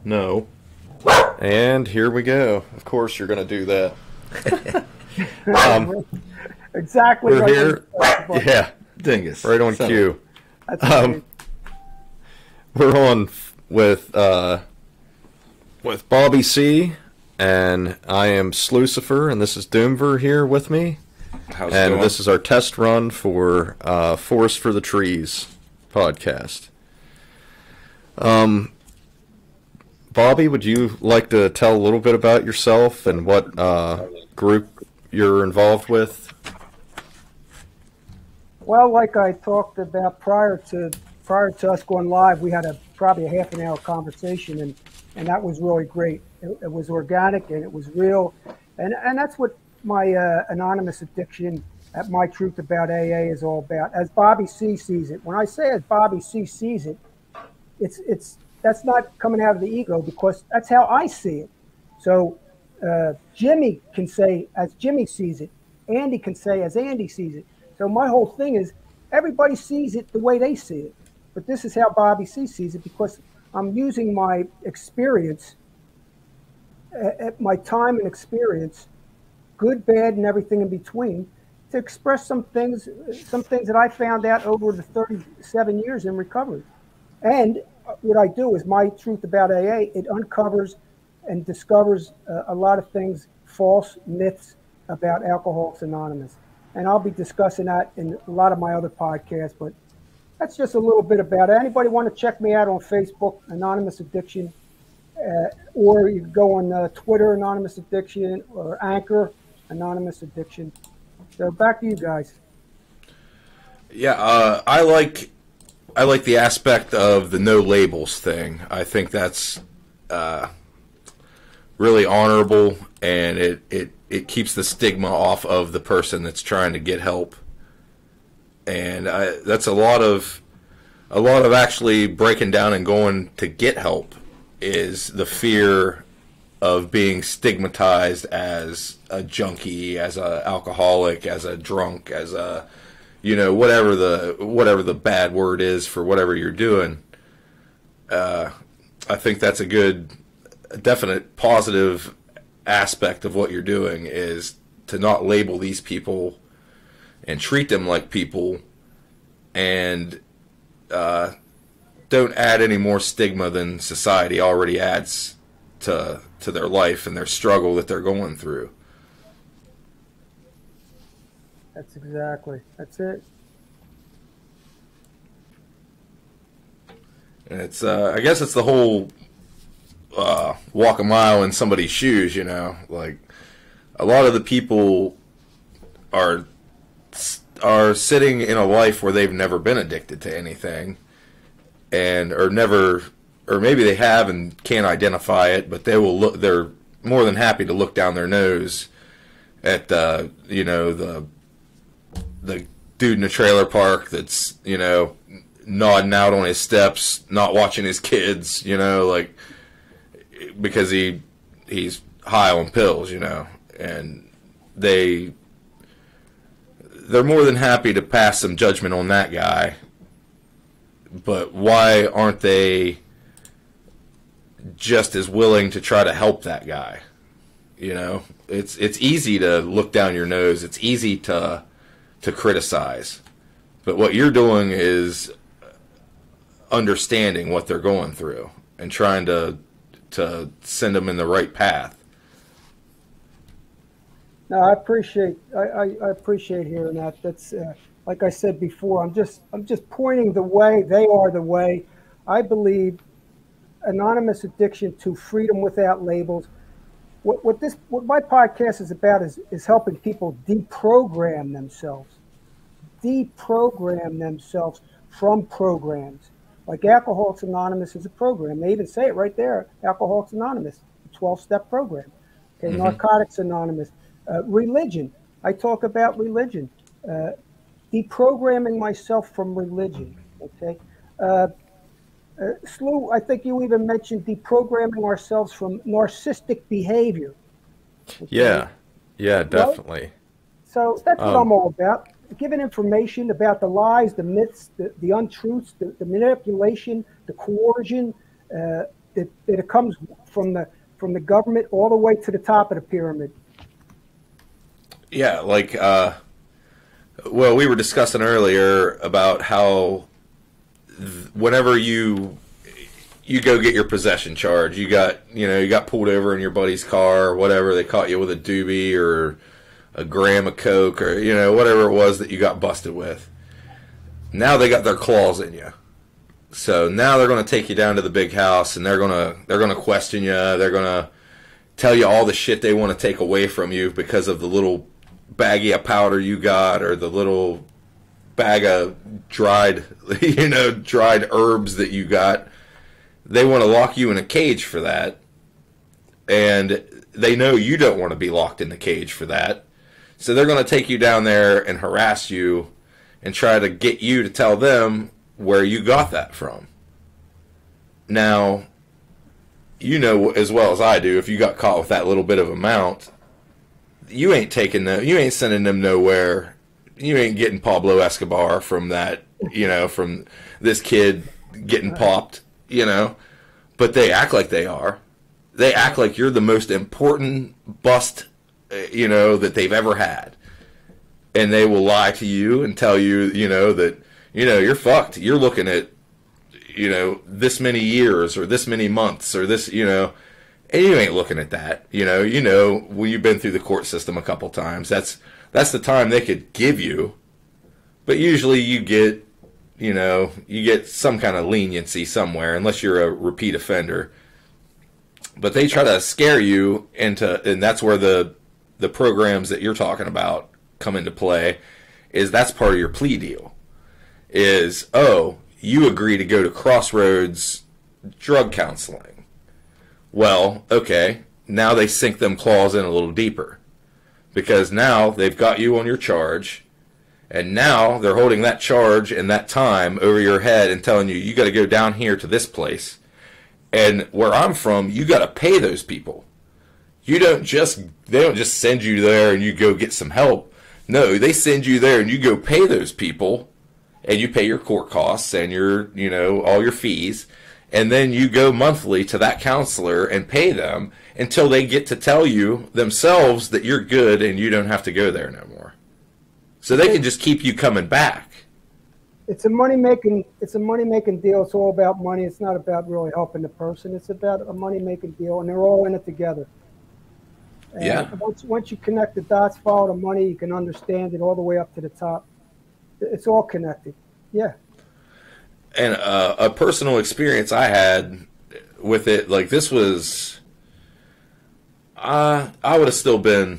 No. And here we go. Of course you're going to do that. Exactly. We're right. here. Yeah. Dingus. Right on cue. That's We're on with Bobby C. And I am Slucifer, and this is Doomver here with me. How's it and going? This is our test run for Forest for the Trees podcast. Bobby, would you like to tell a little bit about yourself and what group you're involved with? Well, like I talked about prior to us going live, we had probably a half an hour conversation, and that was really great. It was organic and it was real, and that's what my anonymous addiction at My Truth About AA is all about. As Bobby C sees it, when I say as Bobby C sees it, it's that's not coming out of the ego, because that's how I see it. So Jimmy can say as Jimmy sees it, Andy can say as Andy sees it. So my whole thing is everybody sees it the way they see it, but this is how Bobby C sees it, because I'm using my experience, at my time and experience, good, bad, and everything in between, to express some things that I found out over the 37 years in recovery. And what I do is My Truth About AA, it uncovers and discovers a lot of things, false myths about Alcoholics Anonymous. And I'll be discussing that in a lot of my other podcasts, but that's just a little bit about it. Anybody want to check me out on Facebook, Anonymous Addiction, or you can go on Twitter, Anonymous Addiction, or Anchor, Anonymous Addiction. So back to you guys. Yeah, I like the aspect of the no labels thing. I think that's really honorable, and it keeps the stigma off of the person that's trying to get help. And that's a lot of actually breaking down and going to get help is the fear of being stigmatized as a junkie, as a alcoholic, as a drunk, as a, whatever the bad word is for whatever you're doing. I think that's a definite positive aspect of what you're doing, is to not label these people and treat them like people, and don't add any more stigma than society already adds to their life and their struggle that they're going through. That's it. And it's I guess it's the whole walk a mile in somebody's shoes, like a lot of the people are sitting in a life where they've never been addicted to anything, and or maybe they have and can't identify it, but they're more than happy to look down their nose at the dude in the trailer park that's nodding out on his steps, not watching his kids, like because he's high on pills, and they're more than happy to pass some judgment on that guy. But why aren't they just as willing to try to help that guy? It's easy to look down your nose. It's easy to criticize. But what you're doing is understanding what they're going through and trying to send them in the right path. No, I appreciate hearing that. That's like I said before. I'm just pointing the way. They are the way. I believe anonymous addiction to freedom without labels. What my podcast is about is helping people deprogram themselves from programs. Like Alcoholics Anonymous is a program. They even say it right there. Alcoholics Anonymous, a 12-step program. Okay, mm-hmm. Narcotics Anonymous. Religion. I talk about religion. Deprogramming myself from religion. Okay. Slu, I think you even mentioned deprogramming ourselves from narcissistic behavior. Okay? Yeah, definitely. Right? So that's what I'm all about. Giving information about the lies, the myths, the untruths, the manipulation, the coercion, it comes from the government all the way to the top of the pyramid. Yeah, like, well, we were discussing earlier about how whenever you go get your possession charge, you got pulled over in your buddy's car or whatever, they caught you with a doobie or a gram of coke or, whatever it was that you got busted with. Now they got their claws in you. So now they're going to take you down to the big house and they're going to question you. They're going to tell you all the shit they want to take away from you because of the little baggie of powder you got or the little bag of dried herbs that you got. They want to lock you in a cage for that. And they know you don't want to be locked in the cage for that. So they're going to take you down there and harass you and try to get you to tell them where you got that from. Now, you know as well as I do, if you got caught with that little bit of amount, you ain't sending them nowhere. You ain't getting Pablo Escobar from that, from this kid getting popped, But they act like they are. They act like you're the most important bust, that they've ever had. And they will lie to you and tell you, that, you're fucked. You're looking at, this many years or this many months or this, and you ain't looking at that. When you've been through the court system a couple times, that's the time they could give you. But usually you get some kind of leniency somewhere, unless you're a repeat offender. But they try to scare you into, and that's where the programs that you're talking about come into play, is that's part of your plea deal. Is, you agree to go to Crossroads drug counseling. Well, okay, now they sink them claws in a little deeper. Because now they've got you on your charge, and now they're holding that charge and that time over your head and telling you, you got to go down here to this place. And where I'm from, you got to pay those people. They don't just send you there and you go get some help. No, they send you there and you go pay those people, and you pay your court costs and your, all your fees, and then you go monthly to that counselor and pay them until they get to tell you themselves that you're good and you don't have to go there no more. So they can just keep you coming back. It's a money making deal. It's all about money. It's not about really helping the person. It's about a money making deal, and they're all in it together. And yeah. Once you connect the dots, follow the money, you can understand it all the way up to the top. It's all connected. Yeah. And a personal experience I had with it, like this was, I would have still been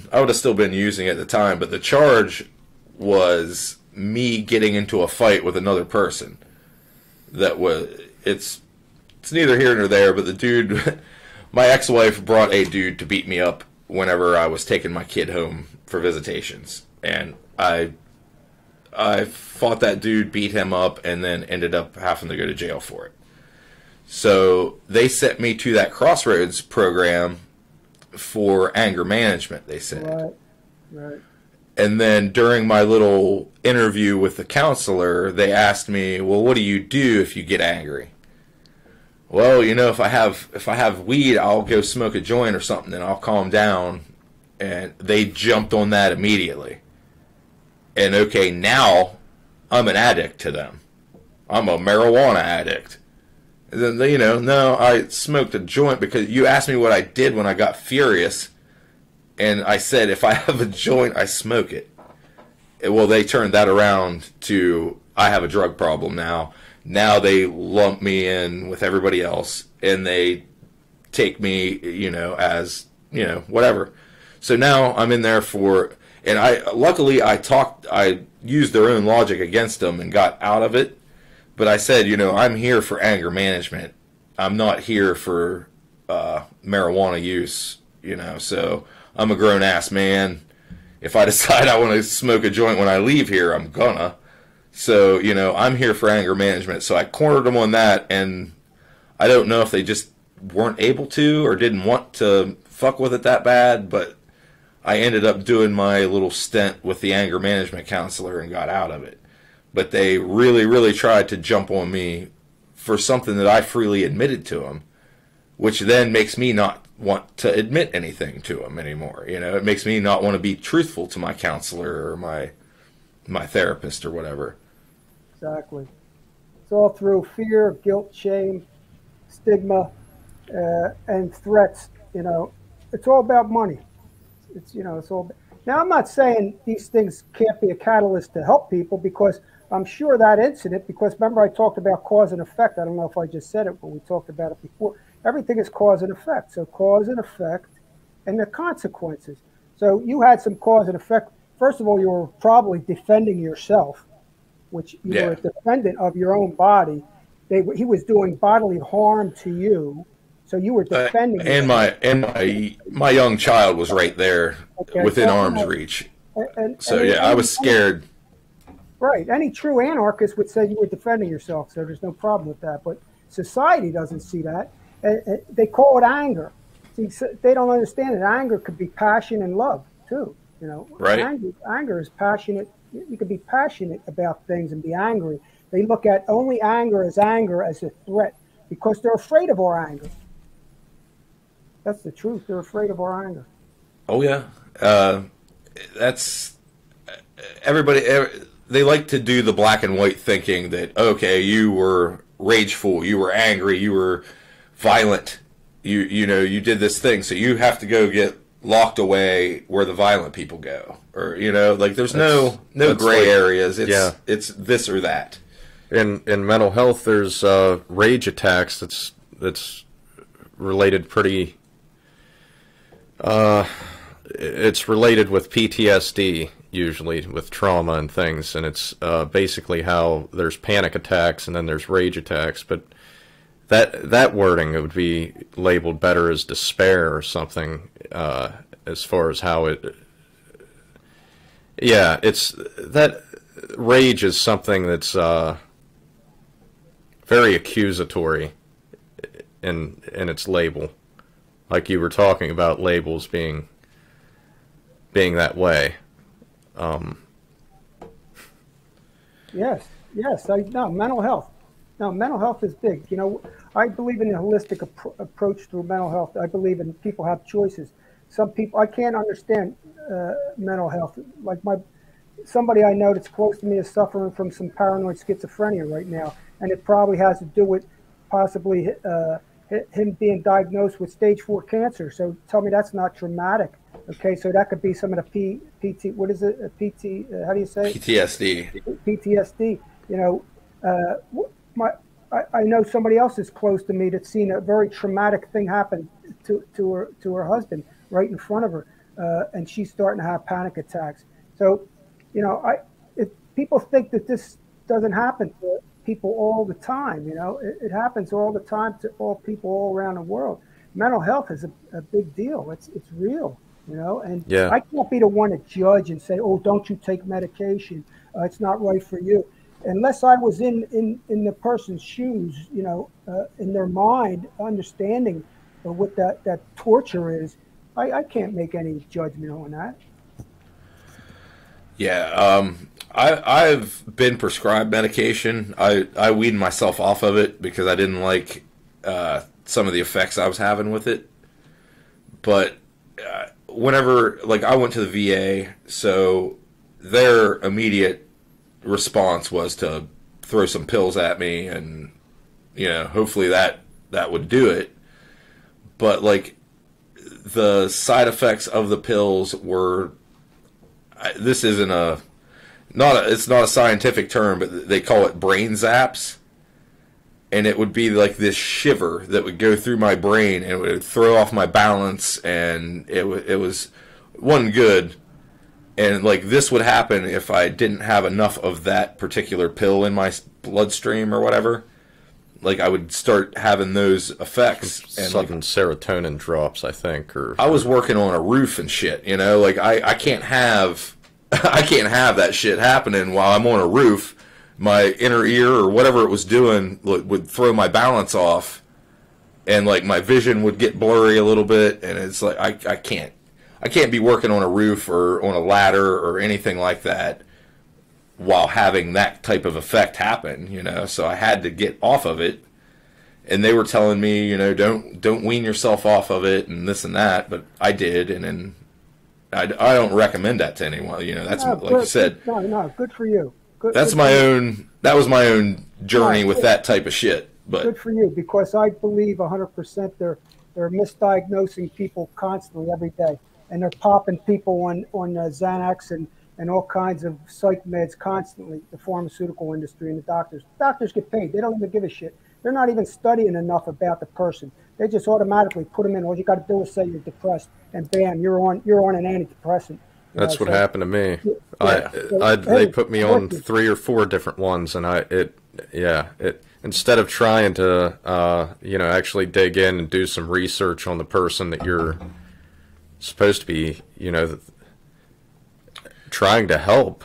using it at the time, but the charge was me getting into a fight with another person. It's neither here nor there, but the dude, my ex-wife brought a dude to beat me up whenever I was taking my kid home for visitations, and I fought that dude, beat him up, and then ended up having to go to jail for it. So they sent me to that Crossroads program for anger management, they said. Right. And then during my little interview with the counselor, they asked me, well, what do you do if you get angry? Well, if I have weed, I'll go smoke a joint or something and I'll calm down. And they jumped on that immediately. And okay, now I'm an addict to them. I'm a marijuana addict. And then, no, I smoked a joint because you asked me what I did when I got furious. And I said, if I have a joint, I smoke it. Well, they turned that around to, I have a drug problem now. Now they lump me in with everybody else. And they take me, as, whatever. So now I'm in there for... And luckily I used their own logic against them and got out of it. But I said, I'm here for anger management. I'm not here for marijuana use, So I'm a grown ass man. If I decide I want to smoke a joint when I leave here, I'm gonna. So, I'm here for anger management. So I cornered them on that, and I don't know if they just weren't able to or didn't want to fuck with it that bad, but I ended up doing my little stint with the anger management counselor and got out of it. But they really, really tried to jump on me for something that I freely admitted to them. which then makes me not want to admit anything to them anymore. You know, it makes me not want to be truthful to my counselor or my therapist or whatever. Exactly. It's all through fear, guilt, shame, stigma, and threats. You know, it's all about money. It's all. Now, I'm not saying these things can't be a catalyst to help people, because I'm sure that incident, because remember I talked about cause and effect. I don't know if I just said it, but we talked about it before. Everything is cause and effect. So cause and effect and the consequences. So you had some cause and effect. First of all, you were probably defending yourself, which you were a defendant of your own body. He was doing bodily harm to you. So you were defending and my young child was right there, within arm's reach. I was scared. Right. Any true anarchist would say you were defending yourself, so there's no problem with that. But society doesn't see that. They call it anger. See, they don't understand that anger could be passion and love too. You know, right? Anger is passionate. You can be passionate about things and be angry. They look at only anger as a threat because they're afraid of our anger. That's the truth. They're afraid of our anger. Oh yeah, that's everybody. They like to do the black and white thinking that, okay, you were rageful, you were angry, you were violent, you know, you did this thing, so you have to go get locked away where the violent people go, or you know, like there's no gray areas. It's this or that. In mental health, there's rage attacks. That's related pretty. It's related with PTSD, usually with trauma and things, and it's basically how there's panic attacks and then there's rage attacks. But that wording would be labeled better as despair or something, as far as how it. Yeah, it's that rage is something that's very accusatory in its label, like you were talking about labels being that way. Yes. No, mental health. No, mental health is big. You know, I believe in a holistic approach through mental health. I believe in people have choices. Some people, I can't understand mental health. Like somebody I know that's close to me is suffering from some paranoid schizophrenia right now, and it probably has to do with possibly him being diagnosed with stage 4 cancer. So tell me that's not traumatic. Okay, so that could be some of the what is it? How do you say it? PTSD. PTSD. You know, I know somebody else is close to me that's seen a very traumatic thing happen to her husband right in front of her, and she's starting to have panic attacks. So, you know, people think that this doesn't happen to people all the time. You know, it happens all the time to all people all around the world. Mental health is a big deal. It's real. You know, and I can't be the one to judge and say, "Oh, don't you take medication? It's not right for you." Unless I was in the person's shoes, you know, in their mind, understanding what that torture is, I can't make any judgment on that. Yeah, I've been prescribed medication. I weaned myself off of it because I didn't like some of the effects I was having with it, but. Whenever, like, I went to the VA, so their immediate response was to throw some pills at me, and, you know, hopefully that would do it. But, like, the side effects of the pills were, this isn't it's not a scientific term, but they call it brain zaps. And it would be like this shiver that would go through my brain, and it would throw off my balance, and it wasn't good. And like this would happen if I didn't have enough of that particular pill in my bloodstream or whatever. Like I would start having those effects. And sudden serotonin drops, I think. I was working on a roof and shit, you know. Like I can't have that shit happening while I'm on a roof. My inner ear or whatever it was doing would throw my balance off, and like my vision would get blurry a little bit, and it's like I can't be working on a roof or on a ladder or anything like that while having that type of effect happen, you know. So I had to get off of it, and they were telling me, you know, don't wean yourself off of it and this and that, but I did, and then I don't recommend that to anyone. You know, that's like you said. No, good for you. That was my own journey with that type of shit. But good for you, because I believe 100% they're misdiagnosing people constantly every day, and they're popping people on Xanax and all kinds of psych meds constantly. The pharmaceutical industry and the doctors. Doctors get paid. They don't even give a shit. They're not even studying enough about the person. They just automatically put them in. All you got to do is say you're depressed, and bam, you're on an antidepressant. That's what happened to me. They put me on 3 or 4 different ones, and instead of trying to actually dig in and do some research on the person that you're supposed to be, trying to help,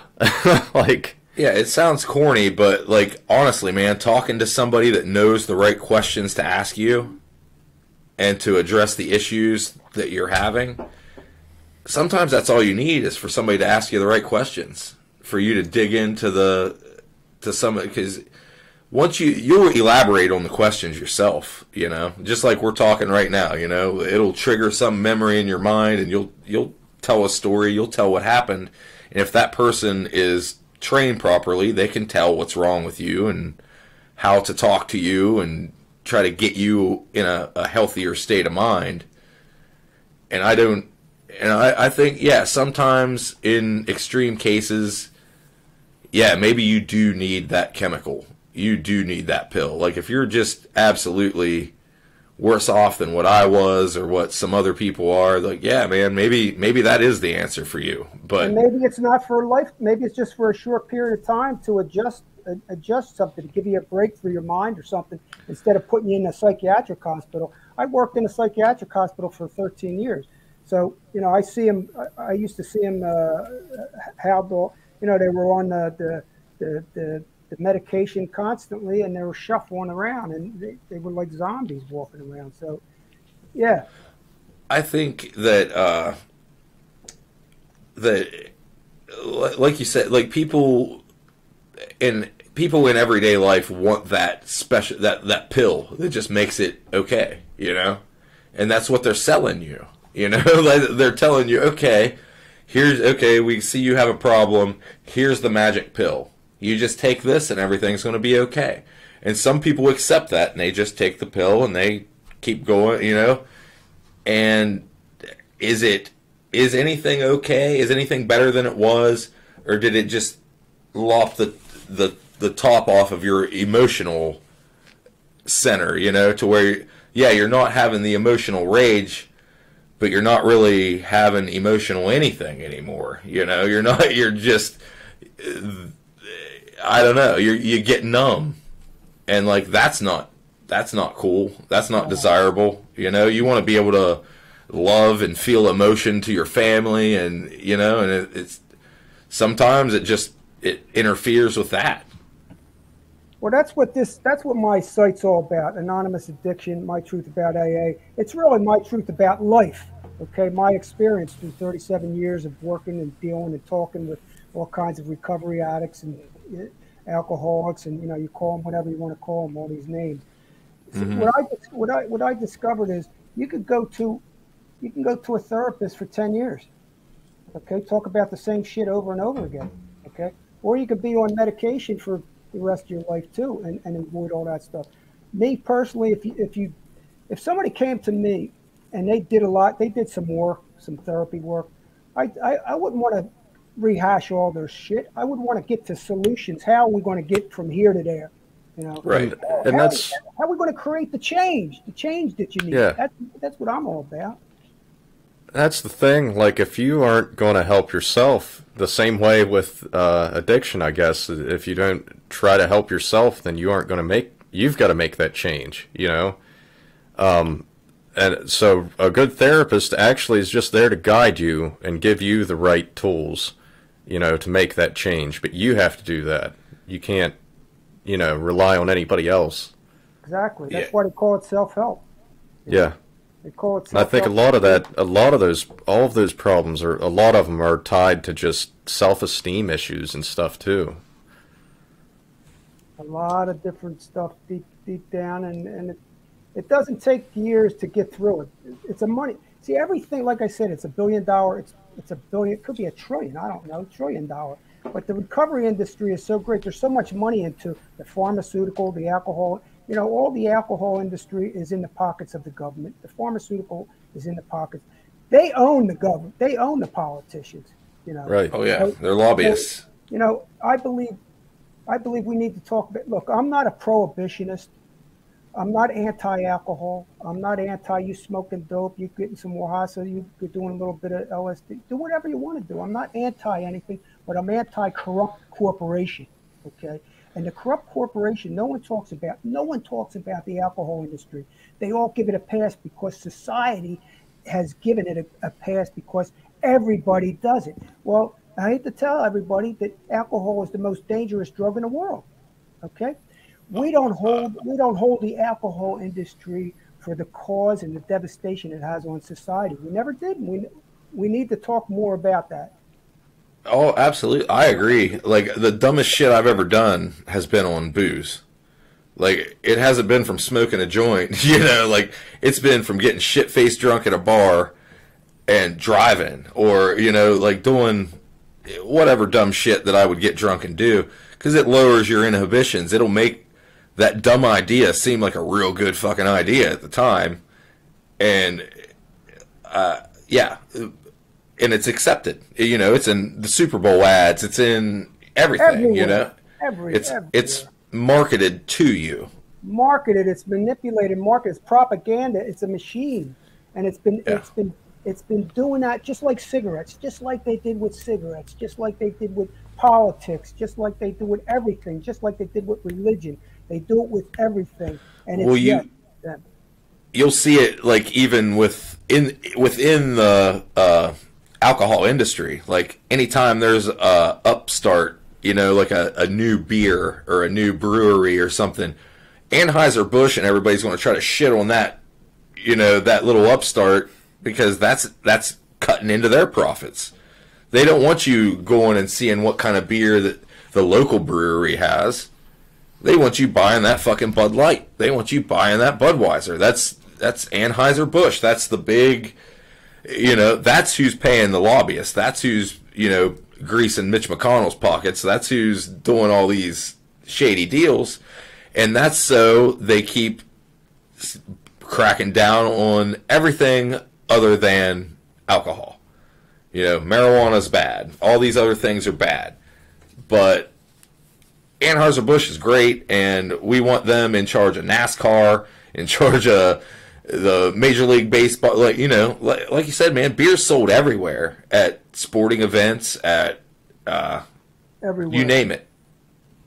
like. Yeah, it sounds corny, but like honestly, man, talking to somebody that knows the right questions to ask you and to address the issues that you're having, sometimes that's all you need is for somebody to ask you the right questions, for you to dig into somebody, because once you'll elaborate on the questions yourself, just like we're talking right now, it'll trigger some memory in your mind, and you'll tell a story, you'll tell what happened, and if that person is trained properly, they can tell what's wrong with you and how to talk to you and try to get you in a healthier state of mind. And I think, sometimes in extreme cases, maybe you do need that chemical. You do need that pill. Like if you're just absolutely worse off than what I was or what some other people are, like, man, maybe that is the answer for you. But and maybe it's not for life. Maybe it's just for a short period of time to adjust something, to give you a break for your mind or something, instead of putting you in a psychiatric hospital. I worked in a psychiatric hospital for 13 years. So, I see him, I used to see him, how they were on the medication constantly, and they were shuffling around, and they were like zombies walking around. So, yeah. I think that like you said, like people in everyday life want that special that pill that just makes it okay, and that's what they're selling you. Like they're telling you, okay, we see you have a problem. Here's the magic pill. You just take this and everything's going to be okay. And some people accept that and they just take the pill and they keep going, And is anything okay? Is anything better than it was? Or did it just lop the top off of your emotional center, to where, you're not having the emotional rage, but you're not really having emotional anything anymore. You're just, I don't know, you get numb, and like that's not cool. That's not desirable. You want to be able to love and feel emotion to your family, and and it's sometimes it interferes with that. Well, that's what my site's all about. Anonymous Addiction, My Truth About AA. It's really my truth about life. Okay, my experience through 37 years of working and dealing and talking with all kinds of recovery addicts and alcoholics, and you call them whatever you want to call them, all these names. Mm-hmm. What I discovered is you can go to a therapist for 10 years. Okay, talk about the same shit over and over again. Okay, or you could be on medication for the rest of your life too, and avoid all that stuff. Me personally, if somebody came to me and they did some therapy work, I wouldn't want to rehash all their shit. I would want to get to solutions. How are we going to get from here to there? Right. And how are we going to create the change that you need? Yeah. That's what I'm all about. That's the thing. Like, if you aren't going to help yourself, the same way with addiction, I guess, if you don't try to help yourself, then you've got to make that change, And so a good therapist actually is just there to guide you and give you the right tools, to make that change. But you have to do that. You can't, rely on anybody else. Exactly. That's why they call it self-help. Yeah. They call it self-help. I think all of those problems a lot of them are tied to just self-esteem issues and stuff too. A lot of different stuff deep down, and It doesn't take years to get through it. It's a money. See, everything, like I said, it's $1 billion. It's a billion. It could be $1 trillion. I don't know, $1 trillion. But the recovery industry is so great. There's so much money into the pharmaceutical, the alcohol. You know, all the alcohol industry is in the pockets of the government. The pharmaceutical is in the pockets. They own the government. They own the politicians. You know. Right. Oh yeah, they're lobbyists. You know, I believe we need to talk about. Look, I'm not a prohibitionist. I'm not anti-alcohol. I'm not anti you smoking dope, you getting some wahasa, you're doing a little bit of LSD. Do whatever you want to do. I'm not anti anything, but I'm anti-corrupt corporation. Okay, and the corrupt corporation, no one talks about the alcohol industry. They all give it a pass because society has given it a pass because everybody does it. Well, I hate to tell everybody that alcohol is the most dangerous drug in the world. Okay. We don't hold the alcohol industry for the cause and the devastation it has on society. We never did. We need to talk more about that. Oh, absolutely. I agree. Like, the dumbest shit I've ever done has been on booze. Like, it hasn't been from smoking a joint, you know, like, it's been from getting shit-faced drunk at a bar and driving, or, you know, like, doing whatever dumb shit that I would get drunk and do, because it lowers your inhibitions. It'll make that dumb idea seem like a real good fucking idea at the time. And, yeah, and it's accepted. You know, it's in the Super Bowl ads. It's in everything, everywhere, you know. It's marketed to you. Marketed, it's manipulated, marketed, it's propaganda, it's a machine. And it's been doing that just like cigarettes, just like they did with cigarettes, just like they did with politics, just like they do with everything, just like they did with religion. They do it with everything, and it's you'll see it like even within the alcohol industry. Like anytime there's a upstart, you know, like a new beer or a new brewery or something, Anheuser-Busch and everybody's going to try to shit on that, you know, that little upstart because that's cutting into their profits. They don't want you going and seeing what kind of beer that the local brewery has. They want you buying that fucking Bud Light. They want you buying that Budweiser. That's Anheuser-Busch. That's the big, you know, that's who's paying the lobbyists. That's who's, you know, greasing Mitch McConnell's pockets. That's who's doing all these shady deals. And that's so they keep cracking down on everything other than alcohol. You know, marijuana's bad. All these other things are bad. But Anheuser-Busch is great, and we want them in charge of NASCAR, in charge of the Major League Baseball. Like, you know, like you said, man, beer's sold everywhere at sporting events, at everywhere. You name it.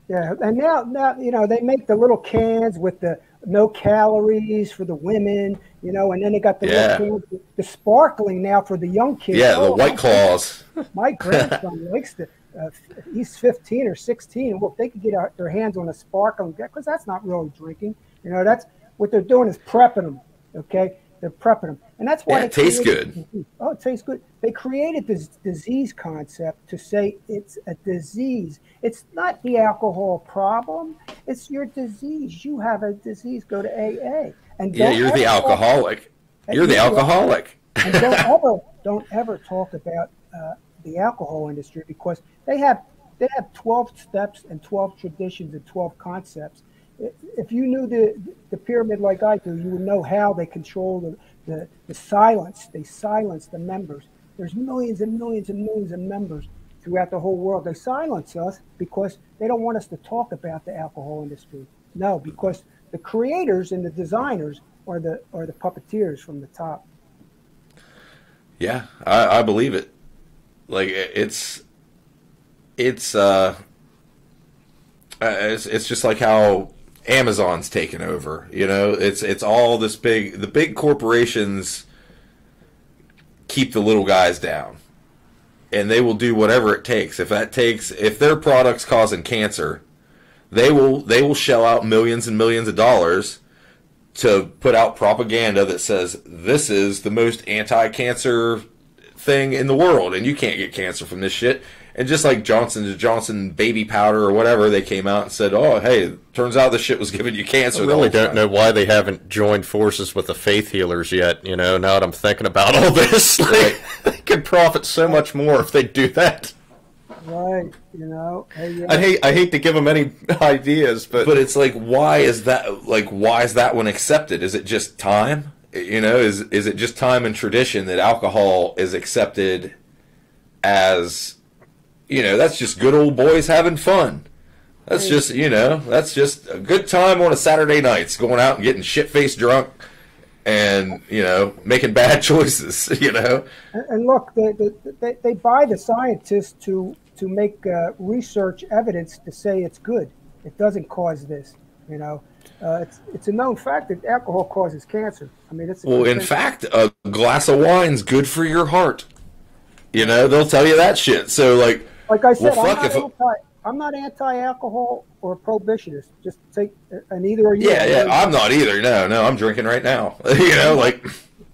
Yeah, and now you know they make the little cans with the no calories for the women, you know, and then they got the little cans, the sparkling now for the young kids. Yeah, the White Claws. My grandson likes the. He's 15 or 16. Well, if they could get their hands on a sparkling, because that's not really drinking. You know, that's what they're doing is prepping them. Okay, they're prepping them, and that's why it tastes good. Oh, it tastes good. They created this disease concept to say it's a disease. It's not the alcohol problem. It's your disease. You have a disease. Go to AA. And yeah, you're the alcoholic. You're the alcoholic. And don't ever talk about the alcohol industry because they have 12 steps and 12 traditions and 12 concepts. If you knew the pyramid like I do, you would know how they control the silence. They silence the members. There's millions and millions and millions of members throughout the whole world. They silence us because they don't want us to talk about the alcohol industry. No, because the creators and the designers are the puppeteers from the top. Yeah, I believe it. Like it's just like how Amazon's taken over. You know, it's all this the big corporations keep the little guys down, and they will do whatever it takes. If their product's causing cancer, they will shell out millions and millions of dollars to put out propaganda that says this is the most anti-cancer thing in the world, and you can't get cancer from this shit. And just like Johnson & Johnson baby powder or whatever, they came out and said, oh, hey, turns out this shit was giving you cancer. I really don't know why they haven't joined forces with the faith healers yet, you know, now that I'm thinking about all this. Like, they could profit so much more if they do that. Right, you know. Hey, yeah. I hate to give them any ideas, but it's like, why is that one accepted? Is it just time? You know, is it just time and tradition that alcohol is accepted as, you know, that's just good old boys having fun. That's just, you know, that's just a good time on a Saturday nights, going out and getting shit-faced drunk and, you know, making bad choices, you know. And look, they buy the scientists to make research evidence to say it's good. It doesn't cause this, you know. It's a known fact that alcohol causes cancer. I mean, it's in fact, a glass of wine's good for your heart. You know, they'll tell you that shit. So, like I said, well, I'm not anti-alcohol or prohibitionist. Just take an either or you. Yeah, I'm not either. No, I'm drinking right now. You know, like.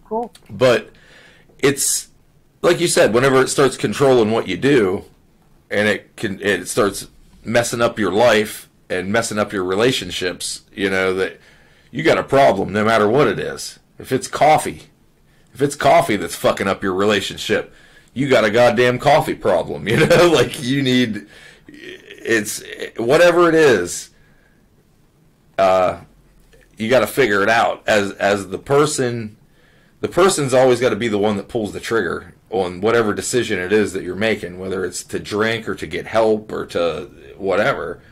Cool. But it's like you said, whenever it starts controlling what you do, and it starts messing up your life and messing up your relationships, you know, that you got a problem no matter what it is. If it's coffee that's fucking up your relationship, you got a goddamn coffee problem, you know? Like, you need, it's, whatever it is, you got to figure it out. As the person's always got to be the one that pulls the trigger on whatever decision it is that you're making, whether it's to drink or to get help or to whatever.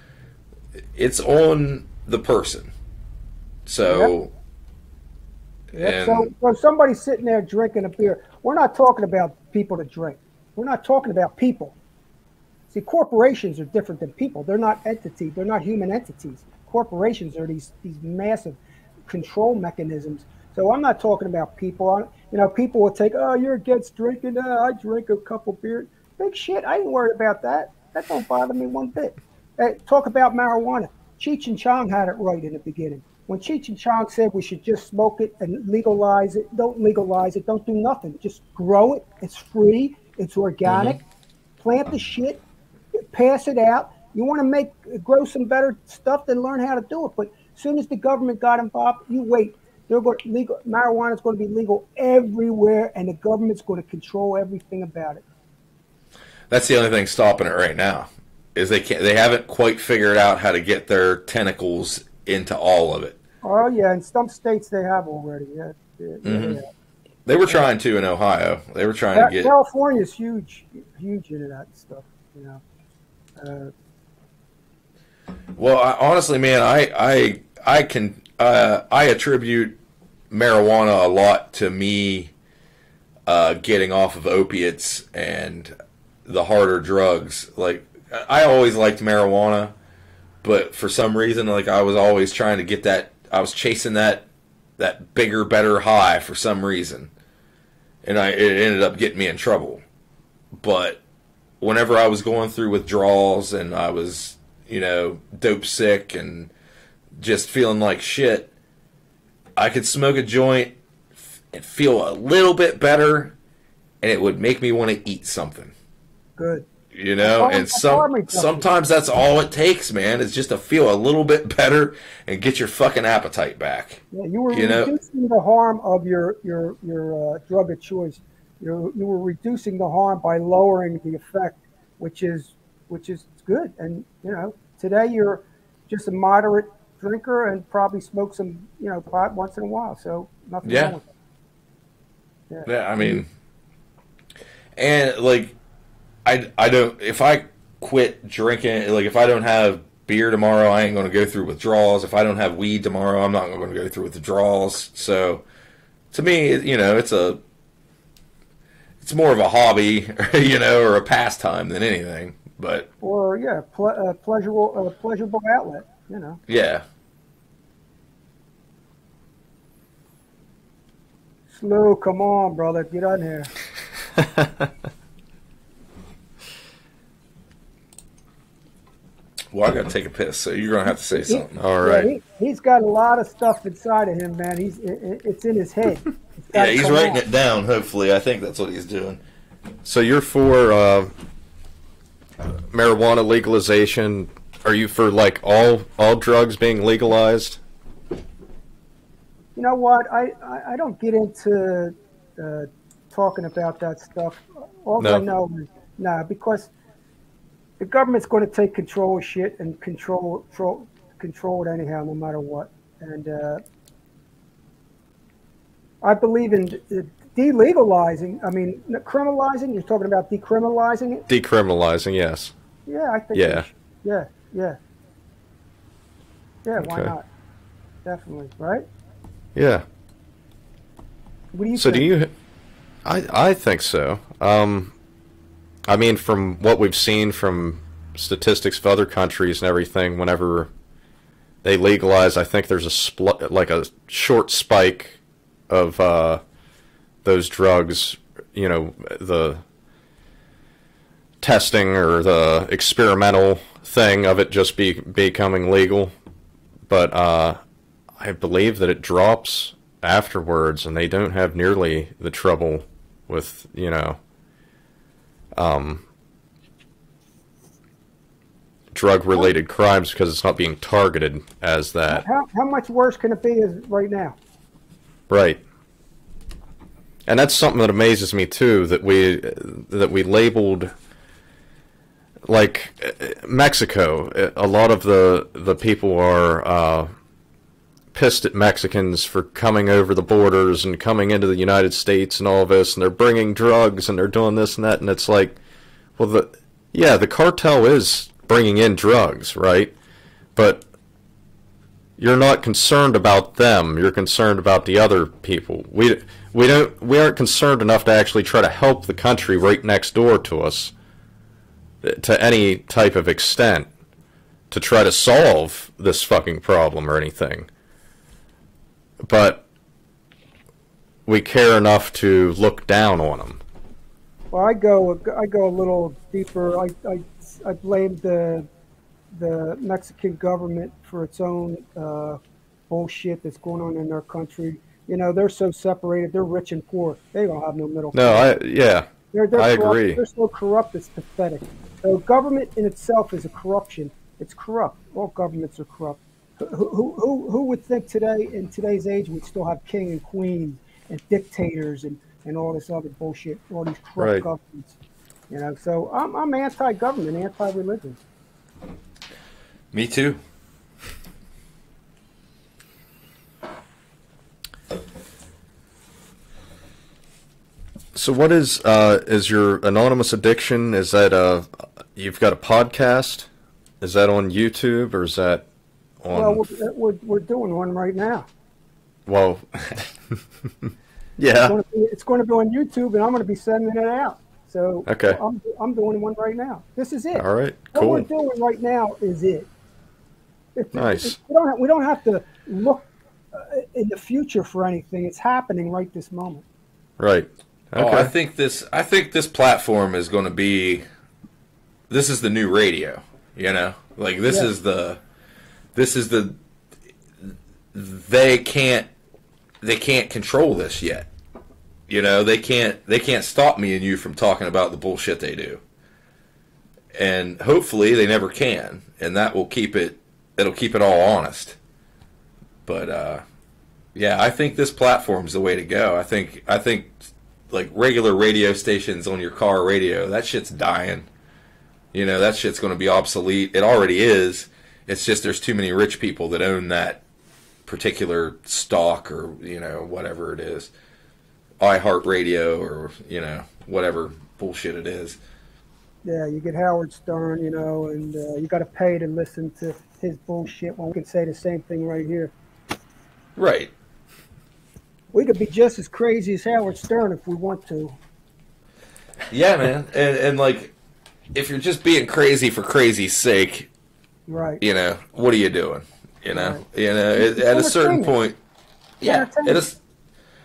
It's on the person. So, yep. So somebody's sitting there drinking a beer. We're not talking about people to drink. We're not talking about people. See, corporations are different than people. They're not entities. They're not human entities. Corporations are these massive control mechanisms. So I'm not talking about people. You know, people will take, oh, you're against drinking. I drink a couple beers. Big shit. I ain't worried about that. That don't bother me one bit. Talk about marijuana. Cheech and Chong had it right in the beginning. When Cheech and Chong said we should just smoke it and legalize it, don't legalize it, don't do nothing. Just grow it. It's free. It's organic. Plant the shit. Pass it out. You want to grow some better stuff, then learn how to do it. But as soon as the government got involved, you wait. Marijuana is going to be legal everywhere, and the government's going to control everything about it. That's the only thing stopping it right now. Is they haven't quite figured out how to get their tentacles into all of it. Oh yeah, in some states they have already. Yeah. They were trying to in Ohio. They were trying to get. California's huge into that stuff. You know. Well, honestly, man, I attribute marijuana a lot to me getting off of opiates and the harder drugs. Like, I always liked marijuana, but for some reason, like, I was always trying to get that. I was chasing that bigger, better high for some reason, and it ended up getting me in trouble. But whenever I was going through withdrawals and I was, you know, dope sick and just feeling like shit, I could smoke a joint and feel a little bit better, and it would make me want to eat something. Good. You know, and sometimes that's all it takes, man, is just to feel a little bit better and get your fucking appetite back. Yeah, you were reducing the harm of your drug of choice. You were reducing the harm by lowering the effect, which is good. And you know, today you're just a moderate drinker and probably smoke some, you know, pot once in a while. So nothing wrong with that. Yeah, I mean, and like, I don't, if I quit drinking, like if I don't have beer tomorrow, I ain't going to go through withdrawals. If I don't have weed tomorrow, I'm not going to go through withdrawals. So to me, you know, it's more of a hobby, you know, or a pastime than anything. But pleasurable outlet, you know. Yeah. Slew, come on, brother, get on here. Well, I got to take a piss, so you're going to have to say something. All right. Yeah, he's got a lot of stuff inside of him, man. It's in his head. Yeah, he's writing it down, hopefully. I think that's what he's doing. So you're for marijuana legalization, are you for like all drugs being legalized? You know what? I don't get into talking about that stuff. All No. I know is because the government's going to take control of shit and control it anyhow, no matter what. And I believe in delegalizing. I mean, criminalizing. You're talking about decriminalizing it. Decriminalizing, yes. Yeah, I think. Yeah. Yeah. Why Okay. not? Definitely, right? Yeah. What do you So think? do you? I think so. I mean, from what we've seen from statistics of other countries and everything, whenever they legalize, I think there's like a short spike of those drugs. You know, the testing or the experimental thing of it just becoming legal, but I believe that it drops afterwards, and they don't have nearly the trouble with, you know, drug-related crimes because it's not being targeted as that. How much worse can it be as right now? Right. And that's something that amazes me too, that we labeled, like, Mexico. A lot of the people are pissed at Mexicans for coming over the borders and coming into the United States and all this, and they're bringing drugs and they're doing this and that, and it's like, well, the cartel is bringing in drugs, right? But you're not concerned about them. You're concerned about the other people. We aren't concerned enough to actually try to help the country right next door to us to any type of extent to try to solve this fucking problem or anything. But we care enough to look down on them. Well, I go a little deeper. I blame the Mexican government for its own bullshit that's going on in their country. You know, they're so separated. They're rich and poor. They don't have no middle. No, I corrupt. agree. They're so corrupt, it's pathetic. So government in itself is a corruption. It's corrupt. All governments are corrupt. Who would think today, in today's age, we'd still have king and queen and dictators and all this other bullshit, all these corrupt Right. governments? You know, so I'm anti-government, anti-religion. Me too. So what is your anonymous addiction? Is that you've got a podcast? Is that on YouTube or is that on? Well, we're doing one right now. Well, yeah. It's going to be on YouTube, and I'm going to be sending it out. So Okay. I'm doing one right now. This is it. All right. What Cool. we're doing right now is it. Nice. We don't have to look in the future for anything. It's happening right this moment. Right. Okay. Oh, I think this platform is going to be. This is the new radio. You know, like this is the. They can't control this yet. You know, they can't stop me and you from talking about the bullshit they do. And hopefully they never can, and that will keep it. It'll keep it all honest. But yeah, I think this platform's the way to go. I think like regular radio stations on your car radio, that shit's dying. You know, that shit's going to be obsolete. It already is. It's just there's too many rich people that own that particular stock or, you know, whatever it is. iHeartRadio or, you know, whatever bullshit it is. Yeah, you get Howard Stern, you know, and you got to pay to listen to his bullshit when we can say the same thing right here. Right. We could be just as crazy as Howard Stern if we want to. Yeah, man. And like, if you're just being crazy for crazy's sake, Right. you know, what are you doing? You know, Right. you know, at a certain point, yeah, Entertainment.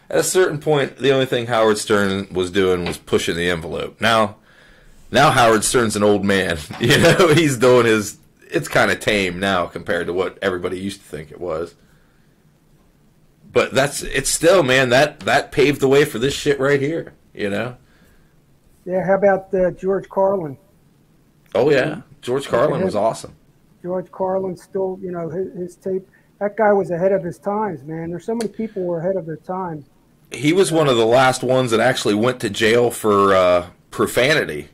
at a certain point, the only thing Howard Stern was doing was pushing the envelope. Now Howard Stern's an old man. You know, he's doing his. It's kind of tame now compared to what everybody used to think it was. But it's still, man, that paved the way for this shit right here. You know. Yeah, how about George Carlin? Oh yeah, George Carlin was awesome. George Carlin still, his tape. That guy was ahead of his times, man. There's so many people who were ahead of their times. He was one of the last ones that actually went to jail for profanity.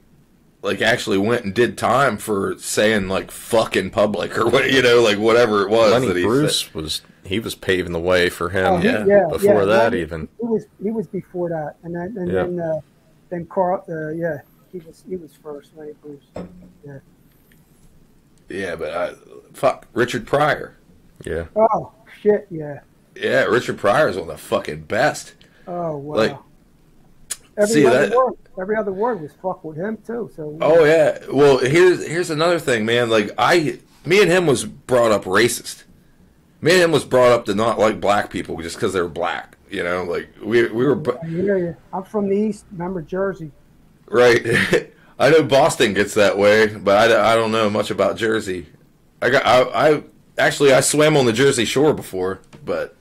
Like, actually went and did time for saying, like, fuck in public or what, like, whatever it was. Lenny that Bruce was paving the way for him before that Lenny, even. He was before that, and then Carl, he was first, Lenny Bruce. Yeah. Yeah, but fuck Richard Pryor. Yeah. Oh shit, yeah. Yeah, Richard Pryor is one of the fucking best. Oh wow. Like, every other word was fuck with him too. So. Oh yeah. Well, here's another thing, man. Like me and him was brought up racist. Me and him was brought up to not like black people just because they were black. Like we were. I hear you. I'm from the East. Remember Jersey. Right. I know Boston gets that way, but I don't know much about Jersey. I swam on the Jersey Shore before, but.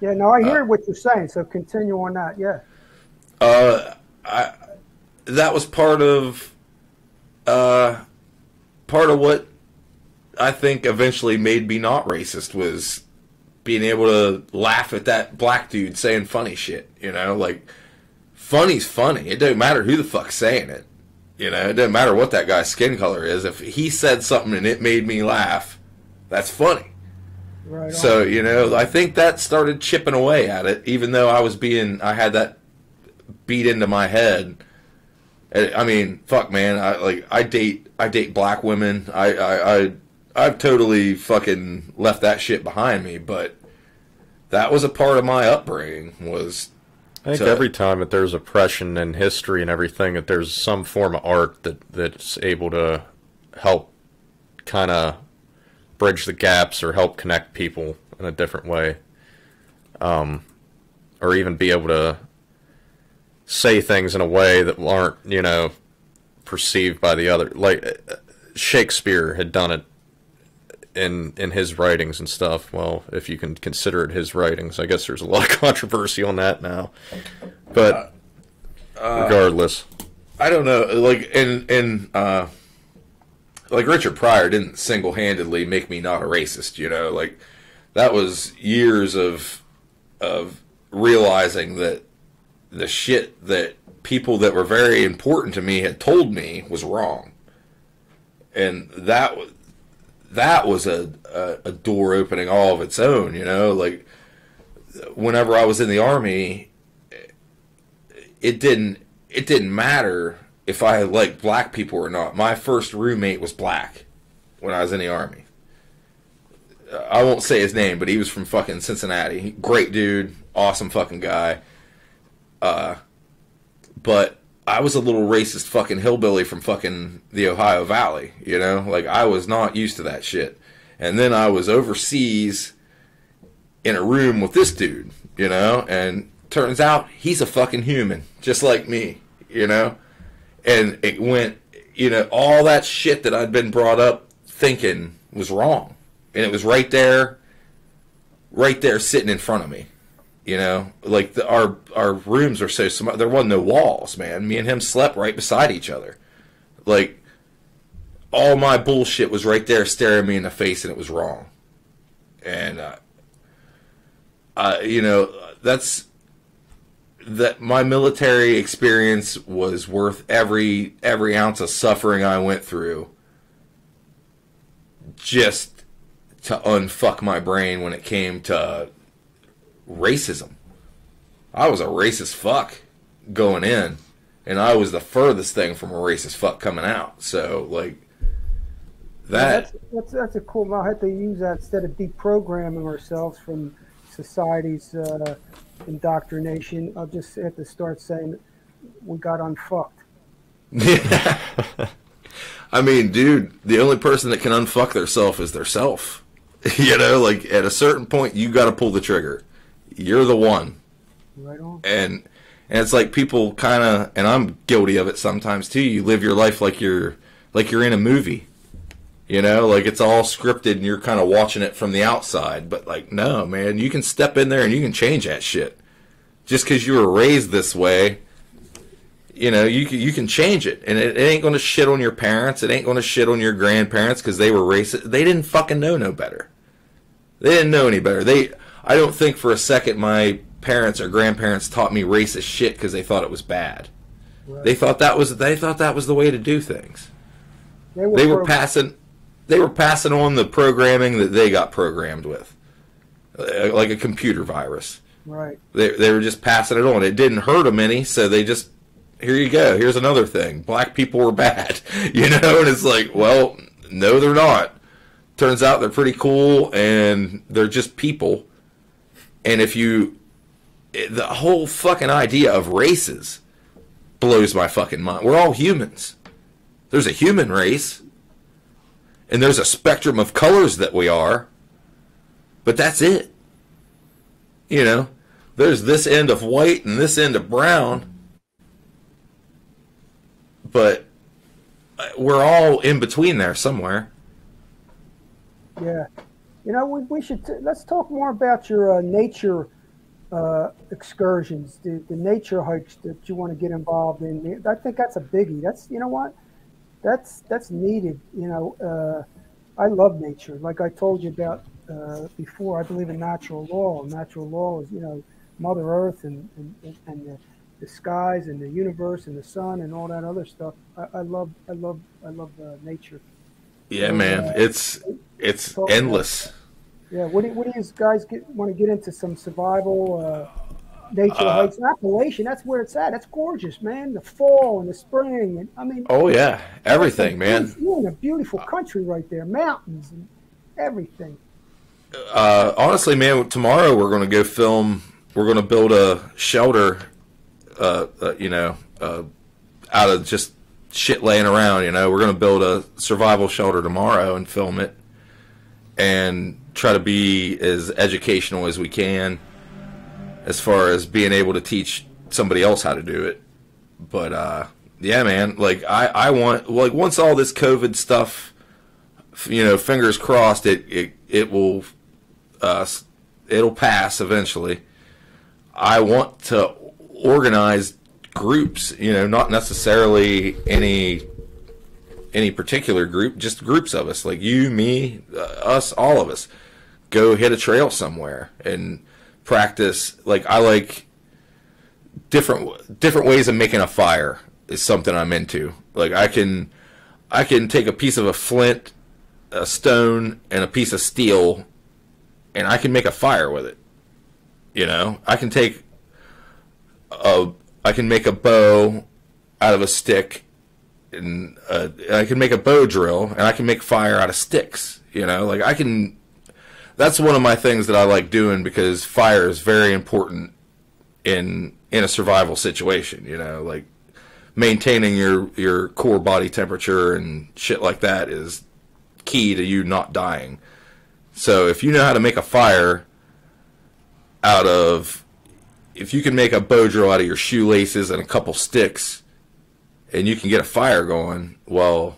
Yeah, no, I hear what you're saying. So continue on that. Yeah. That was part of what I think eventually made me not racist was being able to laugh at that black dude saying funny shit. Like funny's funny. It doesn't matter who the fuck's saying it. It doesn't matter what that guy's skin color is. If he said something and it made me laugh, that's funny. Right. So, I think that started chipping away at it, even though I had that beat into my head. I mean, fuck, man. I date black women. I've totally fucking left that shit behind me, but that was a part of my upbringing was. I think every time that there's oppression in history and everything, that there's some form of art that's able to help kind of bridge the gaps or help connect people in a different way, or even be able to say things in a way that aren't perceived by the other. Like Shakespeare had done it in his writings and stuff. Well, if you can consider it his writings, I guess there's a lot of controversy on that now. But regardless, I don't know. Like like Richard Pryor didn't single-handedly make me not a racist. Like that was years of realizing that the shit that people that were very important to me had told me was wrong, and that was a door opening all of its own, like whenever I was in the Army, it didn't matter if I liked black people or not. My first roommate was black when I was in the Army. I won't say his name, but he was from fucking Cincinnati. Great dude, awesome fucking guy. But I was a little racist fucking hillbilly from fucking the Ohio Valley, Like, I was not used to that shit. And then I was overseas in a room with this dude, And turns out he's a fucking human, just like me, And it went, all that shit that I'd been brought up thinking was wrong. And it was right there sitting in front of me. Like our rooms are so small. There wasn't no walls, man. Me and him slept right beside each other. Like, all my bullshit was right there staring me in the face, and it was wrong. And, that my military experience was worth every ounce of suffering I went through just to unfuck my brain when it came to racism. I was a racist fuck going in, and I was the furthest thing from a racist fuck coming out. So, like, that... Yeah, that's a cool... I had to use that instead of deprogramming ourselves from society's indoctrination. I'll just have to start saying we got unfucked. Yeah. I mean, dude, the only person that can unfuck theirself is theirself. Like, at a certain point, you got to pull the trigger. You're the one. Right on. And it's like people kind of, and I'm guilty of it sometimes too. You live your life like you're in a movie. Like it's all scripted and you're kind of watching it from the outside. But like, no, man, you can step in there and you can change that shit. Just because you were raised this way, you know, you can change it, and it ain't going to shit on your parents. It ain't going to shit on your grandparents because they were racist. They didn't fucking know no better. They didn't know any better. I don't think for a second my parents or grandparents taught me racist shit because they thought it was bad. Right. They thought that was the way to do things. They were passing on the programming that they got programmed with, like a computer virus. Right. They were just passing it on. It didn't hurt them any, so they just, here you go. Here's another thing. Black people were bad, you know. And it's like, well, no, they're not. Turns out they're pretty cool, and they're just people. And the whole fucking idea of races blows my fucking mind. We're all humans. There's a human race, and there's a spectrum of colors that we are, but that's it. You know, there's this end of white and this end of brown, but we're all in between there somewhere. Yeah. You know, we should let's talk more about your nature excursions, the nature hikes that you want to get involved in. I think that's a biggie. That's, you know what? That's needed. You know, I love nature. Like I told you about before, I believe in natural law. Natural law is, you know, Mother Earth and the skies and the universe and the sun and all that other stuff. I love nature. Yeah, man, it's endless. Yeah, what do you guys want to get into? Some survival nature hikes in Appalachian? That's where it's at. That's gorgeous, man. The fall and the spring, and I mean. Oh yeah, everything, man. You're in a beautiful country right there, mountains and everything. Honestly, man, tomorrow we're going to go film. We're going to build a shelter, you know, out of just shit laying around. You know, we're going to build a survival shelter tomorrow and film it, and try to be as educational as we can, as far as being able to teach somebody else how to do it. But yeah, man, like I want, like, once all this COVID stuff, you know, fingers crossed, it will it'll pass eventually. I want to organize groups, you know, not necessarily any particular group, just groups of us, like you, me, us, all of us, go hit a trail somewhere and practice. Like, I like different ways of making a fire is something I'm into. Like, I can take a piece of a flint, a stone, and a piece of steel, and I can make a fire with it. You know, I can make a bow out of a stick, and I can make a bow drill, and I can make fire out of sticks. You know, like, that's one of my things that I like doing, because fire is very important in a survival situation. You know, like, maintaining your core body temperature and shit like that is key to you not dying. So if you know how to make a fire if you can make a bow drill out of your shoelaces and a couple sticks, and you can get a fire going, well,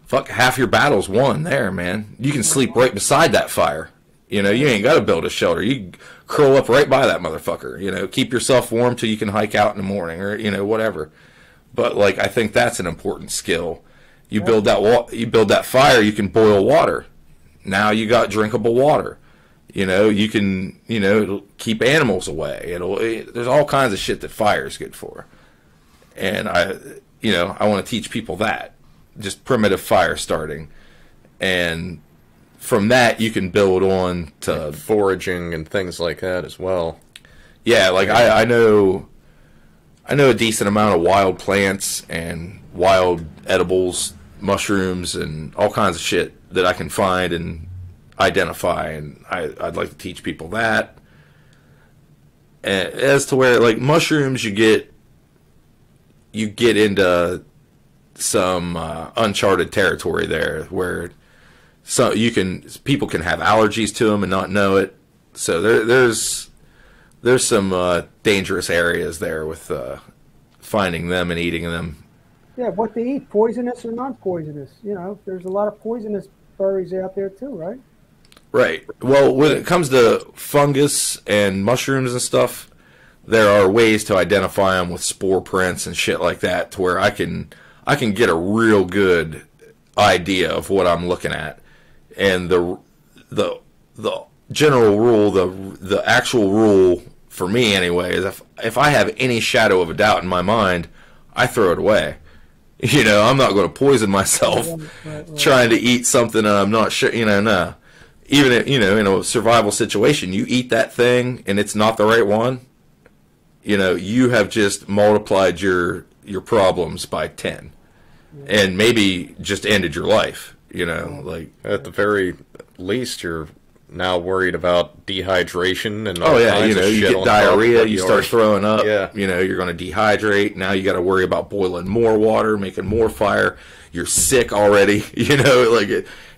fuck, half your battle's won there, man. You can sleep right beside that fire. You know, you ain't got to build a shelter. You curl up right by that motherfucker. You know, keep yourself warm till you can hike out in the morning, or, you know, whatever. But, like, I think that's an important skill. You build that fire, you can boil water. Now you got drinkable water. You know, you can, you know, it'll keep animals away. There's all kinds of shit that fire is good for. And I want to teach people that. Just primitive fire starting. And from that, you can build on to foraging and things like that as well. Yeah, like, I know a decent amount of wild plants and wild edibles, mushrooms, and all kinds of shit that I can find and identify, and I'd like to teach people that. And as to where, like, mushrooms, you get into some uncharted territory there, where people can have allergies to them and not know it. So there's some dangerous areas there with finding them and eating them. Yeah, what they eat, poisonous or non-poisonous. You know, there's a lot of poisonous berries out there too, right? Right. Well, when it comes to fungus and mushrooms and stuff, there are ways to identify them with spore prints and shit like that, to where I can get a real good idea of what I'm looking at. And the general rule, the actual rule for me anyway, is if I have any shadow of a doubt in my mind, I throw it away. You know, I'm not going to poison myself trying to eat something and I'm not sure, no. Even, in a survival situation, you eat that thing and it's not the right one, you have just multiplied your problems by 10 and maybe just ended your life, like. At the very least, you're now worried about dehydration and all kinds of shit. You get diarrhea, you start throwing up. Yeah. You're going to dehydrate. Now you got to worry about boiling more water, making more fire. You're sick already.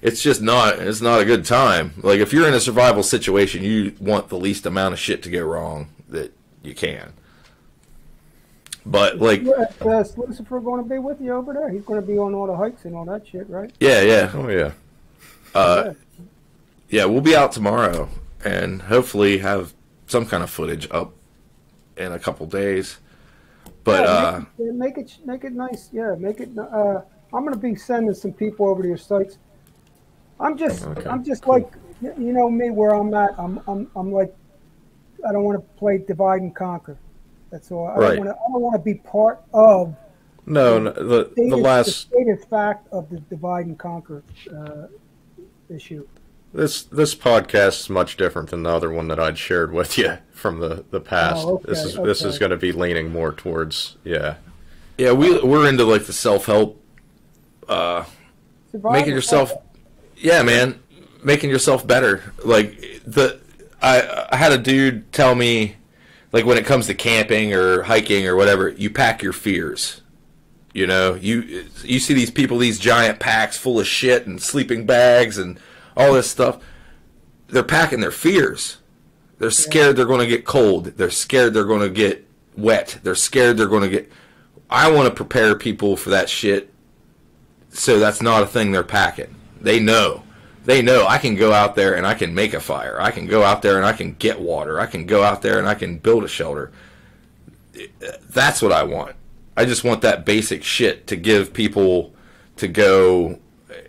It's just not. It's not a good time. Like, if you're in a survival situation, you want the least amount of shit to go wrong that you can. But like, is Lucifer going to be with you over there? He's going to be on all the hikes and all that shit, right? Yeah. Oh yeah. Yeah, we'll be out tomorrow and hopefully have some kind of footage up in a couple days. But make it nice. Yeah, make it. I'm going to be sending some people over to your sites. I'm just like, me, where I'm at. I'm like, I don't want to play divide and conquer. That's all. I don't want to be part of. The stated fact of the divide and conquer issue. This podcast is much different than the other one that I'd shared with you from the past. Oh, okay, This is going to be leaning more towards we're into like the self-help, making yourself, making yourself better. Like I had a dude tell me, like, when it comes to camping or hiking or whatever, you pack your fears. You see these people, these giant packs full of shit and sleeping bags and all this stuff. They're packing their fears. They're scared they're going to get cold. They're scared they're going to get wet. They're scared they're going to get. I want to prepare people for that shit, so that's not a thing they're packing. They know I can go out there and I can make a fire. I can go out there and I can get water. I can go out there and I can build a shelter. That's what I want. I just want that basic shit to give people to go.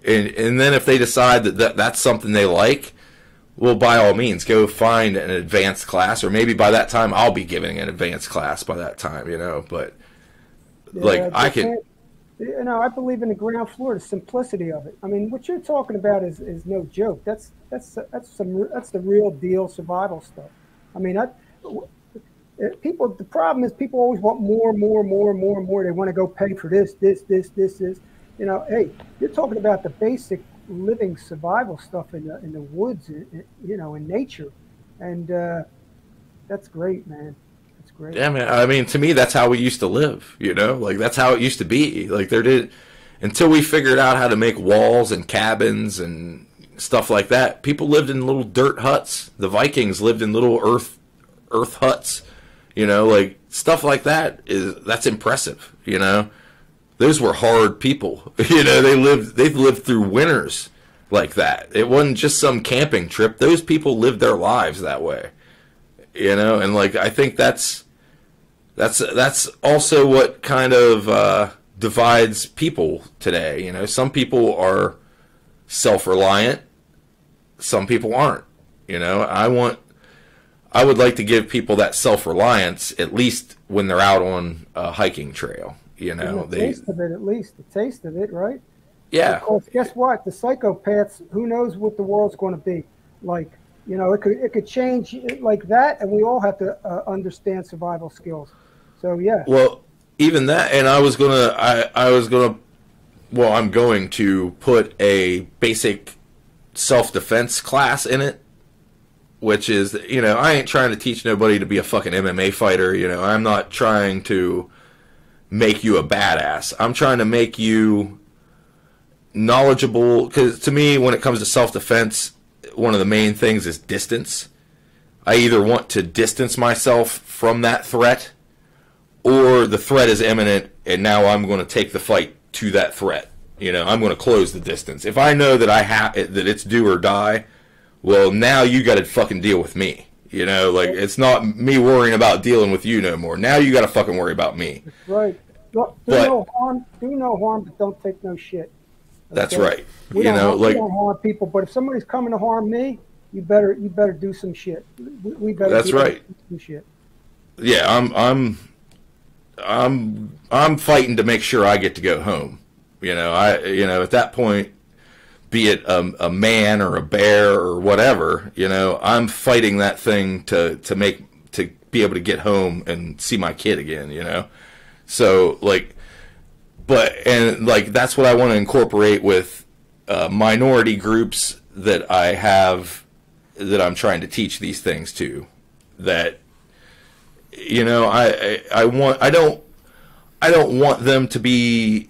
And then if they decide that that's something they like, well, by all means, go find an advanced class. Or maybe by that time, I'll be giving an advanced class by that time, But, I can... I believe in the ground floor, the simplicity of it. I mean, what you're talking about is no joke. That's the real deal survival stuff. I mean, the problem is people always want more. They want to go pay for this. Hey, you're talking about the basic living survival stuff in the woods, in nature, and that's great, man. That's great. Yeah, man. I mean, to me, that's how we used to live. Like, that's how it used to be. Like, until we figured out how to make walls and cabins and stuff like that. People lived in little dirt huts. The Vikings lived in little earth huts. Like, stuff like that's impressive. Those were hard people. They lived through winters like that. It wasn't just some camping trip. Those people lived their lives that way. And like, I think that's also what kind of divides people today. Some people are self-reliant, some people aren't. I would like to give people that self-reliance, at least when they're out on a hiking trail. The taste of it, at least. The taste of it, right? Yeah. Because guess what? The psychopaths, who knows what the world's going to be like. It could change like that, and we all have to understand survival skills. So, yeah. Well, even that, and I'm going to put a basic self-defense class in it, which is, I ain't trying to teach nobody to be a fucking MMA fighter. I'm not trying to make you a badass. I'm trying to make you knowledgeable, because to me, when it comes to self-defense, one of the main things is distance. I either want to distance myself from that threat, or the threat is imminent, and now I'm going to take the fight to that threat. I'm going to close the distance. If I know that that it's do or die, well, now you got to fucking deal with me. You know, like, it's not me worrying about dealing with you no more. Now you got to fucking worry about me. That's right. Do no harm, but don't take no shit. Okay? That's right. We don't harm people, but if somebody's coming to harm me, you better do some shit. We better. That's right. Do some shit. Yeah, I'm fighting to make sure I get to go home. You know, at that point, be it a man or a bear or whatever, you know, I'm fighting that thing to be able to get home and see my kid again, you know? So, like, that's what I want to incorporate with minority groups that I have, that I'm trying to teach these things to. That, you know, I don't want them to be,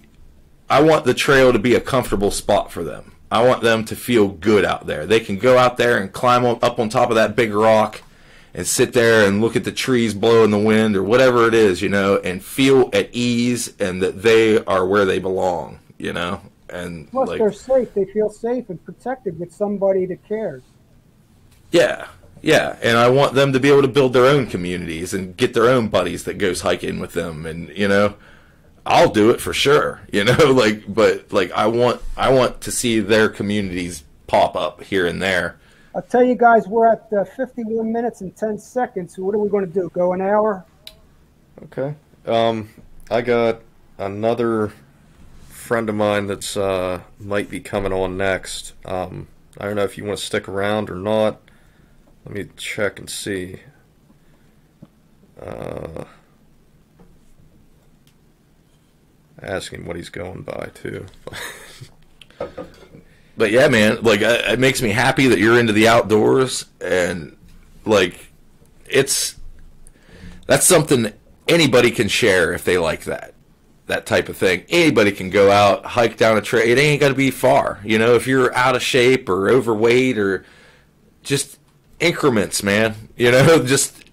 I want the trail to be a comfortable spot for them. I want them to feel good out there. They can go out there and climb up on top of that big rock and sit there and look at the trees blow in the wind or whatever it is, you know, and feel at ease and that they are where they belong, you know. And plus, they're safe. They feel safe and protected with somebody that cares. Yeah, yeah. And I want them to be able to build their own communities and get their own buddies that goes hiking with them. And, you know, I'll do it for sure, you know, but I want to see their communities pop up here and there. I'll tell you guys, we're at 51 minutes and 10 seconds. So what are we going to do? Go an hour? Okay. I got another friend of mine that's might be coming on next. I don't know if you want to stick around or not. Let me check and see. Ask him what he's going by too. But yeah, man, like, it makes me happy that you're into the outdoors, and like, that's something anybody can share if they like that type of thing. Anybody can go out, hike down a trail. It ain't got to be far, you know. If you're out of shape or overweight or just increments, man, you know, just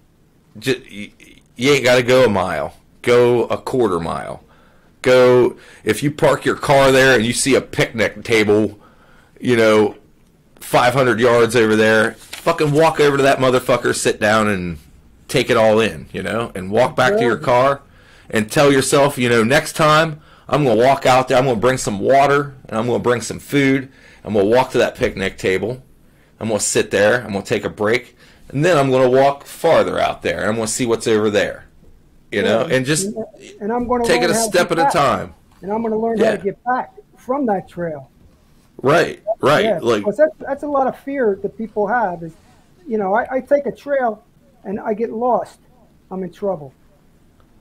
you ain't got to go a mile. Go a quarter mile. Go, if you park your car there and you see a picnic table, you know, 500 yards over there, fucking walk over to that motherfucker, sit down and take it all in, you know, and walk back to your car and tell yourself, you know, next time I'm going to walk out there, I'm going to bring some water and I'm going to bring some food. I'm going to walk to that picnic table. I'm going to sit there. I'm going to take a break. And then I'm going to walk farther out there. And I'm going to see what's over there. You know, and just and I'm going to take it a step at a time. And I'm going to learn how to get back from that trail. Right, right. Yeah, like that's a lot of fear that people have is, you know, I take a trail and I get lost, I'm in trouble.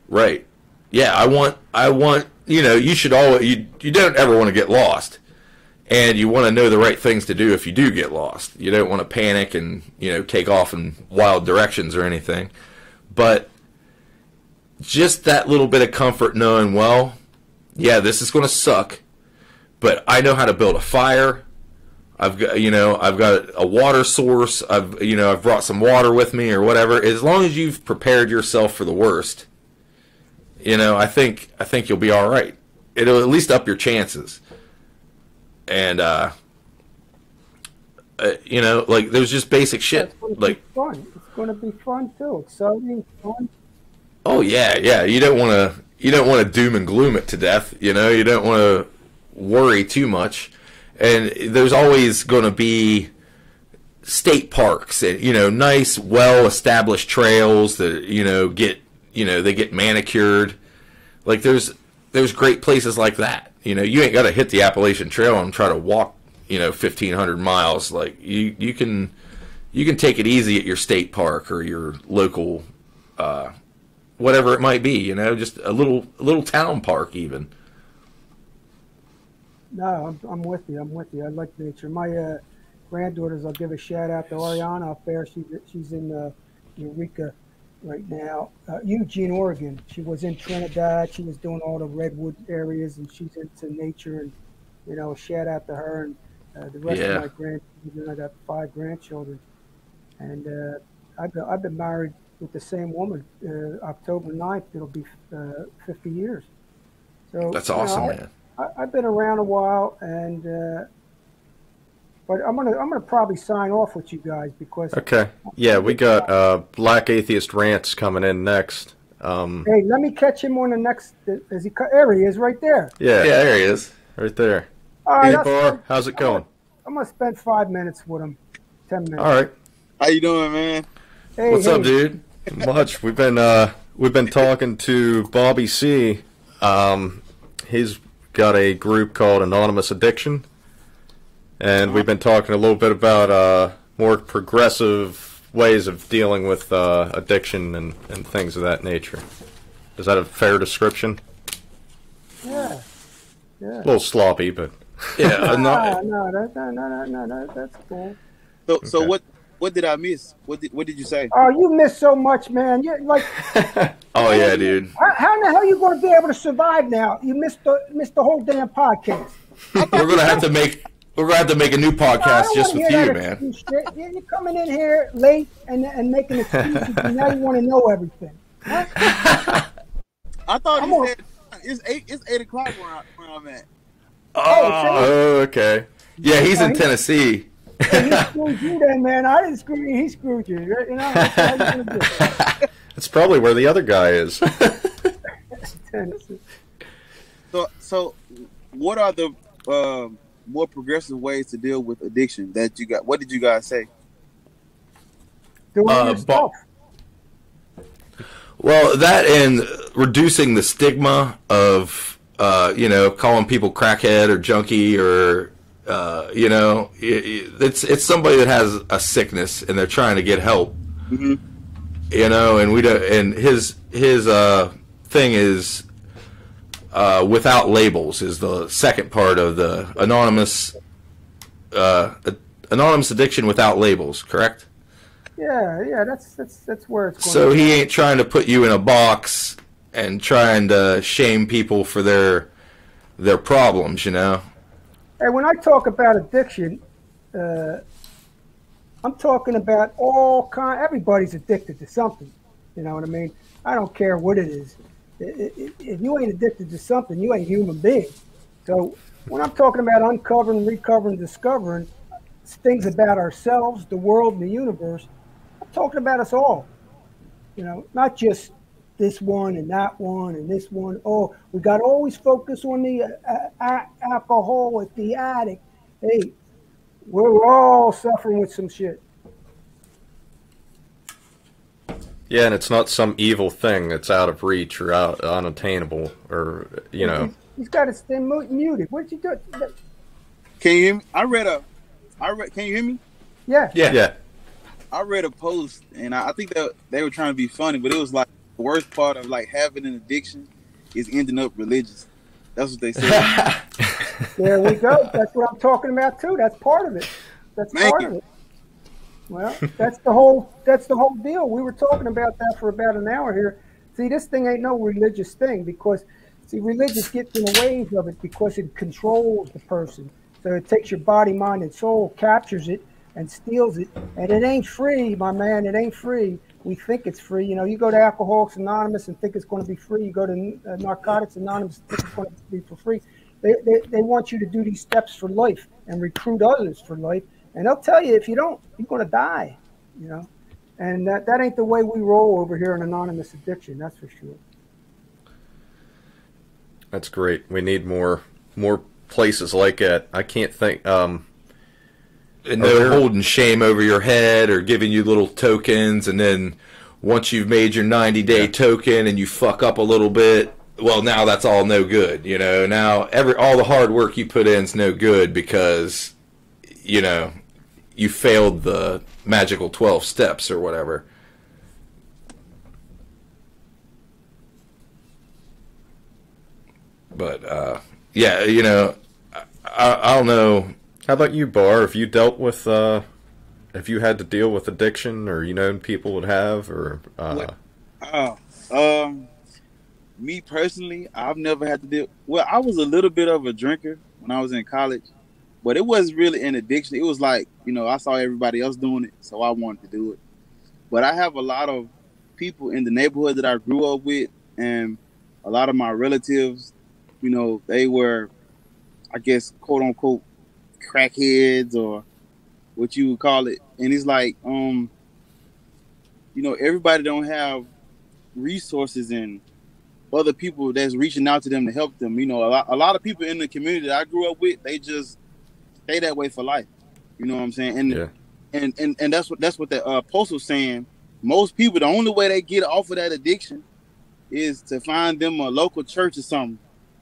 Right. Yeah, I want, you know, you should always, you don't ever want to get lost. And you want to know the right things to do if you do get lost. You don't want to panic and, you know, take off in wild directions or anything. But just that little bit of comfort knowing, well, yeah, this is going to suck, but I know how to build a fire. I've got a water source. I've brought some water with me or whatever. As long as you've prepared yourself for the worst, you know, I think you'll be all right. It'll at least up your chances. And you know, like, there's just basic shit. Like, fun. It's going to be fun too. Exciting, fun. Oh yeah. You don't want to doom and gloom it to death. You know, you don't want to worry too much. And there's always going to be state parks and, you know, nice, well-established trails that, you know, they get manicured. Like, there's great places like that. You know, you ain't got to hit the Appalachian Trail and try to walk, you know, 1,500 miles. Like, you can take it easy at your state park or your local whatever it might be, you know, just a little town park even. No, I'm with you. I like nature. My granddaughters, I'll give a shout out to Ariana up there. She's in Eureka right now. Eugene, Oregon. She was in Trinidad. She was doing all the redwood areas, and she's into nature. And, you know, shout out to her and the rest of my grandchildren. I got 5 grandchildren, and I've been married with the same woman. October 9th, it'll be 50 years. So that's awesome, man. I've been around a while, and But I'm gonna probably sign off with you guys because. Okay. Yeah, we got Black Atheist Rants coming in next. Hey, let me catch him on the next. There he is, right there. Yeah, Yeah, there he is. right there. All right, Hey, Bar, how's it going? I'm gonna spend 5 minutes with him. 10 minutes. All right. How you doing, man? Hey, What's up, dude? Much. We've been talking to Bobby C. He's got a group called Anonymous Addiction, and we've been talking a little bit about more progressive ways of dealing with addiction and things of that nature. Is that a fair description? Yeah. A little sloppy, but Yeah, No, that's cool. So Okay. what did I miss? What did you say? Oh, you missed so much, man. You're like, oh yeah, dude. how in the hell are you going to be able to survive now? You missed the whole damn podcast. We're gonna have to make a new I podcast don't just wanna with hear you, that man. excuse shit. You're coming in here late and making excuses, and now you want to know everything. What? I thought I'm you on- said it's 8 o'clock where I'm at. oh, okay. Yeah, he's in Tennessee. He screwed you then, man. I didn't screw you. He screwed you. You know, that's how you gonna do it. That's probably where the other guy is. Tennessee. So what are the more progressive ways to deal with addiction that you got? What did you guys say? Doing Uh, your stuff. Well, that and reducing the stigma of calling people crackhead or junkie or it's somebody that has a sickness and they're trying to get help. Mm-hmm. And we don't. And his thing is without labels is the second part of the anonymous addiction without labels. Correct. Yeah, that's where it's going. So he ain't trying to put you in a box and trying to shame people for their problems, you know. Hey, when I talk about addiction, I'm talking about everybody's addicted to something. You know what I mean? I don't care what it is. If you ain't addicted to something, you ain't a human being. So when I'm talking about uncovering, recovering, discovering things about ourselves, the world, and the universe, I'm talking about us all. You know, not just this one and that one and this one. Oh, we got to always focus on the alcoholic, the addict. Hey, we're all suffering with some shit. Yeah, and it's not some evil thing that's out of reach or unattainable, or He's got his thing muted. What did you do? Can you hear me? Can you hear me? Yeah. Yeah. I read a post and I think that they were trying to be funny, but it was like the worst part of like having an addiction is ending up religious. That's what they said. There we go. That's what I'm talking about too. That's part of it. That's Thank part you. of it. Well, that's the whole deal. We were talking about that for about an hour here. See, this thing ain't no religious thing because religious gets in the ways of it because it controls the person. So it takes your body, mind, and soul, captures it, and steals it. And it ain't free, my man. It ain't free. We think it's free. You know, you go to Alcoholics Anonymous and think it's going to be free. You go to Narcotics Anonymous and think it's going to be for free. They want you to do these steps for life and recruit others for life. And they'll tell you if you don't, you're going to die. You know, and that ain't the way we roll over here in Anonymous Addiction. That's for sure. That's great. We need more places like that. I can't think. And no holding shame over your head or giving you little tokens, and then once you've made your 90-day token and you fuck up a little bit, well, now that's all no good. You know, now all the hard work you put in is no good because, you know, you failed the magical 12 steps or whatever. But yeah, you know, I don't know. How about you, Bar? Have you dealt with? Have you had to deal with addiction, or people would have, or? Me personally, I've never had to deal. Well, I was a little bit of a drinker when I was in college, but it wasn't really an addiction. It was like, I saw everybody else doing it, so I wanted to do it. But I have a lot of people in the neighborhood that I grew up with, and a lot of my relatives, they were, I guess, quote unquote, crackheads or what you would call it. And it's like, everybody don't have resources and other people that's reaching out to them to help them. A lot of people in the community that I grew up with, they just stay that way for life. You know what I'm saying? And that's what the post was saying. Most people, the only way they get off of that addiction is to find them a local church or something,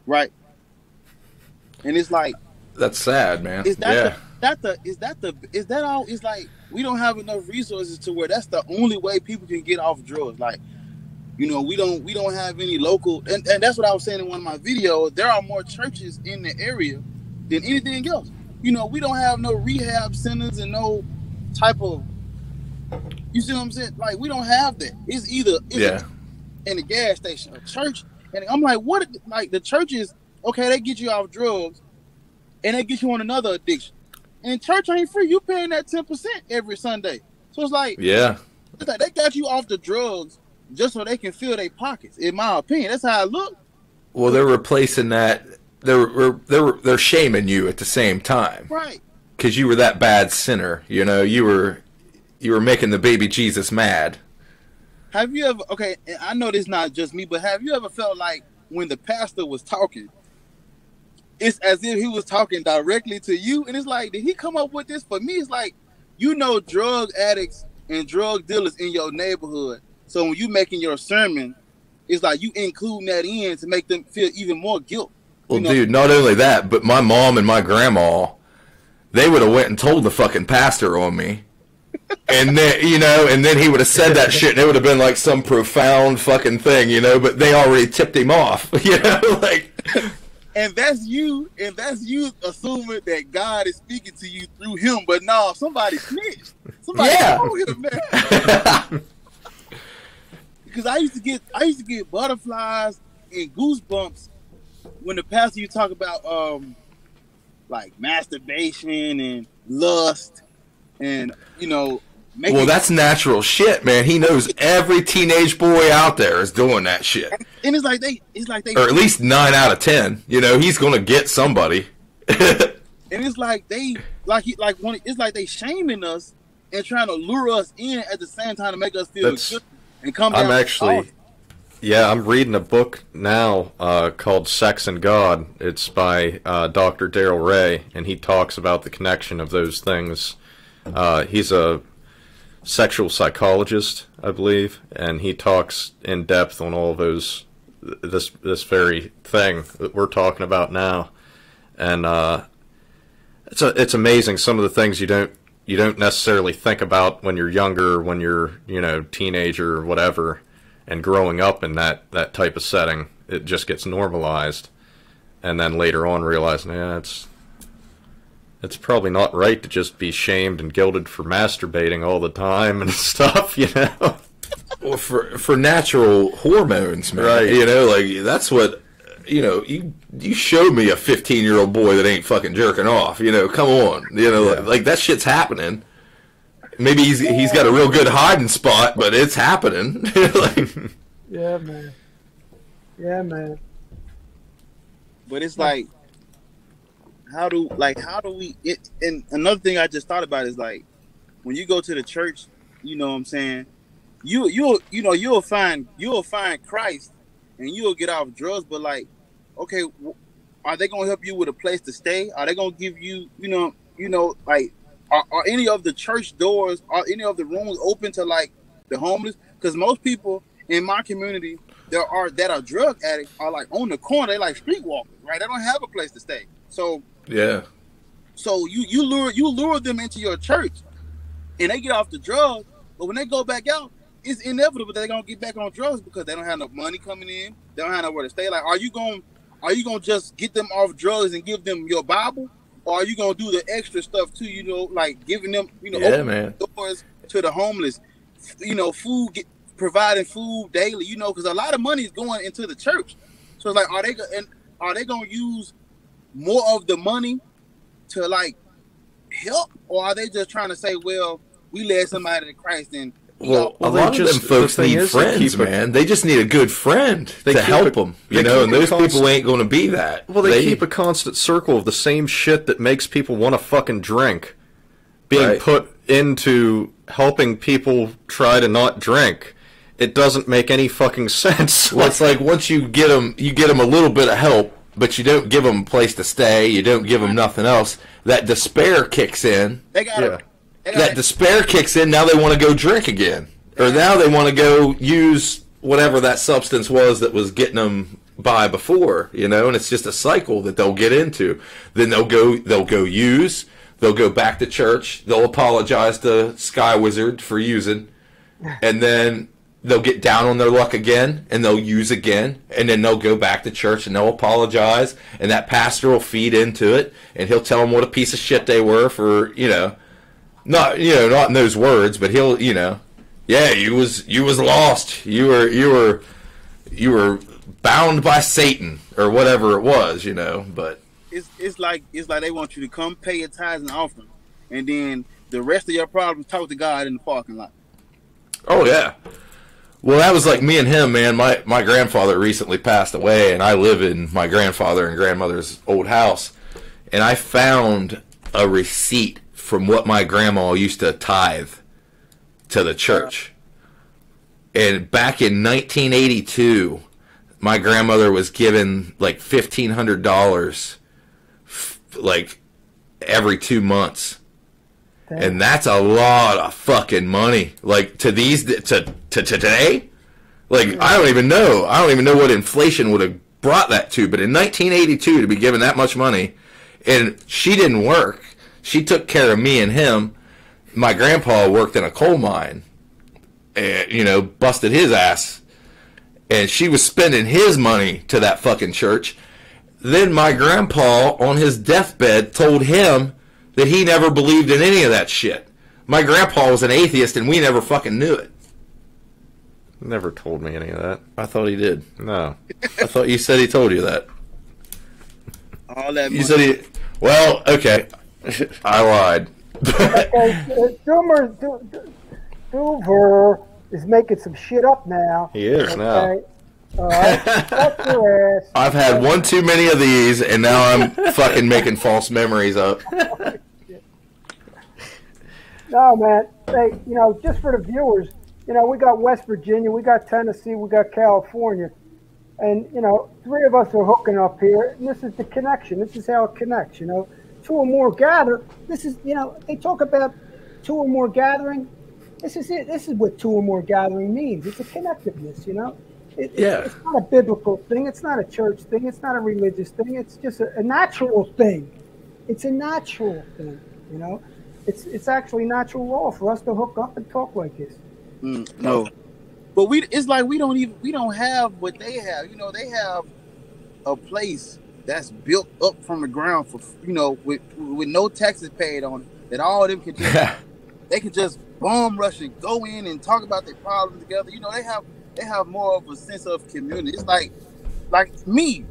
right? And it's like, that's sad, man. Is that all? It's like we don't have enough resources to where that's the only way people can get off drugs. Like, we don't have any local, and that's what I was saying in one of my videos. There are more churches in the area than anything else. We don't have no rehab centers and no type of, you see what I'm saying? Like, we don't have that. It's either in a gas station, a church, and I'm like, what? Like, the churches, okay, they get you off drugs, and they get you on another addiction. And church ain't free. You paying that 10% every Sunday. So it's like, it's like they got you off the drugs just so they can fill their pockets. In my opinion, that's how I look. Well, they're replacing that. They're shaming you at the same time, right? Because you were that bad sinner. You were making the baby Jesus mad. Have you ever? Okay, I know this not just me, but have you ever felt like when the pastor was talking, it's as if he was talking directly to you, and it's like, did he come up with this for me? It's like, drug addicts and drug dealers in your neighborhood. So when you making your sermon, it's like you including that in to make them feel even more guilt. Well, dude, not only that, but my mom and my grandma, they would have went and told the fucking pastor on me. And then, and then he would have said that shit, and it would have been like some profound fucking thing, but they already tipped him off, like. And that's you assuming that God is speaking to you through him, but no, somebody snitched. Somebody told him, man. Because I used to get butterflies and goosebumps when the pastor you talk about like masturbation and lust and well, that's natural shit, man. He knows every teenage boy out there is doing that shit. And it's like they or at least 9 out of 10. He's gonna get somebody. And it's like it's like they shaming us and trying to lure us in at the same time to make us feel good and come down. I'm reading a book now called Sex and God. It's by Dr. Daryl Ray, and he talks about the connection of those things. He's a sexual psychologist, I believe, and he talks in depth on all of those, this very thing that we're talking about now. And it's amazing some of the things you don't necessarily think about when you're younger, when you're teenager or whatever. And growing up in that type of setting, it just gets normalized. And then later on realizing, it's probably not right to just be shamed and guilted for masturbating all the time and stuff, Well, for natural hormones, man. Right. Like, that's what, you show me a 15-year-old boy that ain't fucking jerking off, come on. Like that shit's happening. Maybe he's got a real good hiding spot, but it's happening. Yeah, man. But it's like, how do we? And another thing I just thought about is like, when you go to the church, you know what I'm saying? You'll find Christ, and you'll get off drugs. But like, okay, are they gonna help you with a place to stay? Are they gonna give you, like? Are any of the church doors, are any of the rooms open to like the homeless? Because most people in my community that are drug addicts are like on the corner. They're like streetwalkers, right? They don't have a place to stay. So So you lure them into your church, and they get off the drugs. But when they go back out, it's inevitable they're gonna get back on drugs because they don't have enough money coming in. They don't have nowhere to stay. Like, are you gonna just get them off drugs and give them your Bible? Or are you gonna do the extra stuff too? Like giving them, open doors to the homeless, food, providing food daily. Because a lot of money is going into the church. So it's like, are they gonna use more of the money to like help, or are they just trying to say, well, we led somebody to Christ and Well, a lot of them folks need friends, man. They just need a good friend to help them, and those people ain't going to be that. Well, they keep a constant circle of the same shit that makes people want to fucking drink. being put into helping people try to not drink. It doesn't make any fucking sense. Well, it's like once you get them a little bit of help, but you don't give them a place to stay. You don't give them nothing else. That despair kicks in. That despair kicks in. Now they want to go drink again, or now they want to go use whatever that substance was that was getting them by before. And it's just a cycle that they'll get into. Then they'll go use. They'll go back to church. They'll apologize to Sky Wizard for using, and then they'll get down on their luck again, and they'll use again, and then they'll go back to church, and they'll apologize, and that pastor will feed into it, and he'll tell them what a piece of shit they were for, not in those words, but he'll, yeah, you was lost, you were bound by Satan or whatever it was, but. It's like they want you to come pay your tithes and offering, and then the rest of your problems talk to God in the parking lot. Oh yeah. Well, that was like me and him, man. My grandfather recently passed away, and I live in my grandfather and grandmother's old house, and I found a receipt from what my grandma used to tithe to the church. And back in 1982, my grandmother was given like $1,500 like every 2 months. Damn. And that's a lot of fucking money. Like to today, like I don't even know what inflation would have brought that to. But in 1982, to be given that much money, and she didn't work, she took care of me and him. My grandpa worked in a coal mine, and busted his ass, and she was spending his money to that fucking church. Then my grandpa, on his deathbed, told him that he never believed in any of that shit. My grandpa was an atheist, and we never fucking knew it. Never told me any of that. I thought he did. No. I thought you said he told you that. All that money. You said he... Well, okay. I lied. Okay, Doover is making some shit up now. He is now. All right, fuck your ass. I've had one too many of these, and now I'm fucking making false memories up. No, man. Hey, just for the viewers, we got West Virginia, we got Tennessee, we got California, and three of us are hooking up here, and this is the connection. This is how it connects. Two or more gather. This is, they talk about two or more gathering. This is it. This is what two or more gathering means. It's a connectiveness. It's not a biblical thing. It's not a church thing. It's not a religious thing. It's just a natural thing. It's a natural thing, It's actually natural law for us to hook up and talk like this. No, but it's like we don't have what they have. They have a place that's built up from the ground for with no taxes paid on it. That all of them can just they can just bomb rush and go in and talk about their problems together. They have more of a sense of community. It's like me.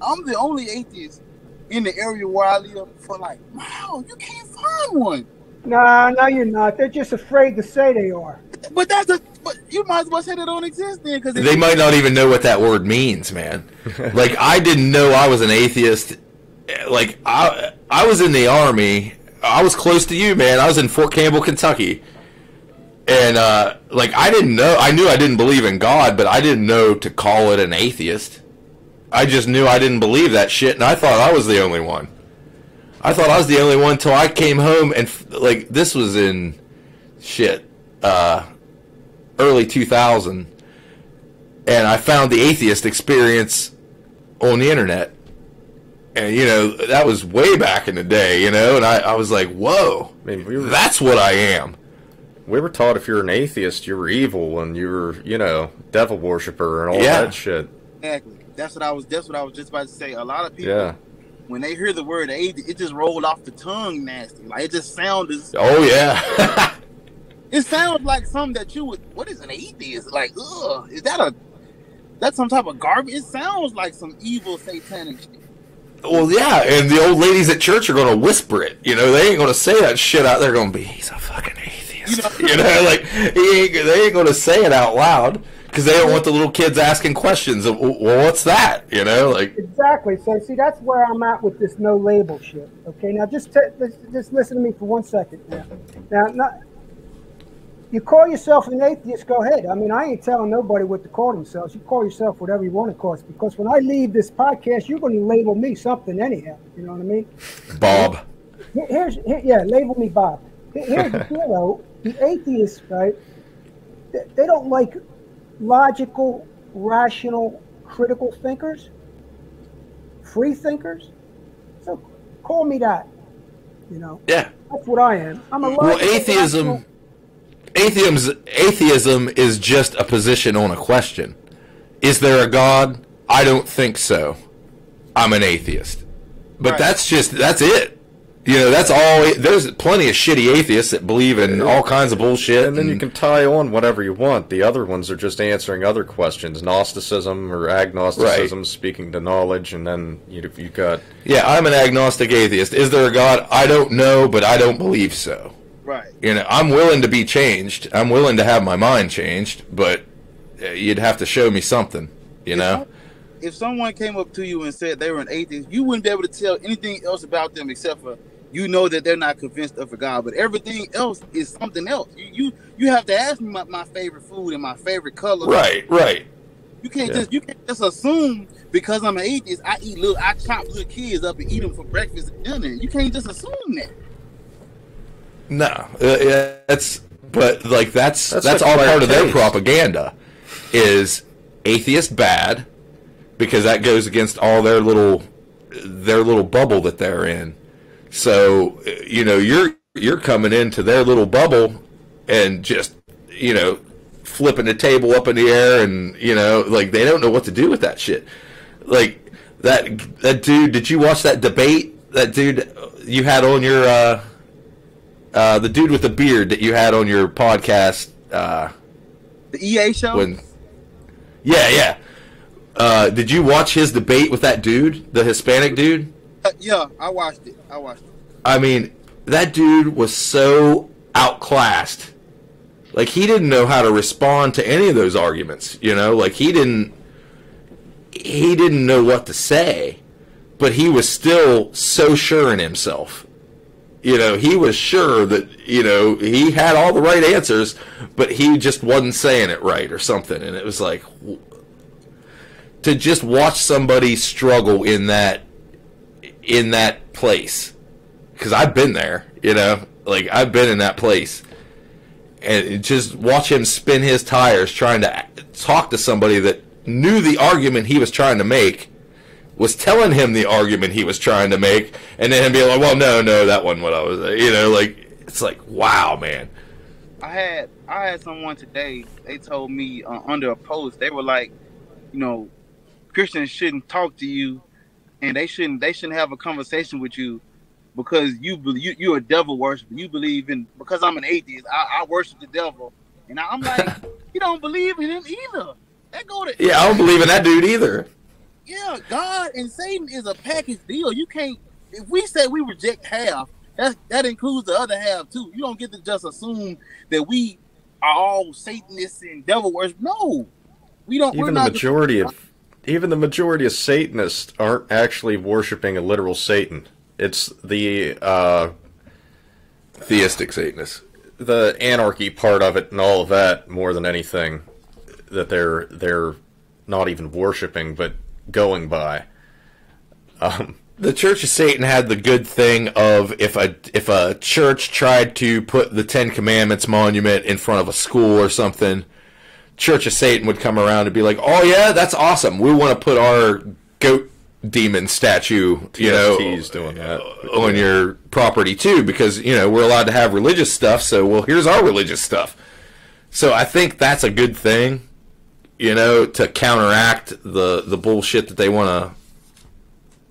I'm the only atheist in the area where I live for wow, you can't find one. No, you're not. They're just afraid to say they are. But you might as well say they don't exist then, because they might not even know what that word means, man. Like I didn't know I was an atheist. Like I was in the Army. I was close to you, man. I was in Fort Campbell, Kentucky. And, I didn't know. I knew I didn't believe in God, but I didn't know to call it an atheist. I just knew I didn't believe that shit, and I thought I was the only one. I thought I was the only one until I came home, and, this was in, early 2000, and I found the atheist experience on the internet. And, that was way back in the day, and I was like, whoa, that's what I am. We were taught if you're an atheist, you were evil and you were, devil worshiper and all that shit. Exactly. That's what I was just about to say. A lot of people, when they hear the word atheist, it just rolled off the tongue nasty. Like it just sounds. Oh yeah. It sounds like something that you would. What is an atheist? Like, ugh, is that's some type of garbage? It sounds like some evil satanic shit. Well, yeah, and the old ladies at church are going to whisper it. They ain't going to say that shit out there. Going to be, he's a fucking atheist. They ain't going to say it out loud because they don't want the little kids asking questions of, well, what's that? You know, like Exactly. So see, that's where I'm at with this no label shit. Okay, now just listen to me for 1 second. Now, you call yourself an atheist, go ahead. I mean, I ain't telling nobody what to call themselves. You call yourself whatever you want to call it, because when I leave this podcast, you're going to label me something anyhow. You know what I mean? Bob. Label me Bob. Here's the deal, though. The atheists, right? They don't like logical, rational, critical thinkers, free thinkers. So call me that. You know. Yeah. That's what I am. I'm a well, atheism is just a position on a question. Is there a God? I don't think so. I'm an atheist. But Right. that's it. You know, that's all. There's plenty of shitty atheists that believe in all kinds of bullshit. And then you can tie on whatever you want. The other ones are just answering other questions, Gnosticism or agnosticism, Right. speaking to knowledge, and then you've got... Yeah, I'm an agnostic atheist. Is there a God? I don't know, but I don't believe so. Right. You know, I'm willing to be changed. I'm willing to have my mind changed, but you'd have to show me something, you know? If someone came up to you and said they were an atheist, you wouldn't be able to tell anything else about them except for you know that they're not convinced of a God. But everything else is something else. You have to ask me my favorite food and my favorite color. Right. You can't just assume because I'm an atheist I chop little kids up and eat them for breakfast and dinner. You can't just assume that. No, that's like all part of their taste. propaganda. Is atheist bad because that goes against all their little bubble that they're in. So you know you're coming into their little bubble and just flipping the table up in the air, and like they don't know what to do with that shit. Like that dude. Did you watch that debate? That dude you had on your the dude with the beard that you had on your podcast. The EA show. Yeah. Did you watch his debate with that dude, the Hispanic dude? Yeah, I watched it. I mean, that dude was so outclassed. Like, he didn't know how to respond to any of those arguments, Like, he didn't know what to say, but he was still so sure in himself. He was sure that, he had all the right answers, but he just wasn't saying it right or something. And it was like, to just watch somebody struggle in that place. Because I've been there, like I've been in that place. And just watch him spin his tires trying to talk to somebody that knew the argument he was trying to make, was telling him the argument he was trying to make, and then him be like, well, no, that wasn't what I was, like, it's like, wow, man. I had someone today, they told me under a post, they were like, Christians shouldn't talk to you, and they shouldn't have a conversation with you because you're a devil worshiper. You believe in, because I'm an atheist, I worship the devil. And I'm like, you don't believe in him either. Yeah, I don't believe in that dude either. Yeah, God and Satan is a package deal. You can't, if we say we reject half, that includes the other half too. You don't get to just assume that we are all Satanists and devil worship. No, we don't. Even the majority of Satanists aren't actually worshiping a literal Satan. It's the theistic Satanists, the anarchy part of it, and all of that more than anything that they're not even worshiping, but going by. The Church of Satan had the good thing of if a church tried to put the Ten Commandments monument in front of a school or something, Church of Satan would come around and be like, "Oh yeah, that's awesome. We want to put our goat demon statue, TST's doing that on your property too, because we're allowed to have religious stuff. So, well, here's our religious stuff." So I think that's a good thing, to counteract the bullshit that they want to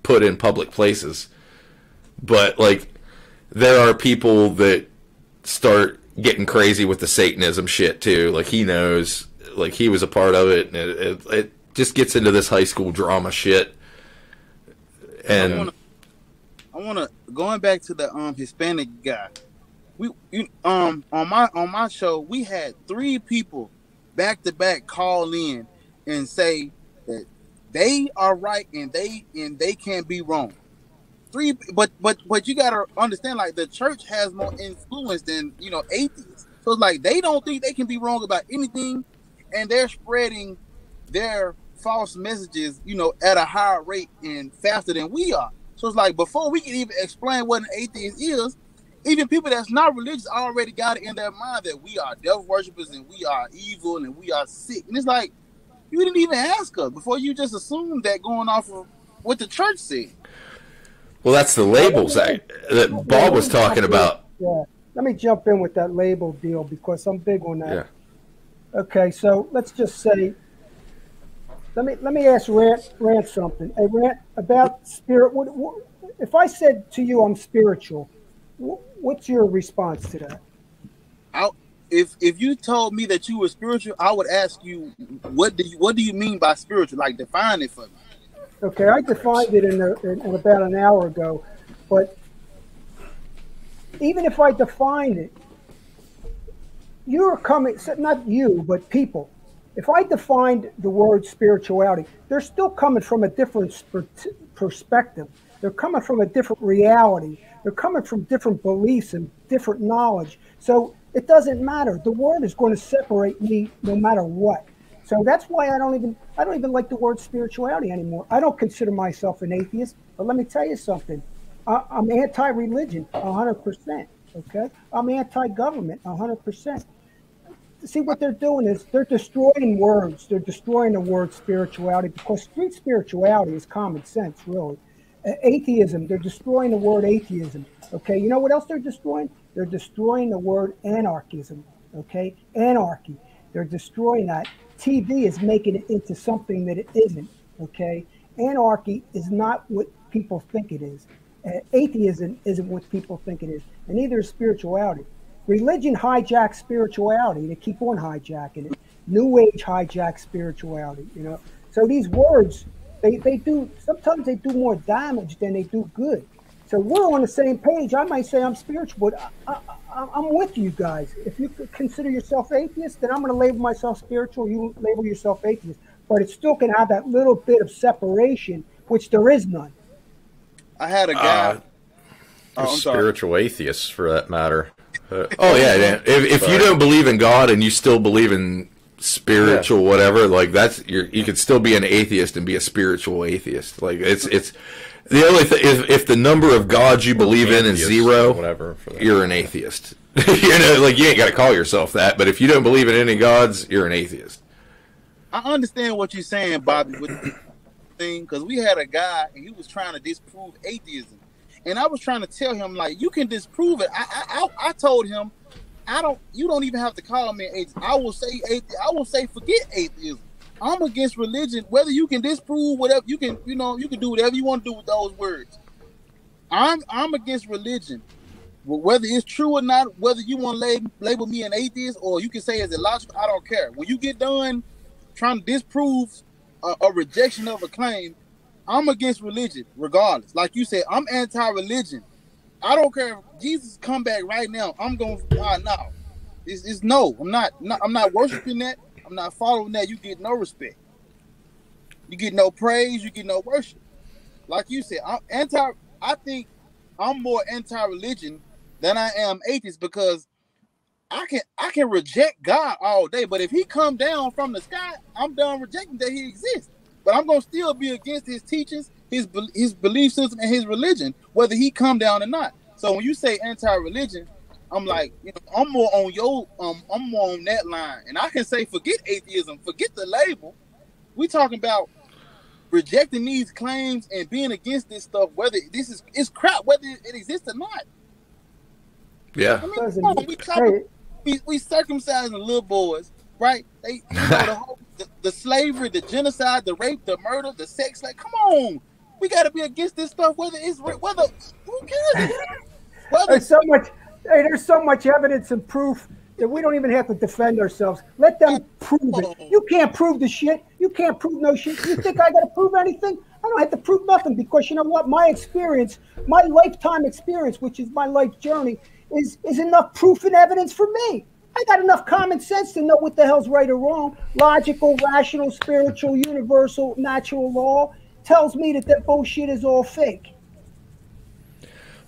put in public places. But like, there are people that start getting crazy with the Satanism shit too. Like, he knows, like, he was a part of it, and it just gets into this high school drama shit. And I wanna going back to the Hispanic guy. On my show we had 3 people back to back call in and say that they are right and they can't be wrong. But you gotta understand, like, the church has more influence than atheists. So it's like they don't think they can be wrong about anything, and they're spreading their false messages, at a higher rate and faster than we are. So it's like, before we can even explain what an atheist is, even people that's not religious already got it in their mind that we are devil worshippers and we are evil and we are sick. And it's like, you didn't even ask us before. You just assumed that going off of what the church said. Well, that's the labels that Bob was talking about. Yeah. Let me jump in with that label deal because I'm big on that. Yeah. Okay, so let's just say, let me ask Rant something. Hey, Rant, about spirit. What, if I said to you I'm spiritual, what's your response to that? If you told me that you were spiritual, I would ask you, what do you mean by spiritual? Like, define it for me. Okay, I defined it in about an hour ago, but even if I defined it, you're coming, not you, but people. If I defined the word spirituality, they're still coming from a different perspective. They're coming from a different reality. They're coming from different beliefs and different knowledge. So it doesn't matter. The word is going to separate me no matter what. So that's why I don't even like the word spirituality anymore. I don't consider myself an atheist, but let me tell you something. I'm anti-religion 100%. Okay, I'm anti-government 100%. See, what they're doing is they're destroying words. They're destroying the word spirituality, because street spirituality is common sense, really. Atheism, they're destroying the word atheism. Okay, you know what else they're destroying? They're destroying the word anarchism. Okay, anarchy. They're destroying that. TV is making it into something that it isn't. Okay, anarchy is not what people think it is. Atheism isn't what people think it is, and neither is spirituality. Religion hijacks spirituality. They keep on hijacking it. New Age hijacks spirituality. So these words, they do, sometimes they do more damage than they do good. So we're on the same page. I might say I'm spiritual, but I'm with you guys. If you consider yourself atheist, then I'm going to label myself spiritual. You label yourself atheist, but it still can have that little bit of separation, which there is none. I had a guy. Spiritual atheists, for that matter. Yeah. If you don't believe in God and you still believe in spiritual whatever, like, that's you could still be an atheist and be a spiritual atheist. Like, it's the only thing, if the number of gods you believe in is zero, whatever, you're an atheist. Like, you ain't got to call yourself that, but if you don't believe in any gods, you're an atheist. I understand what you're saying, Bobby, with the thing, because we had a guy and he was trying to disprove atheism. And I was trying to tell him, like, you can disprove it. I told him, you don't even have to call me an atheist. I will say forget atheism. I'm against religion. Whether you can disprove whatever, you can do whatever you want to do with those words. I'm against religion. Whether it's true or not, whether you want to label me an atheist or you can say it's illogical, I don't care. When you get done trying to disprove a rejection of a claim, I'm against religion, regardless. Like you said, I'm anti-religion. I don't care if Jesus come back right now. I'm going no. It's no. I'm not worshiping that. I'm not following that. You get no respect. You get no praise. You get no worship. Like you said, I think I'm more anti-religion than I am atheist, because I can reject God all day, but if he come down from the sky, I'm done rejecting that he exists. But I'm going to still be against his teachings, his belief system, and his religion, whether he come down or not. So when you say anti-religion, I'm like, I'm more on that line. And I can say, forget atheism, forget the label. We talking about rejecting these claims and being against this stuff, whether it's crap, whether it exists or not. Yeah. I mean, we circumcising little boys, right? They, the slavery, the genocide, the rape, the murder, the sex. Like, come on, we got to be against this stuff. Who cares? There's so much evidence and proof that we don't even have to defend ourselves. Let them prove it. You can't prove the shit. You can't prove no shit. You think I got to prove anything? I don't have to prove nothing, because you know what? My experience, my lifetime experience, which is my life journey, is enough proof and evidence for me. I got enough common sense to know what the hell's right or wrong. Logical, rational, spiritual, universal, natural law tells me that that bullshit is all fake.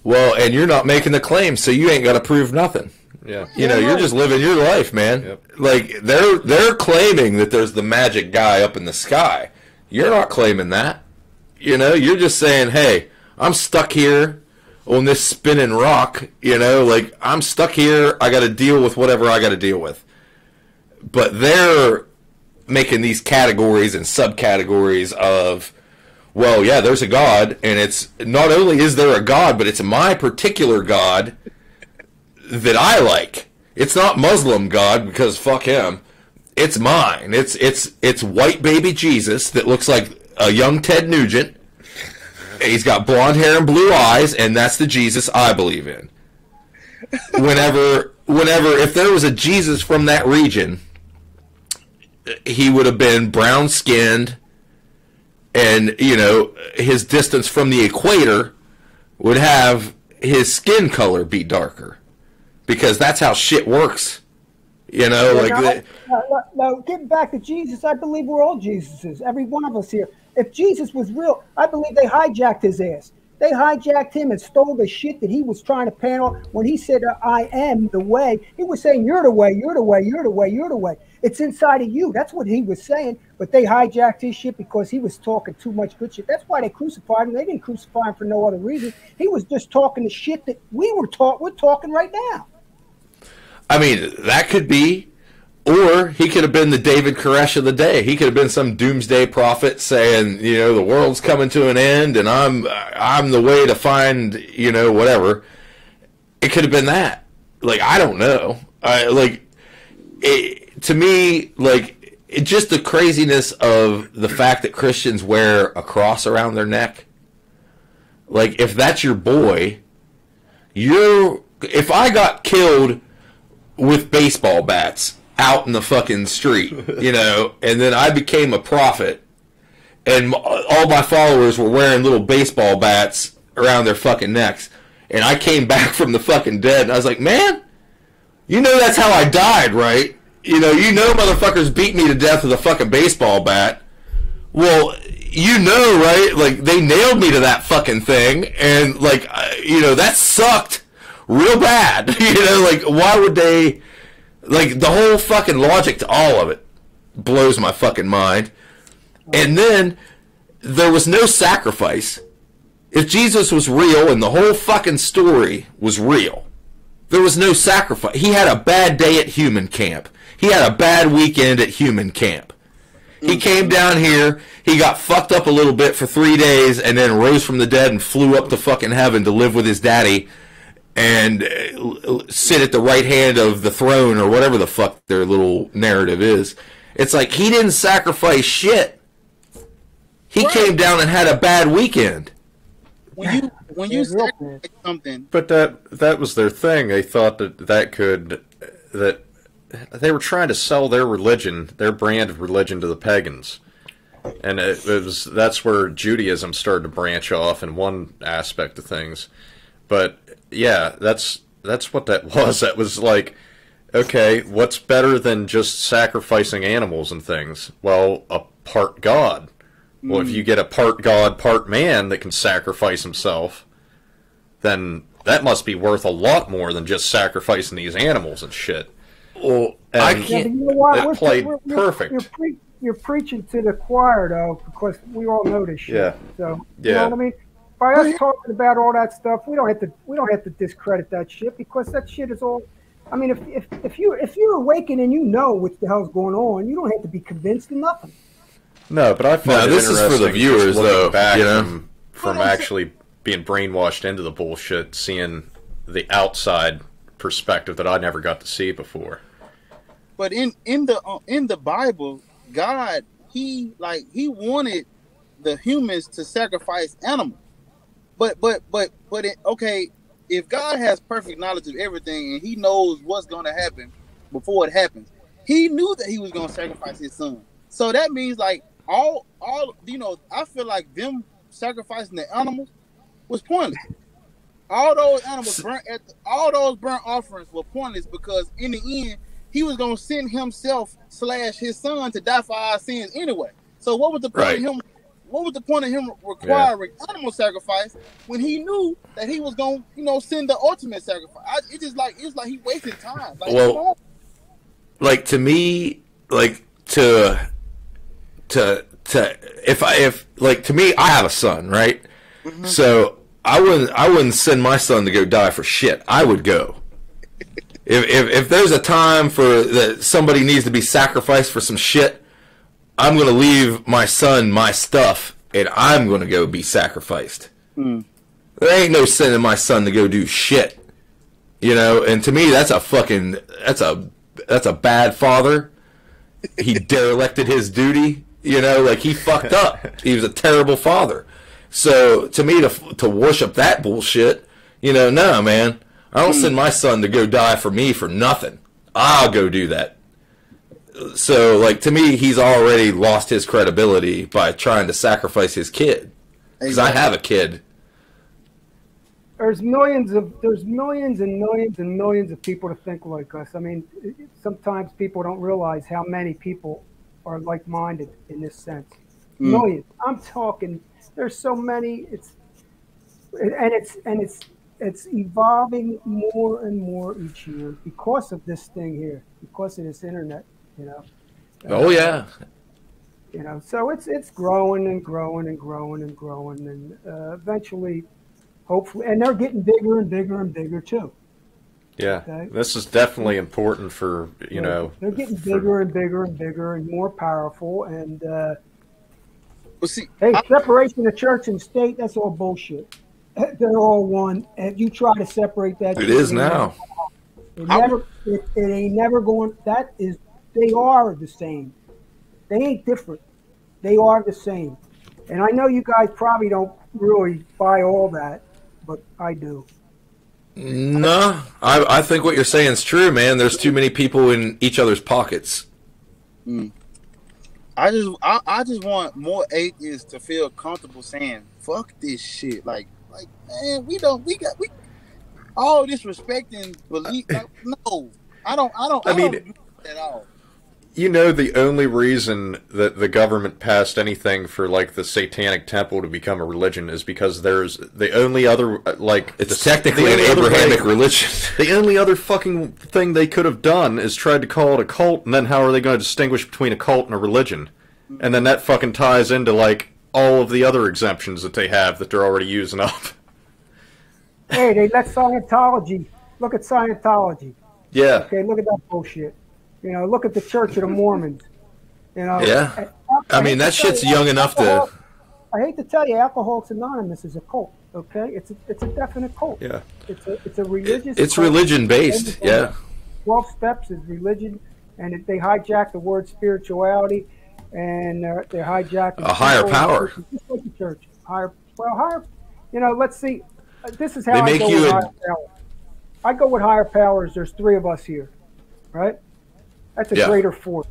Well, and you're not making the claim, so you ain't got to prove nothing. Yeah. You know, you're just living your life, man. Yep. Like, they're claiming that there's the magic guy up in the sky. You're not claiming that. You know, you're just saying, hey, I'm stuck here on this spinning rock, you know, like, I'm stuck here, I got to deal with whatever I got to deal with. But they're making these categories and subcategories of, well, yeah, there's a God, and it's, not only is there a God, but it's my particular God that I like. It's not Muslim God, because fuck him. It's mine. It's white baby Jesus that looks like a young Ted Nugent. He's got blonde hair and blue eyes, and that's the Jesus I believe in. Whenever, if there was a Jesus from that region, he would have been brown-skinned, and, you know, his distance from the equator would have his skin color be darker. Because that's how shit works. You know, now, getting back to Jesus, I believe we're all Jesuses. Every one of us here. If Jesus was real, I believe they hijacked his ass. They hijacked him and stole the shit that he was trying to panel. When he said, I am the way, he was saying, you're the way, you're the way, you're the way, you're the way. It's inside of you. That's what he was saying. But they hijacked his shit because he was talking too much good shit. That's why they crucified him. They didn't crucify him for no other reason. He was just talking the shit that we're talking right now. I mean, that could be, or he could have been the David Koresh of the day. He could have been some doomsday prophet saying, you know, the world's coming to an end, and I'm the way to find, you know, whatever. It could have been that. Like, I don't know. To me, like, just the craziness of the fact that Christians wear a cross around their neck. Like, if that's your boy, if I got killed with baseball bats out in the fucking street, you know, and then I became a prophet, and all my followers were wearing little baseball bats around their fucking necks, and I came back from the fucking dead, and I was like, man, you know that's how I died, right? You know motherfuckers beat me to death with a fucking baseball bat. Well, you know, right? Like, they nailed me to that fucking thing, and, like, you know, that sucked real bad. You know, like, why would they, like, the whole fucking logic to all of it blows my fucking mind. And then there was no sacrifice. If Jesus was real and the whole fucking story was real, there was no sacrifice. He had a bad day at human camp. He had a bad weekend at human camp. He came down here, he got fucked up a little bit for 3 days, and then rose from the dead and flew up to fucking heaven to live with his daddy and sit at the right hand of the throne, or whatever the fuck their little narrative is. It's like, he didn't sacrifice shit. He came down and had a bad weekend. When you sacrifice something, But that was their thing. They thought that they were trying to sell their religion, their brand of religion, to the pagans. And that's where Judaism started to branch off in one aspect of things. But yeah, that's what that was. That was like, okay, what's better than just sacrificing animals and things? Well, a part God. Well, if you get a part God, part man that can sacrifice himself, then that must be worth a lot more than just sacrificing these animals and shit. Well, I can't. You know what? It played perfect. You're preaching to the choir, though, because we all know this shit. Yeah. So Yeah. you know what I mean? By us talking about all that stuff, we don't have to discredit that shit, because that shit is all. I mean, if you're awakened and you know what the hell's going on, you don't have to be convinced of nothing. No, but I find this is for the viewers, though. Back you know, from actually being brainwashed into the bullshit, seeing the outside perspective that I never got to see before. but in the Bible, God, he wanted the humans to sacrifice animals. Okay, if God has perfect knowledge of everything and he knows what's going to happen before it happens, he knew that he was going to sacrifice his son. So that means, like, all you know, I feel like them sacrificing the animals was pointless. All those animals all those burnt offerings were pointless, because in the end, he was gonna send himself / his son to die for our sins anyway. So what was the point of him? What was the point of him requiring animal sacrifice when he knew that he was gonna, send the ultimate sacrifice? It's like he wasted time. Like, well, like to me, like to me, I have a son, right? Mm-hmm. So I wouldn't send my son to go die for shit. I would go. If there's a time for that somebody needs to be sacrificed for some shit, I'm going to leave my son my stuff, and I'm going to go be sacrificed. Mm. There ain't no sending my son to go do shit. And to me, that's a bad father. He derelicted his duty. Like he fucked up. He was a terrible father. So to me, to worship that bullshit, no, man. I don't send my son to go die for me for nothing. I'll go do that. So, like, to me, he's already lost his credibility by trying to sacrifice his kid. Because I have a kid. There's millions and millions and millions of people to think like us. I mean, sometimes people don't realize how many people are like-minded in this sense. Millions. I'm talking. There's so many. It's evolving more and more each year because of this thing here, because of this internet. Oh yeah. So it's growing and growing and growing and growing, and eventually, hopefully, and they're getting bigger and bigger and bigger too. Yeah, okay? This is definitely important for They're getting bigger and bigger and bigger and more powerful, and separation of church and state—that's all bullshit. They're all one. If you try to separate that, it is now. It ain't never going. They are the same. They ain't different. They are the same. And I know you guys probably don't really buy all that, but I do. No, I think what you're saying is true, man. There's too many people in each other's pockets. I just want more atheists to feel comfortable saying, fuck this shit. Like, man, we all this respect and belief. No, I don't do that at all. The only reason that the government passed anything for like the Satanic Temple to become a religion is because there's the only other it's technically an Abrahamic religion. The only other fucking thing they could have done is tried to call it a cult, and then how are they going to distinguish between a cult and a religion? And then that fucking ties into like all of the other exemptions that they have that they're already using up. Hey, they let Scientology. Look at Scientology. Yeah. Okay, look at that bullshit. Look at the Church of the Mormons. Yeah. I mean, that shit's young enough to. I hate to tell you, Alcoholics Anonymous is a cult. Okay, it's a definite cult. Yeah. It's a religious. It's religion based. Yeah. 12 steps is religion, and they hijack the word spirituality, and they hijack a higher power. Just like the church, higher. Let's see. This is how they I make go you with higher power. I go with higher powers. There's 3 of us here, right? That's a greater force.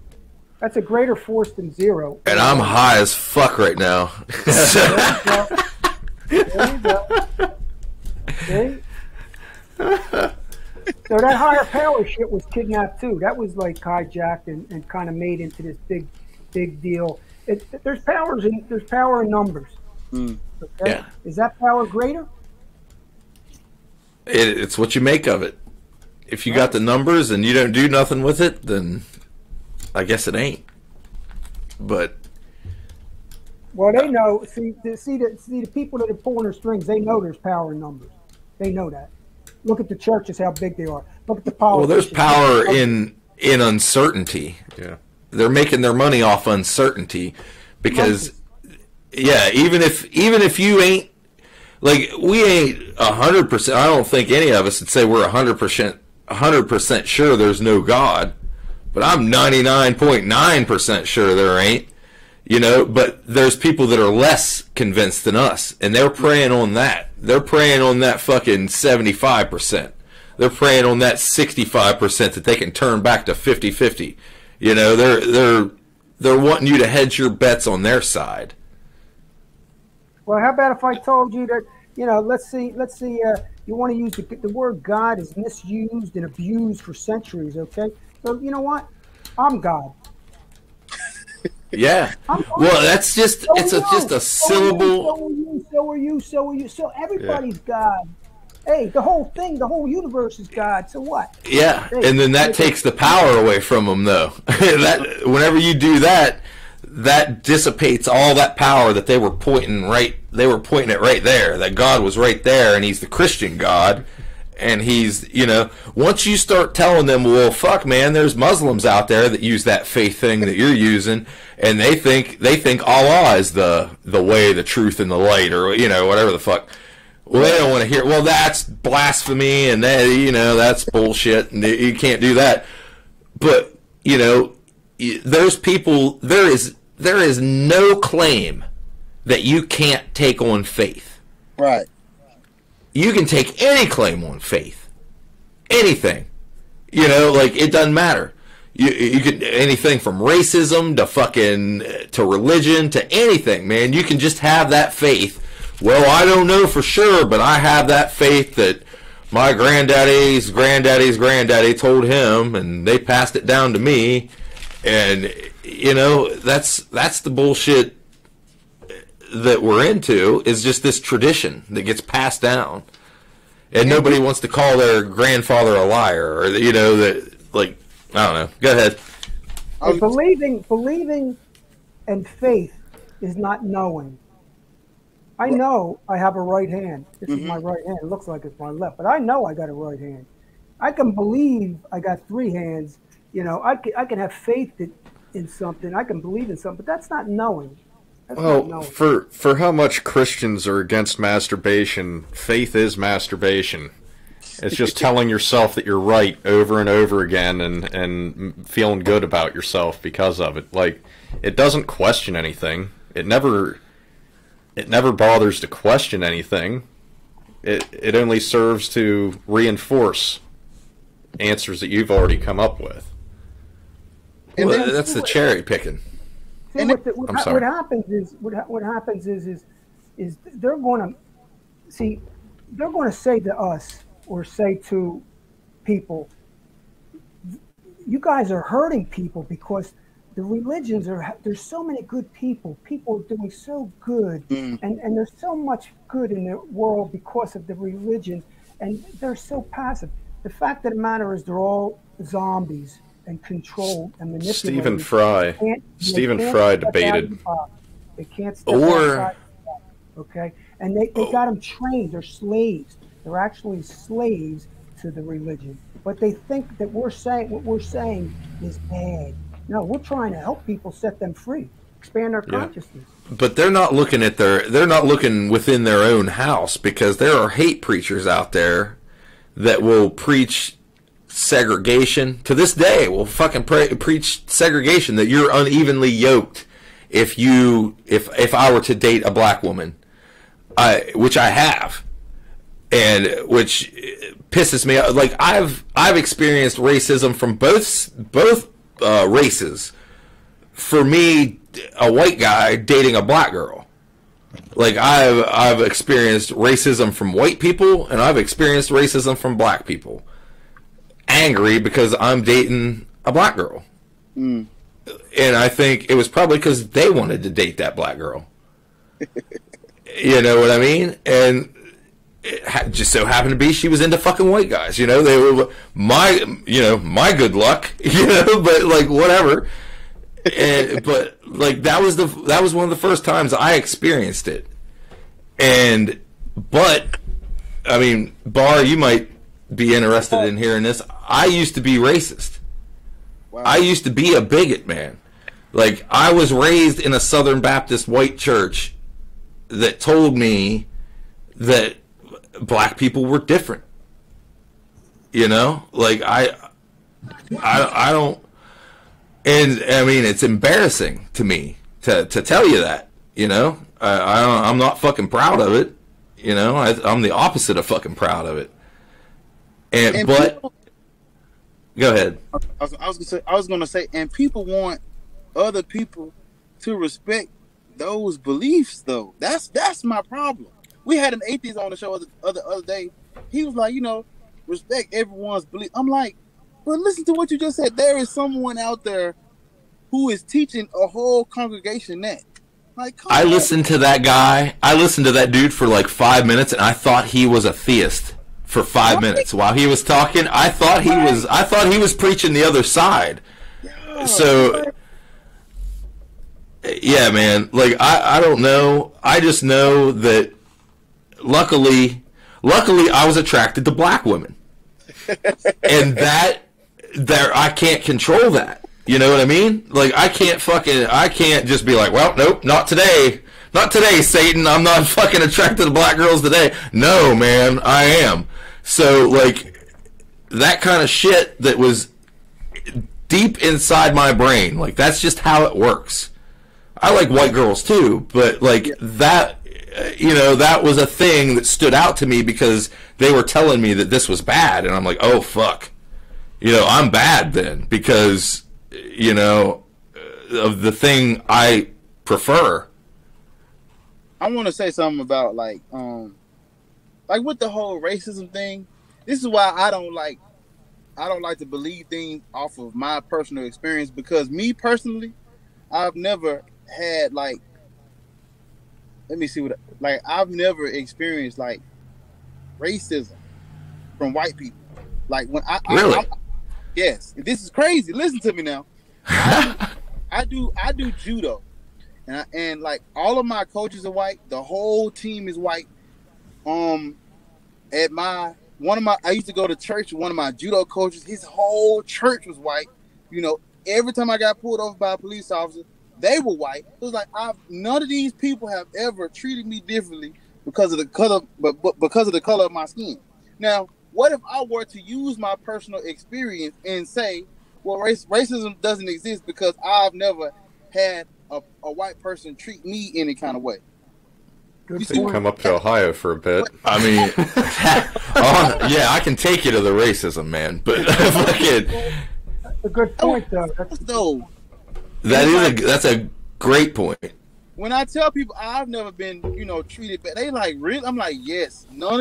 That's a greater force than 0. And I'm high as fuck right now. There you go. See? So that higher power shit was kidnapped too. That was like hijacked and kind of made into this big deal. There's power in numbers. Okay? Yeah. Is that power greater? It's what you make of it. If you got the numbers and you don't do nothing with it, then I guess it ain't. But well, they know. See the people that are pulling their strings. They know there's power in numbers. They know that. Look at the churches, how big they are. Look at the power. Well, there's power in uncertainty. Yeah, they're making their money off uncertainty because, even if you ain't. Like, we ain't 100%. I don't think any of us would say we're 100% sure there's no God, but I'm 99.9% sure there ain't. But there's people that are less convinced than us, and they're preying on that. They're preying on that fucking 75%. They're preying on that 65% that they can turn back to 50-50. They're wanting you to hedge your bets on their side. Well, how about if I told you that, let's see, you want to use the word God is misused and abused for centuries, okay? So you know what? I'm God. Yeah. I'm God. Well, that's just So it's are just you. a syllable. So are you. So are you. So are you. So everybody's God. Hey, the whole thing, the whole universe is God. So what? Yeah, Hey, and then that takes the power away from them, though. That whenever you do that, that dissipates all that power that they were pointing right. They were pointing it right there. That God was right there, and He's the Christian God. And He's, once you start telling them, well, fuck, man, there's Muslims out there that use that faith thing that you're using, and they think Allah is the way, the truth, and the light, or whatever the fuck. Well, they don't want to hear. Well, that's blasphemy, and that's bullshit, and you can't do that. But those people. There is no claim that you can't take on faith. Right. You can take any claim on faith, anything. It doesn't matter. You can anything from racism to religion to anything, man. You can just have that faith. Well, I don't know for sure, but I have that faith that my granddaddy's granddaddy told him, and they passed it down to me. And that's the bullshit that we're into, is just this tradition that gets passed down, and nobody wants to call their grandfather a liar, or that, like, I don't know. Go ahead. Believing and faith is not knowing. I know I have a right hand. This is my right hand. It looks like it's my left, but I know I got a right hand. I can believe I got three hands. I can have faith in something. I can believe in something, but that's not knowing. Well, for how much Christians are against masturbation, faith is masturbation. It's just telling yourself that you're right over and over again, and feeling good about yourself because of it. Like, it doesn't question anything. It never bothers to question anything. It only serves to reinforce answers that you've already come up with. And well, that's the cherry picking. See, what happens is they're going to say to us, or say to people, you guys are hurting people because the religions there's so many good people. People are doing so good, and there's so much good in the world because of the religions, and they're so passive. The fact of the matter is they're all zombies and controlled and manipulated. Stephen Fry debated. They can't step outside. Okay, and they got them trained. They're slaves. They're actually slaves to the religion. But they think that what we're saying is bad. No, we're trying to help people, set them free, expand their consciousness. But they're not looking within their own house, because there are hate preachers out there that will preach segregation. To this day, will fucking preach segregation, that you're unevenly yoked if I were to date a black woman, which I have, and which pisses me off. Like, I've experienced racism from both races. For me, a white guy dating a black girl. Like, I've experienced racism from white people, and I've experienced racism from black people. Angry because I'm dating a black girl. And I think it was probably because they wanted to date that black girl. You know what I mean? And it just so happened to be she was into fucking white guys. They were my good luck. But like, whatever. But like, that was one of the first times I experienced it. But I mean, Bar, you might be interested in hearing this. I used to be racist. Wow. I used to be a bigot, man. Like, I was raised in a Southern Baptist white church that told me that black people were different. Like, I don't, and I mean, it's embarrassing to me to tell you that. I'm not fucking proud of it. I'm the opposite of fucking proud of it. But people, go ahead. I was gonna say, and people want other people to respect those beliefs, though. That's my problem. We had an atheist on the show the other day. He was like, respect everyone's belief. I'm like, But listen to what you just said. There is someone out there who is teaching a whole congregation that. Like, I listened to that guy. I listened to that dude for like 5 minutes, and I thought he was a theist for 5 minutes while he was talking. I thought he was preaching the other side. Yeah, so, yeah, man. Like, I don't know. I just know that luckily I was attracted to black women, and I can't control that. You know what I mean? Like, I can't just be like, well, nope, not today. Not today, Satan. I'm not fucking attracted to black girls today. No, man, I am. So, like, that kind of shit that was deep inside my brain, like, that's just how it works. I like white girls too, but, like, that, you know, that was a thing that stood out to me because they were telling me that this was bad, and I'm like, oh, fuck. You know, I'm bad then because, you know, of the thing I prefer. I want to say something about like with the whole racism thing. This is why I don't like to believe things off of my personal experience, because me personally, I've never had like, I've never experienced like racism from white people. Like when really? Yes, this is crazy. Listen to me now. I do judo, and like all of my coaches are white. The whole team is white. I used to go to church. One of my judo coaches, his whole church was white. You know, every time I got pulled over by a police officer, they were white. It was like none of these people have ever treated me differently because of the color, but because of the color of my skin. Now, what if I were to use my personal experience and say, well, racism doesn't exist because I've never had a white person treat me any kind of way? You can come up to Ohio for a bit. I mean, yeah, I can take you to the racism, man. But fucking, that's a good point, though. That's a great point. When I tell people I've never been, treated bad, they like, really? I'm like, yes. None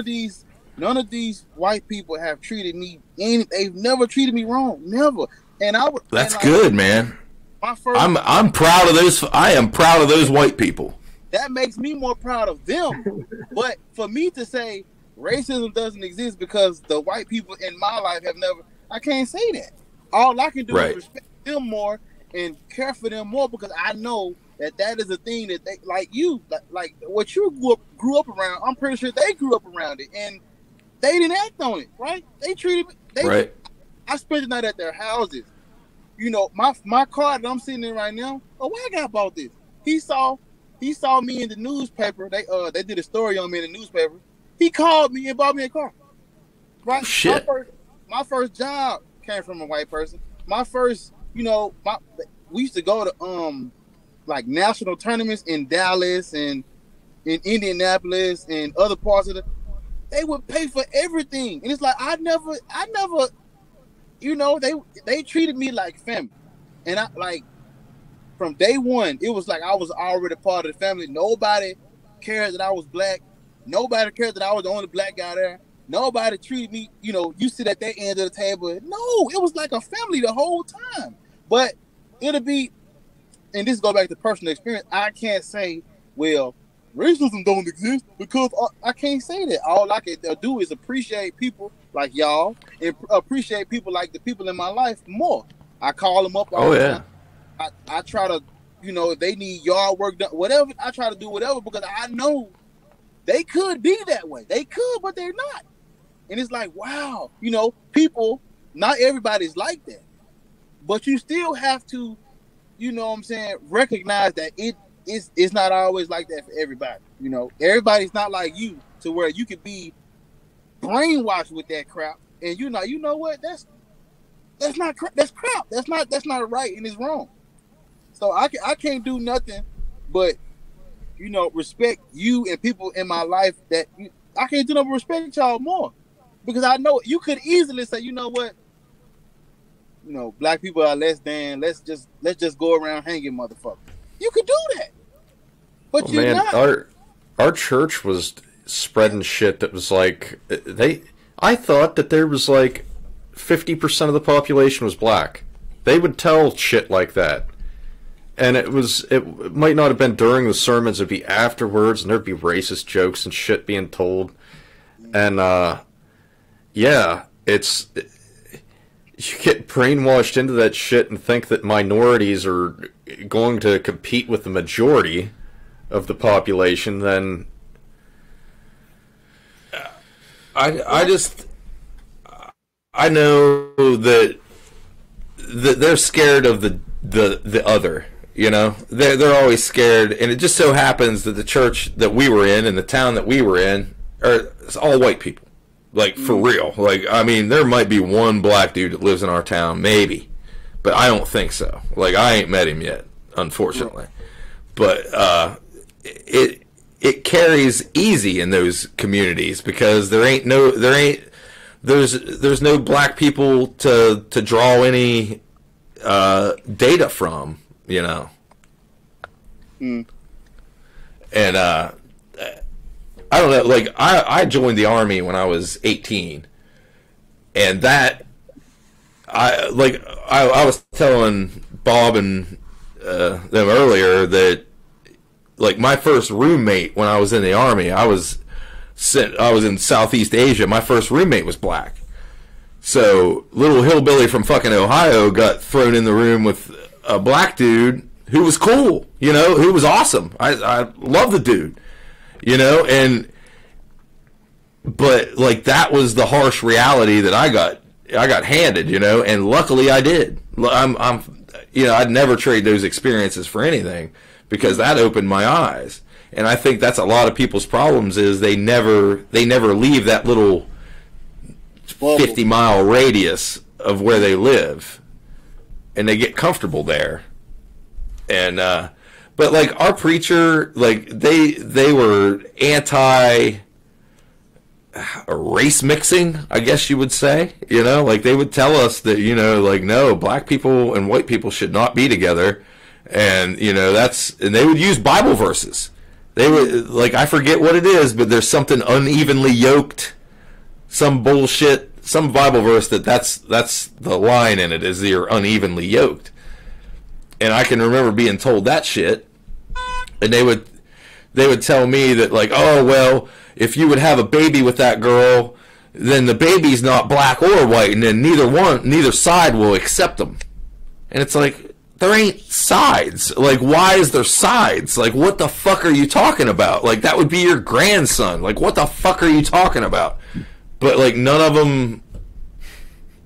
of these white people have treated me. They've never treated me wrong, never. And I would. That's good, man. I'm proud of those. I am proud of those white people. That makes me more proud of them. But for me to say racism doesn't exist because the white people in my life have never, I can't say that. All I can do is respect them more and care for them more, because I know that is a thing that they, like you, like what you grew up around. I'm pretty sure they grew up around it, and they didn't act on it, right? They treated me. Right. I spent the night at their houses. You know, my car that I'm sitting in right now. Oh, why I got bought this? He saw me in the newspaper. They did a story on me in the newspaper. He called me and bought me a car. Right? Shit. My first job came from a white person. My first, we used to go to like national tournaments in Dallas and in Indianapolis and other parts of they would pay for everything. And it's like I never they treated me like family. And I like from day one, it was like I was already part of the family. Nobody cared that I was black. Nobody cared that I was the only black guy there. Nobody treated me, you sit at that end of the table. No, it was like a family the whole time. But it'll be, and this goes back to personal experience, I can't say, well, racism don't exist, because I can't say that. All I can do is appreciate people like y'all and appreciate people like the people in my life more. I call them up all the time. I try to, if they need yard work done, whatever, I try to do whatever, because I know they could be that way. They could, but they're not. And it's like, wow, people, not everybody's like that. But you still have to, recognize that it's not always like that for everybody. Everybody's not like you, to where you could be brainwashed with that crap. And you know what? That's not crap. That's crap. That's not right, and it's wrong. So I can't do nothing but, respect you and people in my life that I can't do nothing but respect y'all more, because I know you could easily say, you know what, black people are less than. Let's just go around hanging motherfuckers. You could do that, but you're not. Our church was spreading shit that was like I thought that there was like 50% of the population was black. They would tell shit like that. And it might not have been during the sermons, it'd be afterwards, and there'd be racist jokes and shit being told. And, yeah, you get brainwashed into that shit and think that minorities are going to compete with the majority of the population, then I know that they're scared of the other. You know, they're always scared, and it just so happens that the church that we were in and the town that we were in it's all white people. Like, for real. Like, I mean, there might be one black dude that lives in our town, maybe, but I don't think so. Like, I ain't met him yet, unfortunately. But it carries easy in those communities because there's no black people to draw any data from, you know. And I don't know, like, I joined the Army when I was 18, and that I was telling Bob and them earlier that, like, my first roommate when I was in the Army, I was in Southeast Asia. My first roommate was black. So little hillbilly from fucking Ohio got thrown in the room with a black dude who was cool, you know, who was awesome. I love the dude, you know, but like, that was the harsh reality that I got handed, you know, and luckily I did. You know, I'd never trade those experiences for anything, because that opened my eyes. And I think that's a lot of people's problems, is they never leave that little 50-mile radius of where they live, and they get comfortable there. And but like, our preacher, like, they were anti race mixing, I guess you would say. You know, like, they would tell us that, you know, like, no, black people and white people should not be together. And, you know, and they would use Bible verses. They would, like, I forget what it is, but there's something unevenly yoked, some bullshit, some Bible verse that's the line in it, is you're unevenly yoked. And I can remember being told that shit, and they would tell me that, like, oh, well, if you would have a baby with that girl, then the baby's not black or white, and then neither side will accept them. And it's like, there ain't sides. Like, why is there sides? Like, what the fuck are you talking about? Like, that would be your grandson. Like, what the fuck are you talking about? But, like, none of them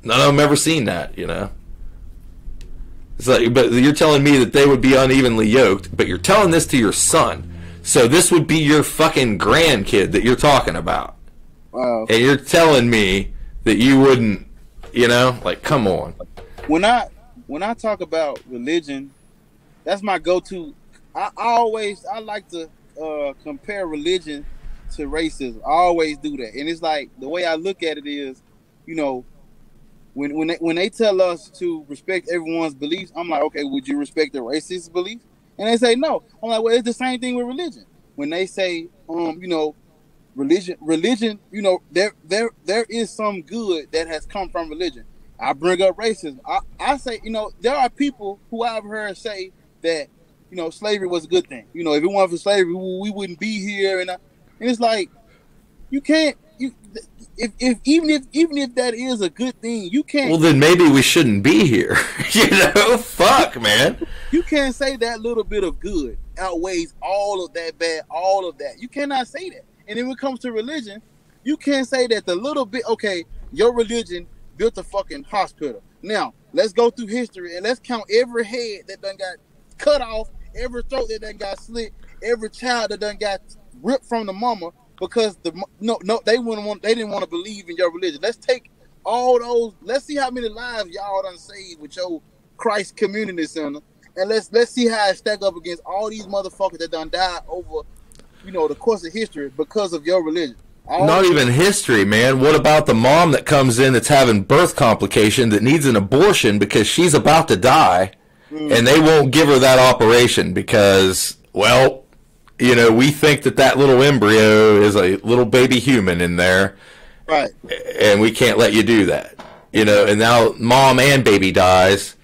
ever seen that, you know? It's like, but you're telling me that they would be unevenly yoked, but you're telling this to your son. So this would be your fucking grandkid that you're talking about. Wow. And you're telling me that you wouldn't, you know? Like, come on. When I talk about religion, that's my go-to. I like to compare religion to racism. I always do that, and it's like, the way I look at it is, you know, when they tell us to respect everyone's beliefs, I'm like, okay, would you respect the racist beliefs? And they say no. I'm like, well, it's the same thing with religion. When they say, you know, religion, you know, there is some good that has come from religion. I bring up racism. I say, you know, there are people who I've heard say that, you know, slavery was a good thing. You know, if it wasn't for slavery, we wouldn't be here. And it's like, you can't. Even if that is a good thing, you can't. Well, then maybe we shouldn't be here. You know, fuck, man. You can't say that little bit of good outweighs all of that bad, all of that. You cannot say that. And when it comes to religion, you can't say that the little bit. Okay, your religion built a fucking hospital. Now, let's go through history and let's count every head that done got cut off, every throat that done got slit, every child that done got ripped from the mama because they didn't want to believe in your religion. Let's take all those. Let's see how many lives y'all done saved with your Christ Community Center, and let's see how it stack up against all these motherfuckers that done died over, you know, the course of history because of your religion. Not even history, man. What about the mom that comes in that's having birth complication that needs an abortion because she's about to die, and they won't give her that operation because, well, you know, we think that little embryo is a little baby human in there, right? And we can't let you do that. you know, and now mom and baby dies,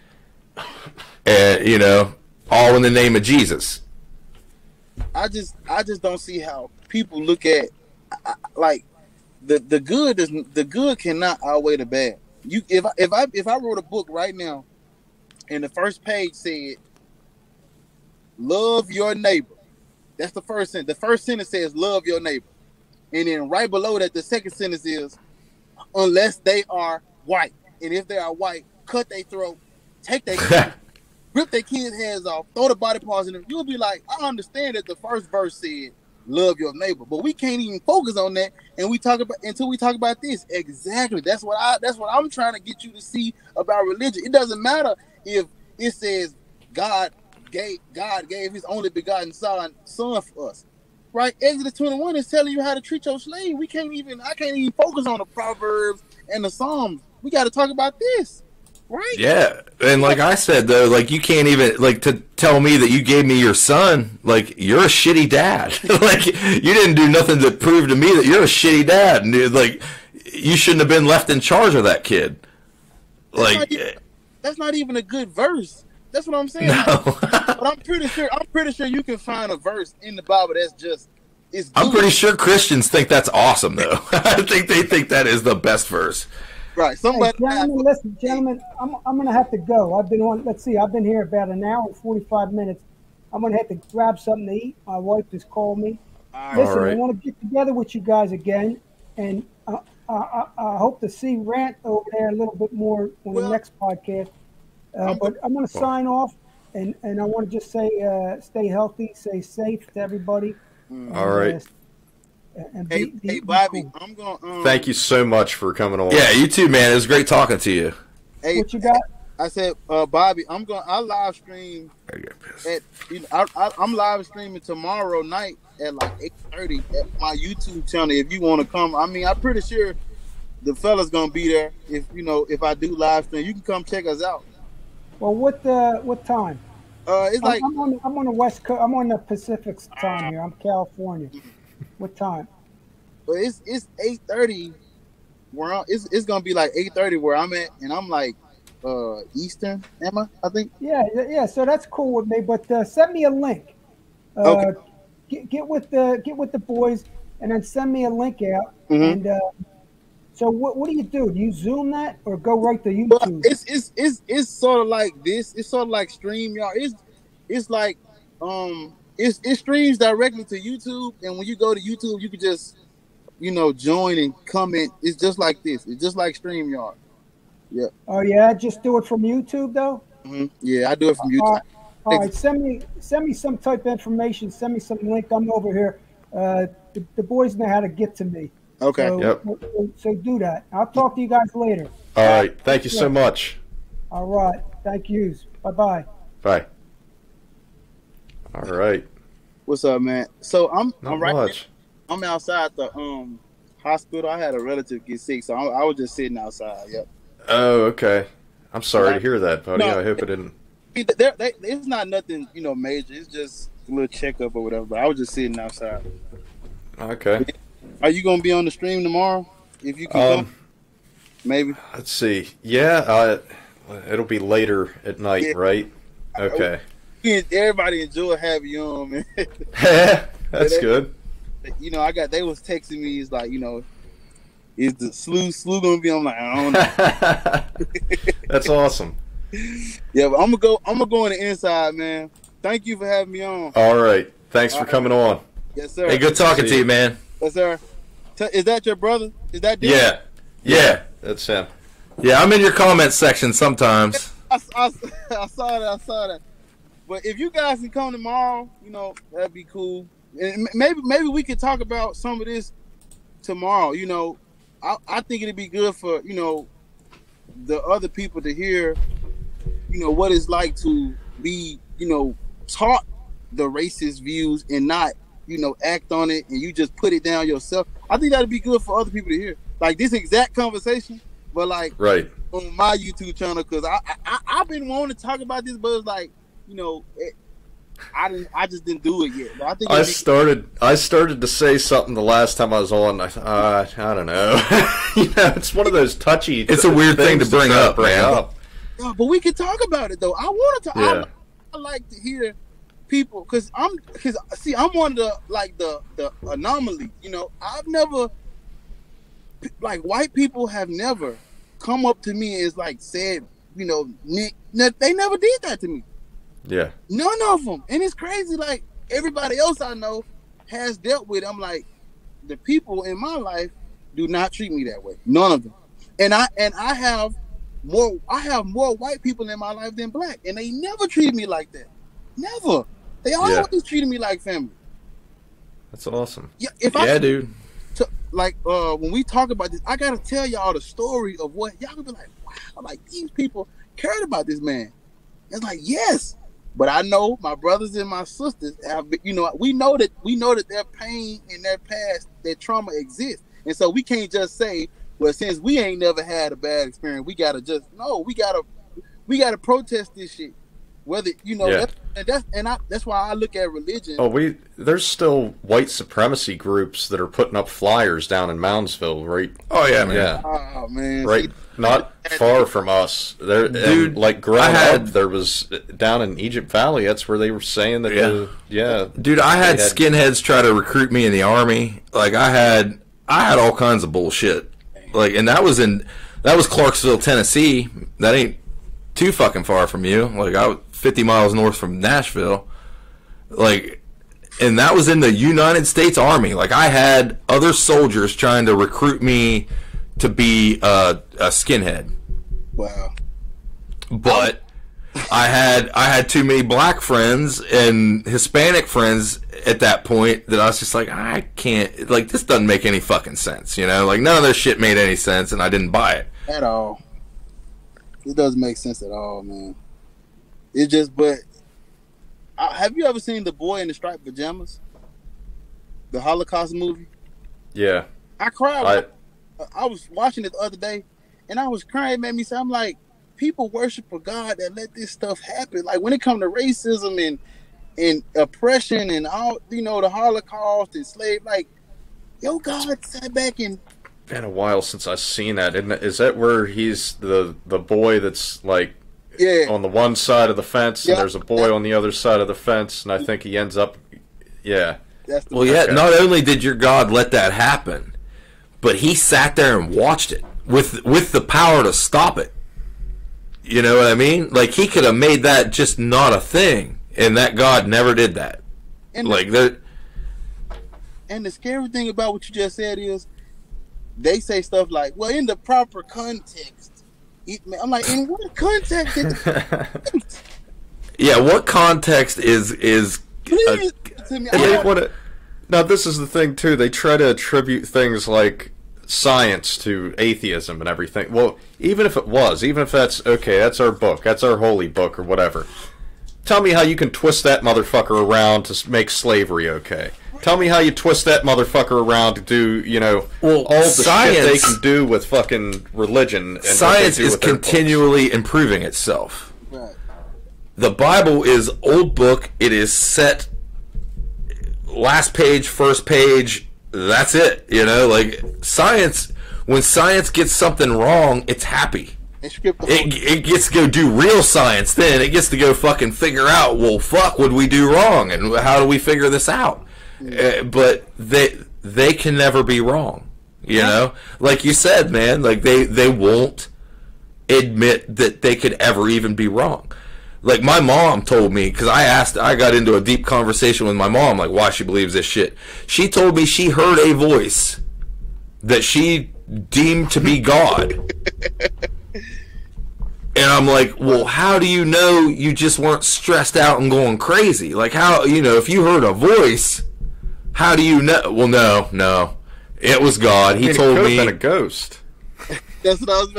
and you know, all in the name of Jesus. I just don't see how people look at like the good. The good cannot outweigh the bad. If I wrote a book right now, and the first page said, "Love your neighbor," that's the first sentence. The first sentence says, "Love your neighbor," and then right below that, the second sentence is, "Unless they are white, and if they are white, cut their throat, take their kids, rip their kids' heads off, throw the body parts in them." You'll be like, I understand that the first verse said, "Love your neighbor," but we can't even focus on that, and we talk about until we talk about this. Exactly. That's what I'm trying to get you to see about religion. It doesn't matter if it says God gave His only begotten son for us. Right? Exodus 21 is telling you how to treat your slave. I can't even focus on the Proverbs and the Psalms. We got to talk about this. Right? Yeah, and like I said though, like you can't even like to tell me that you gave me your son. Like you're a shitty dad. Like you didn't do nothing to prove to me that you're a shitty dad. And like you shouldn't have been left in charge of that kid. Like that's not even a good verse. That's what I'm saying. No. But I'm pretty sure you can find a verse in the Bible that's just it's good. I'm pretty sure Christians think that's awesome though. I think they think that is the best verse. Right. Somebody. Hey, gentlemen, I'm gonna have to go. I've been here about an hour and 45 minutes. I'm gonna have to grab something to eat. My wife just called me. Listen, I want to get together with you guys again, and I hope to see Rant over there a little bit more on the next podcast. But I'm gonna sign off, and I want to just say, stay healthy, stay safe to everybody. All right. Hey, Bobby, cool. I'm gonna. Thank you so much for coming on. Yeah, you too, man. It was great talking to you. Hey, what you got? I said, Bobby, I live stream I'm live streaming tomorrow night at like 8:30 at my YouTube channel. If you want to come, I mean, I'm pretty sure the fella's gonna be there. If I do live stream, you can come check us out. Well, what time? It's like I'm on the West Coast. I'm on the Pacific time here. I'm California. What time? But it's 8:30. It's gonna be like 8:30 where I'm at, and I'm like Eastern. Am I think. Yeah. So that's cool with me. But send me a link. Okay. Get with the boys, and then send me a link out. Mm-hmm. And so what do you do? Do you Zoom that or go right to YouTube? Well, it's sort of like this. It's sort of like StreamYard. It's like it streams directly to YouTube, and when you go to YouTube, you can just join and comment. It's just like this. It's just like StreamYard. Yeah. Oh yeah, just do it from YouTube though. Mm-hmm. Yeah, I do it from YouTube. All right, send me some type of information. Send me some link. I'm over here. The boys know how to get to me. Okay. So do that. I'll talk to you guys later. All right. Thank you so much. All right. Thank you. Bye-bye. Bye. All right. What's up, man? So I'm right much. I'm outside the hospital. I had a relative get sick, so I was just sitting outside. Yep. Oh, okay. I'm sorry to hear that, buddy. No, I hope it didn't. It's not nothing, major. It's just a little checkup or whatever. But I was just sitting outside. Okay. Are you gonna be on the stream tomorrow? If you can come, maybe. Let's see. Yeah, it'll be later at night, right? Okay. Everybody enjoy having you on, man. That's good. They was texting me. It's like, is the slew gonna be? I'm like, I don't know. That's awesome. Yeah, but I'm gonna go on the inside, man. Thank you for having me on. All right. Thanks for coming on. Yes, sir. Hey, good talking to you, man. Yes, sir. Is that your brother? Is that Dylan? Yeah. That's him. Yeah, I'm in your comment section sometimes. I saw that. But if you guys can come tomorrow, that'd be cool. And maybe we could talk about some of this tomorrow. I think it'd be good for the other people to hear, what it's like to be, taught the racist views and not, act on it, and you just put it down yourself. I think that'd be good for other people to hear, like this exact conversation, but like right on my YouTube channel, because I've been wanting to talk about this, but it's like, I just didn't do it yet. But I think I started to say something the last time I was on. I don't know. It's one of those touchy. It's a weird thing to bring up, man. Yeah, but we can talk about it though. I want to. Yeah. I like to hear people because I'm one of the anomaly. I've never white people have never come up to me and said, Nick, they never did that to me. Yeah. None of them. And it's crazy. Like, everybody else I know has dealt with it. I'm like, the people in my life do not treat me that way. None of them. And I have more white people in my life than black. And they never treated me like that. Never. They always treated me like family. That's awesome. Yeah, dude. When we talk about this, I gotta tell y'all the story of what y'all gonna be like, wow, like these people cared about this man. It's like, yes. But I know my brothers and my sisters have, we know that their pain and their past, their trauma exists. And so we can't just say, well, since we ain't never had a bad experience, we gotta protest this shit. Whether that's why I look at religion. There's still white supremacy groups that are putting up flyers down in Moundsville, right? Oh yeah, man. Yeah. Oh man. Right, not far from us. There, dude. Like growing up, there was down in Egypt Valley. That's where they were saying that. Dude, I had skinheads try to recruit me in the army. Like I had all kinds of bullshit. Like, and that was Clarksville, Tennessee. That ain't too fucking far from you. Like, I was 50 miles north from Nashville. Like, and that was in the United States Army. Like, I had other soldiers trying to recruit me to be a skinhead. Wow. But I had too many black friends and Hispanic friends at that point that I was just like, I can't, like, this doesn't make any fucking sense, Like, none of this shit made any sense, and I didn't buy it. At all. It doesn't make sense at all, man. It just, but have you ever seen The Boy in the Striped Pajamas? The Holocaust movie? Yeah. I cried. I was watching it the other day, and I was crying. It made me say, I'm like, people worship a God that let this stuff happen. Like, when it comes to racism and oppression and all, the Holocaust and slave, like, yo, God sat back and... Been a while since I've seen that. Is that where he's the boy that's like on the one side of the fence and there's a boy on the other side of the fence, and I think he ends up not only did your God let that happen, but he sat there and watched it with the power to stop it. You know what I mean? Like, he could have made that just not a thing, and that God never did that. And the scary thing about what you just said is, they say stuff like, well, in the proper context. I'm like, in what context? What context is Please, to me. Now, this is the thing, too. They try to attribute things like science to atheism and everything. Well, even if that's, okay, that's our book, that's our holy book or whatever. Tell me how you can twist that motherfucker around to make slavery okay. Tell me how you twist that motherfucker around to do, all the shit they can do with fucking religion. And science is continually improving itself. Right. The Bible is old book. It is set last page, first page. That's it. Like, science, when science gets something wrong, it's happy. It gets to go do real science then. It gets to go fucking figure out, well, fuck, what did we do wrong? And how do we figure this out? But they can never be wrong, Like you said, man, like they won't admit that they could ever even be wrong. Like, my mom told me, because I got into a deep conversation with my mom, like, why she believes this shit. She told me she heard a voice that she deemed to be God. And I'm like, well, how do you know you just weren't stressed out and going crazy? Like, how, if you heard a voice, how do you know? Well, no. It was God. He told me. It could have been a ghost. That's what I was.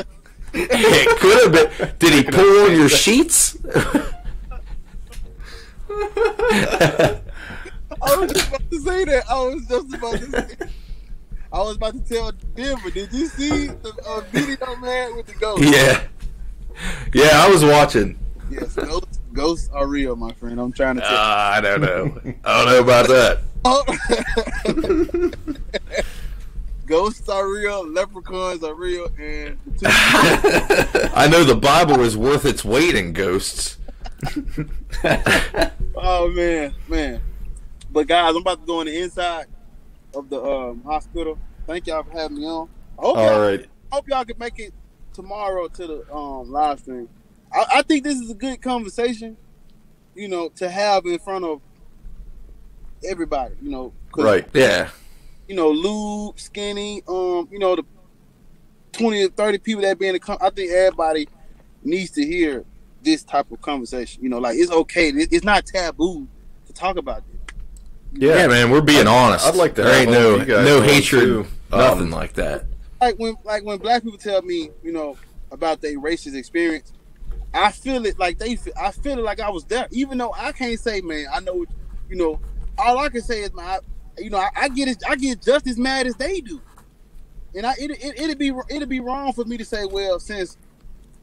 It could have been. Did he pull on your sheets? I was just about to say that. I was about to tell Denver, did you see the video, man, with the ghost? Yeah, I was watching. Yes, Ghosts are real, my friend. I'm trying to tell you. I don't know. I don't know about that. Ghosts are real, leprechauns are real, and I know the Bible is worth its weight in ghosts. Oh man. But guys, I'm about to go on the inside of the hospital. Thank y'all for having me on. I hope y'all can make it tomorrow to the live stream. I think this is a good conversation, to have in front of everybody, Right, yeah. Lube, Skinny, the 20 or 30 people that be in the I think everybody needs to hear this type of conversation. It's okay. It's not taboo to talk about this. Yeah, man, we're being honest. I'd like to there ain't no hatred, too. nothing like that. Like when black people tell me, about their racist experience, I feel it like I feel it like I was there, even though I can't say, man, I know, all I can say is, man, I get it. I get just as mad as they do, and it'd be wrong for me to say, well, since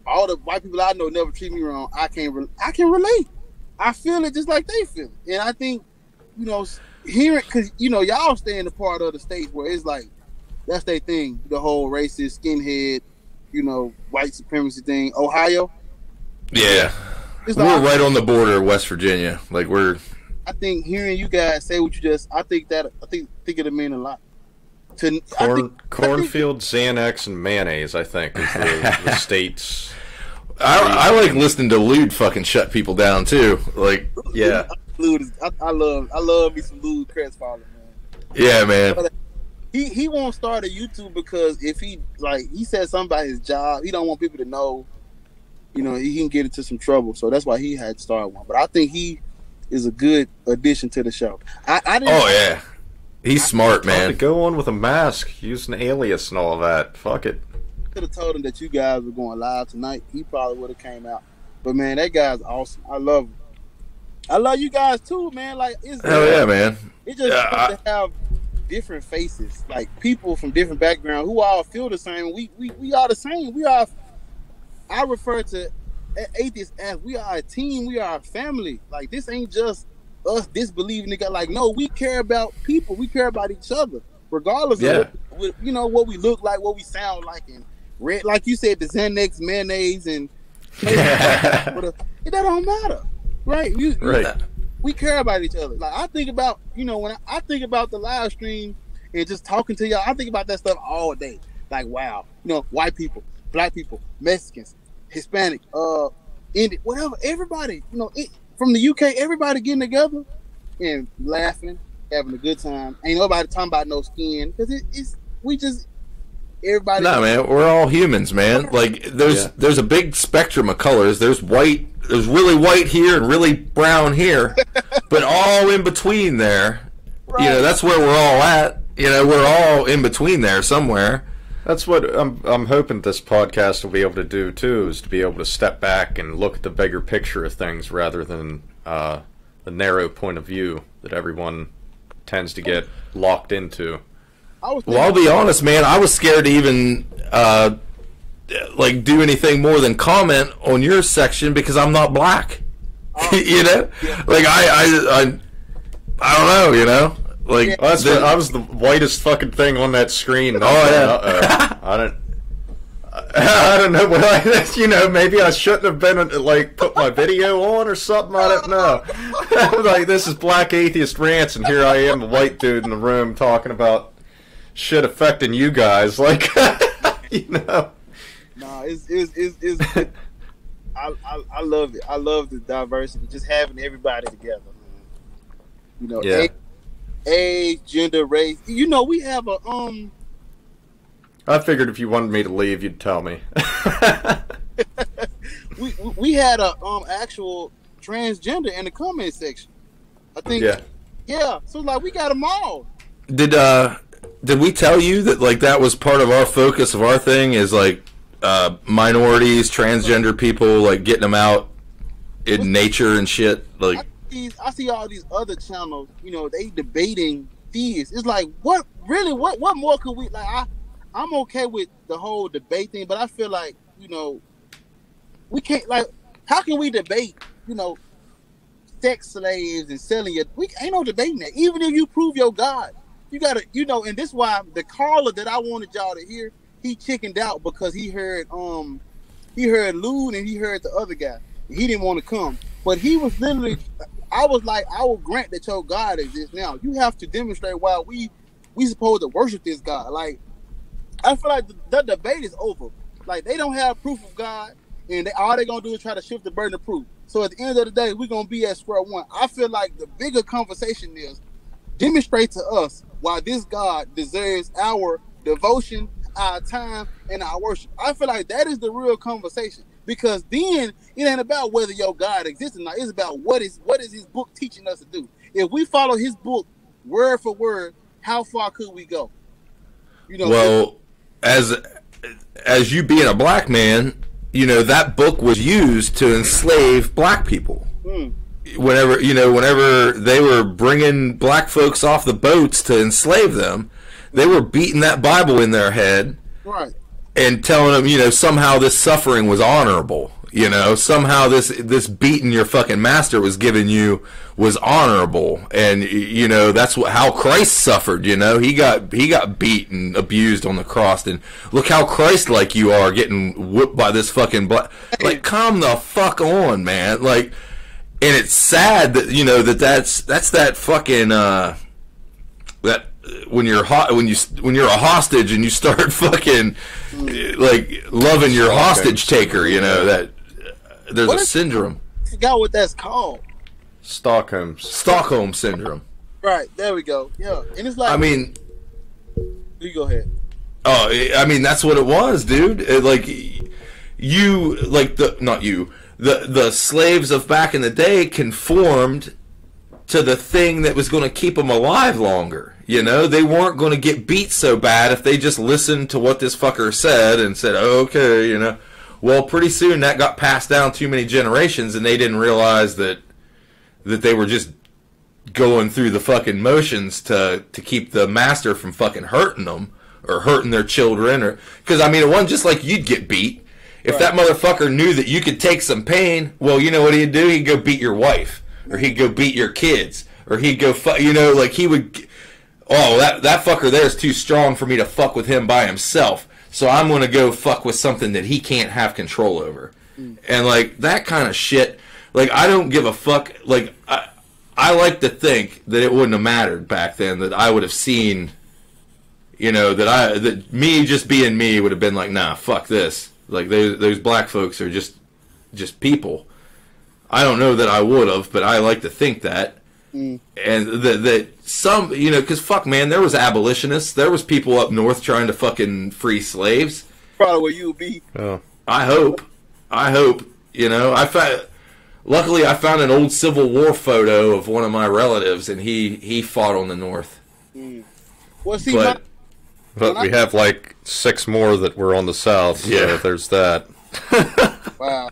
all the white people I know never treat me wrong, I can relate. I feel it just like they feel it, and I think, hearing, because y'all stay in the part of the state where it's like that's their thing, the whole racist skinhead, white supremacy thing. Ohio, yeah, we're right on the border of West Virginia. Like we're. I think hearing you guys say what you just, I think it'll mean a lot. Cornfield, Xanax, and mayonnaise, I think, is the state's. I like listening to Lude fucking shut people down too. Like, yeah. Lude I love me some Lude Crestfallen, man. Yeah, man. He won't start a YouTube because if he said something about his job, he don't want people to know, he can get into some trouble. So that's why he had to start one. But I think he is a good addition to the show. I didn't. Oh yeah, he's smart, man. To go on with a mask, use an alias and all that. Fuck it. Could have told him that you guys were going live tonight. He probably would have came out. But man, that guy's awesome. I love him. I love you guys too, man. Like hell yeah, man. It's just fun to have different faces, like people from different backgrounds who all feel the same. We are the same. I refer to atheists as we are a team, we are a family. Like this ain't just us disbelieving the guy. Like, no, we care about people, we care about each other, regardless of what we look like, what we sound like, and like you said, the Xanax, mayonnaise, and it don't matter, right? We care about each other. Like I think about, when I think about the live stream and just talking to y'all, I think about that stuff all day. Like, wow, white people, black people, Mexicans, Hispanic, Indian, whatever, everybody, from the UK, everybody getting together and laughing, having a good time. Ain't nobody talking about no skin, because everybody. No, man, we're all humans, man. Like there's a big spectrum of colors. There's white, there's really white here and really brown here, but all in between there. Right. That's where we're all at. We're all in between there somewhere. That's what I'm hoping this podcast will be able to do too, is to be able to step back and look at the bigger picture of things rather than the narrow point of view that everyone tends to get locked into. Well, I'll be honest, man. I was scared to even do anything more than comment on your section because I'm not black. Yeah. Like I don't know. Like I was the whitest fucking thing on that screen. Oh yeah. I don't know. Well, maybe I shouldn't have been put my video on or something. I don't know. Like, this is Black Atheist Rants, and here I am, a white dude in the room talking about shit affecting you guys. Like, No, it's I love it. I love the diversity, just having everybody together. Man. Age, gender, race. We have a I figured if you wanted me to leave, you'd tell me. we had a actual transgender in the comment section. I think. Yeah. So we got them all. Did we tell you that that was part of our focus of our thing is minorities, transgender people, getting them out in nature and shit? I see all these other channels, they debating these. It's like, what more could we I'm okay with the whole debate thing, but I feel like, we can't how can we debate, sex slaves and selling your. We ain't no debating that. Even if you prove your God, you gotta, and this is why the Carlin that I wanted y'all to hear, he chickened out because he heard Loon and he heard the other guy. He didn't want to come, but he was literally. I was like, I will grant that your God exists. Now you have to demonstrate why we supposed to worship this God. Like, I feel like the debate is over. Like, they don't have proof of God, and all they're gonna do is try to shift the burden of proof. So at the end of the day, we're gonna be at square one. I feel like the bigger conversation is demonstrate to us why this God deserves our devotion, our time, and our worship. I feel like that is the real conversation. Because then it ain't about whether your God exists or not. It's about what is his book teaching us to do. If we follow his book word for word, how far could we go? Well, as you being a black man, that book was used to enslave black people. Whenever they were bringing black folks off the boats to enslave them, they were beating that Bible in their head. Right. And telling them, somehow this suffering was honorable. Somehow this beating your fucking master was giving you was honorable. And, that's how Christ suffered, He got beaten, abused on the cross. And look how Christ-like you are getting whipped by this fucking like, come the fuck on, man. Like, and it's sad that, that's that fucking, that, when you're a hostage and you start fucking like loving your hostage taker, that there's a syndrome. I forgot what that's called. Stockholm syndrome. Right, there we go. Yeah, and it's like, I mean, you go ahead. Oh, I mean that's what it was, dude. The slaves of back in the day conformed to the thing that was going to keep them alive longer. They weren't going to get beat so bad if they just listened to what this fucker said and said, oh, okay, Well, pretty soon that got passed down too many generations, and they didn't realize that they were just going through the fucking motions to keep the master from fucking hurting them or hurting their children. Or because, I mean, it wasn't just like you'd get beat. If that motherfucker knew that you could take some pain, well, you know what he'd do? He'd go beat your wife, or he'd go beat your kids, or he'd go he would... Oh, that fucker there is too strong for me to fuck with him by himself. So I'm going to go fuck with something that he can't have control over. And, like, that kind of shit, like, I don't give a fuck. Like, I like to think that it wouldn't have mattered back then, that I would have seen, that me just being me would have been like, nah, fuck this. Like, those black folks are just people. I don't know that I would have, but I like to think that. And that some, because fuck, man, there was abolitionists. There was people up north trying to fucking free slaves. Probably where you would be. Oh. I hope. Luckily, I found an old Civil War photo of one of my relatives, and he fought on the north. Well, see, but we have like 6 more that were on the south. So there's that. Wow.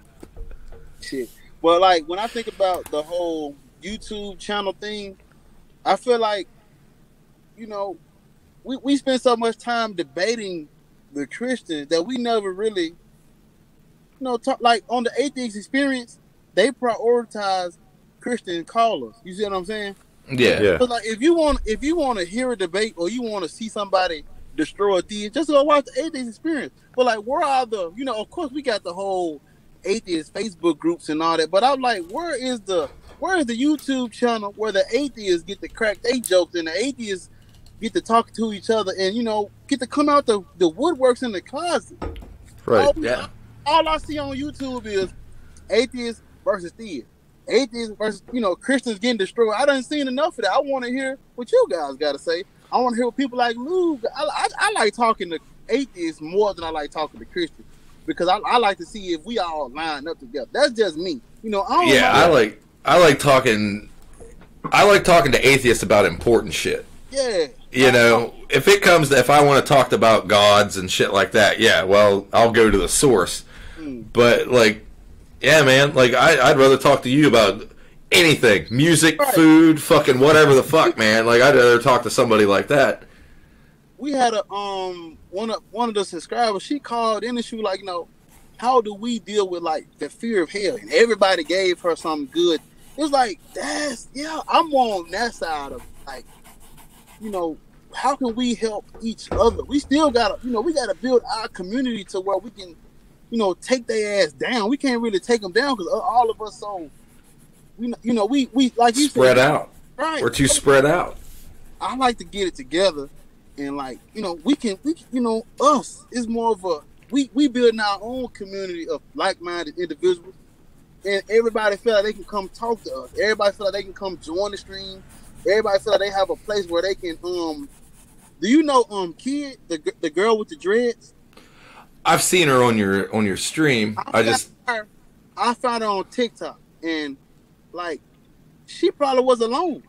Shit. Well, like, when I think about the whole YouTube channel thing, I feel like, we spend so much time debating the Christians that we never really, talk. Like, on the atheist experience, they prioritize Christian callers. You see what I'm saying? Yeah. But like, if you want to hear a debate or you want to see somebody destroy a theist, just go watch the atheist experience. But like, where are the, of course we got the whole atheist Facebook groups and all that, but I'm like, where is the YouTube channel where the atheists get to crack their jokes and the atheists get to talk to each other and, get to come out the woodworks in the closet? Right. All I see on YouTube is atheists versus theists. Atheists versus, Christians getting destroyed. I done seen enough of that. I want to hear what you guys got to say. I want to hear what people like Lou. I like talking to atheists more than I like talking to Christians because I like to see if we all line up together. That's just me. I like talking to atheists about important shit. Yeah. If I want to talk about gods and shit like that, well, I'll go to the source. But like, yeah, man, like I'd rather talk to you about anything, music, food, fucking whatever the fuck, man. Like I'd rather talk to somebody like that. We had a one of the subscribers. She called in and she was like, how do we deal with like the fear of hell? And everybody gave her some good it's like I'm on that side of like, how can we help each other? We still gotta, we gotta build our community to where we can, take their ass down. We can't really take them down because all of us we like you spread said, out. Right. We're too spread out. I like to get it together and like, we can, us is more of a, we building our own community of like-minded individuals, and everybody feel like they can come talk to us. Everybody feel like they can come join the stream. Everybody feel like they have a place where they can, do you know, Kid, the girl with the dreads? I've seen her on your stream. I found her on TikTok, and like, she probably was alone.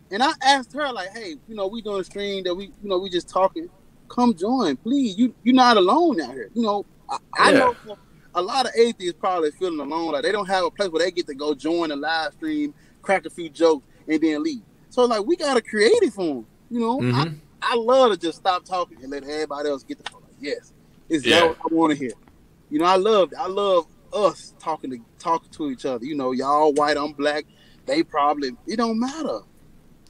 And I asked her, like, hey, we doing a stream that we just talking. Come join, please. You're not alone out here. I know a lot of atheists probably feeling alone. Like, they don't have a place where they get to go join a live stream, crack a few jokes, and then leave. So, like, we got to create it for them. I love to just stop talking and let everybody else get the fuck. Like, yes, it's that what I want to hear. I love us talking to each other. Y'all white, I'm black. They probably, it don't matter.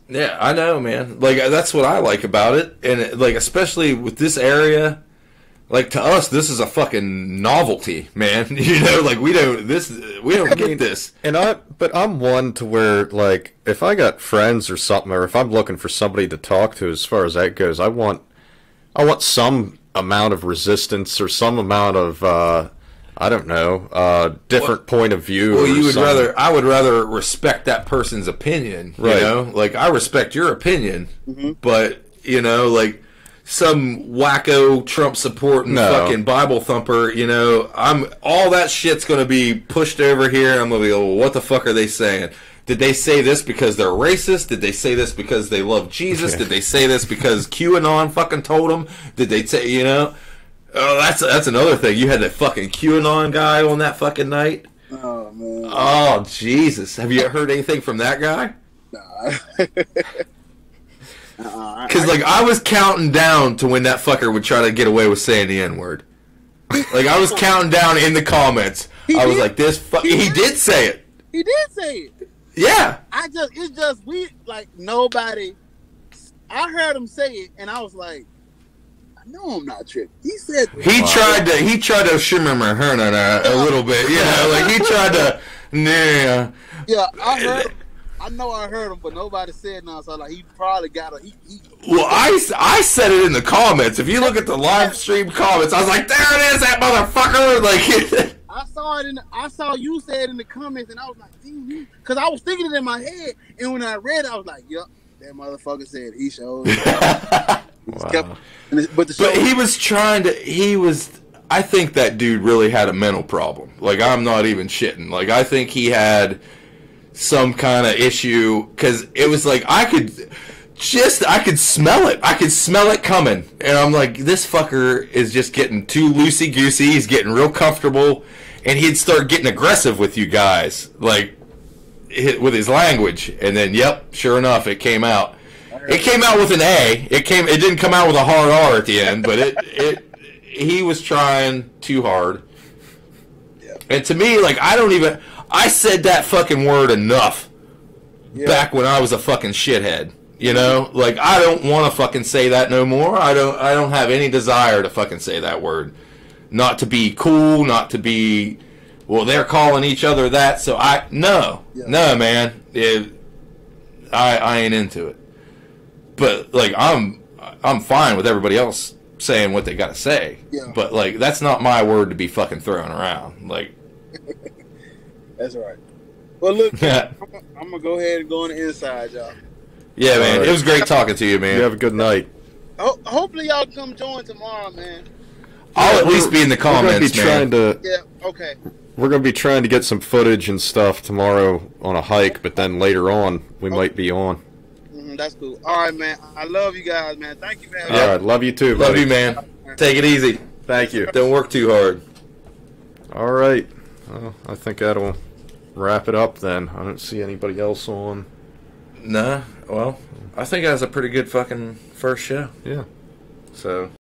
Yeah, I know, man. Like, that's what I like about it. And, like, especially with this area, like, to us, this is a fucking novelty, man. Like, we don't get this. But I'm one to where, like, if I got friends or something, or if I'm looking for somebody to talk to as far as that goes, I want some amount of resistance or some amount of, I don't know, different point of view. Well, I would rather respect that person's opinion, right. Like, I respect your opinion, but, like, some wacko Trump supporting fucking Bible thumper, all that shit's going to be pushed over here, and I'm going to be, oh, what the fuck are they saying? Did they say this because they're racist? Did they say this because they love Jesus? Did they say this because QAnon fucking told them? Did they say, Oh, that's another thing. You had that fucking QAnon guy on that fucking night. Oh man. Oh Jesus! Have you heard anything from that guy? Nah. Because I was counting down to when that fucker would try to get away with saying the N-word. Like, I was counting down in the comments. I was like, he did say it. He did say it. Yeah. Nobody. I heard him say it, and I was like, no, I'm not tripping. He said he tried to shimmer my hair a little bit, like he tried to. Nah. Yeah, I heard him. I know I heard him, but nobody said nothing. So he probably got a. Well, I said it in the comments. If you look at the live stream comments, I was like, "There it is, that motherfucker!" Like, I saw you say it in the comments, and I was like, "Damn," because I was thinking it in my head, and when I read it, I was like, "Yep, that motherfucker said he showed." Wow. But he was trying to. I think that dude really had a mental problem. Like, I'm not even shitting. Like, I think he had some kind of issue, because it was like I could smell it. I could smell it coming, and I'm like, this fucker is just getting too loosey goosey. He's getting real comfortable, and he'd start getting aggressive with you guys, like with his language. And then, yep, sure enough, it came out. It came out with an A. It didn't come out with a hard R at the end, but he was trying too hard. Yeah. And to me, like, I said that fucking word enough back when I was a fucking shithead. Like, I don't want to fucking say that no more. I don't have any desire to fucking say that word. Not to be cool, not to be, well, they're calling each other that, so no, man. I ain't into it. But, like, I'm fine with everybody else saying what they got to say. Yeah. But, like, that's not my word to be fucking throwing around. Like, that's right. Well, look, I'm going to go ahead and go on the inside, y'all. Yeah, man. It was great talking to you, man. You have a good night. Hopefully y'all come join tomorrow, man. I'll at least be in the comments, man. Okay. We're going to be trying to get some footage and stuff tomorrow on a hike, but then later on, we might be on. That's cool. All right, man. I love you guys, man. Thank you, man. All right. Love you too, buddy. Love you, man. Take it easy. Thank you. Don't work too hard. All right. Well, I think that'll wrap it up then. I don't see anybody else on. Nah. Well, I think that was a pretty good fucking first show. Yeah. So.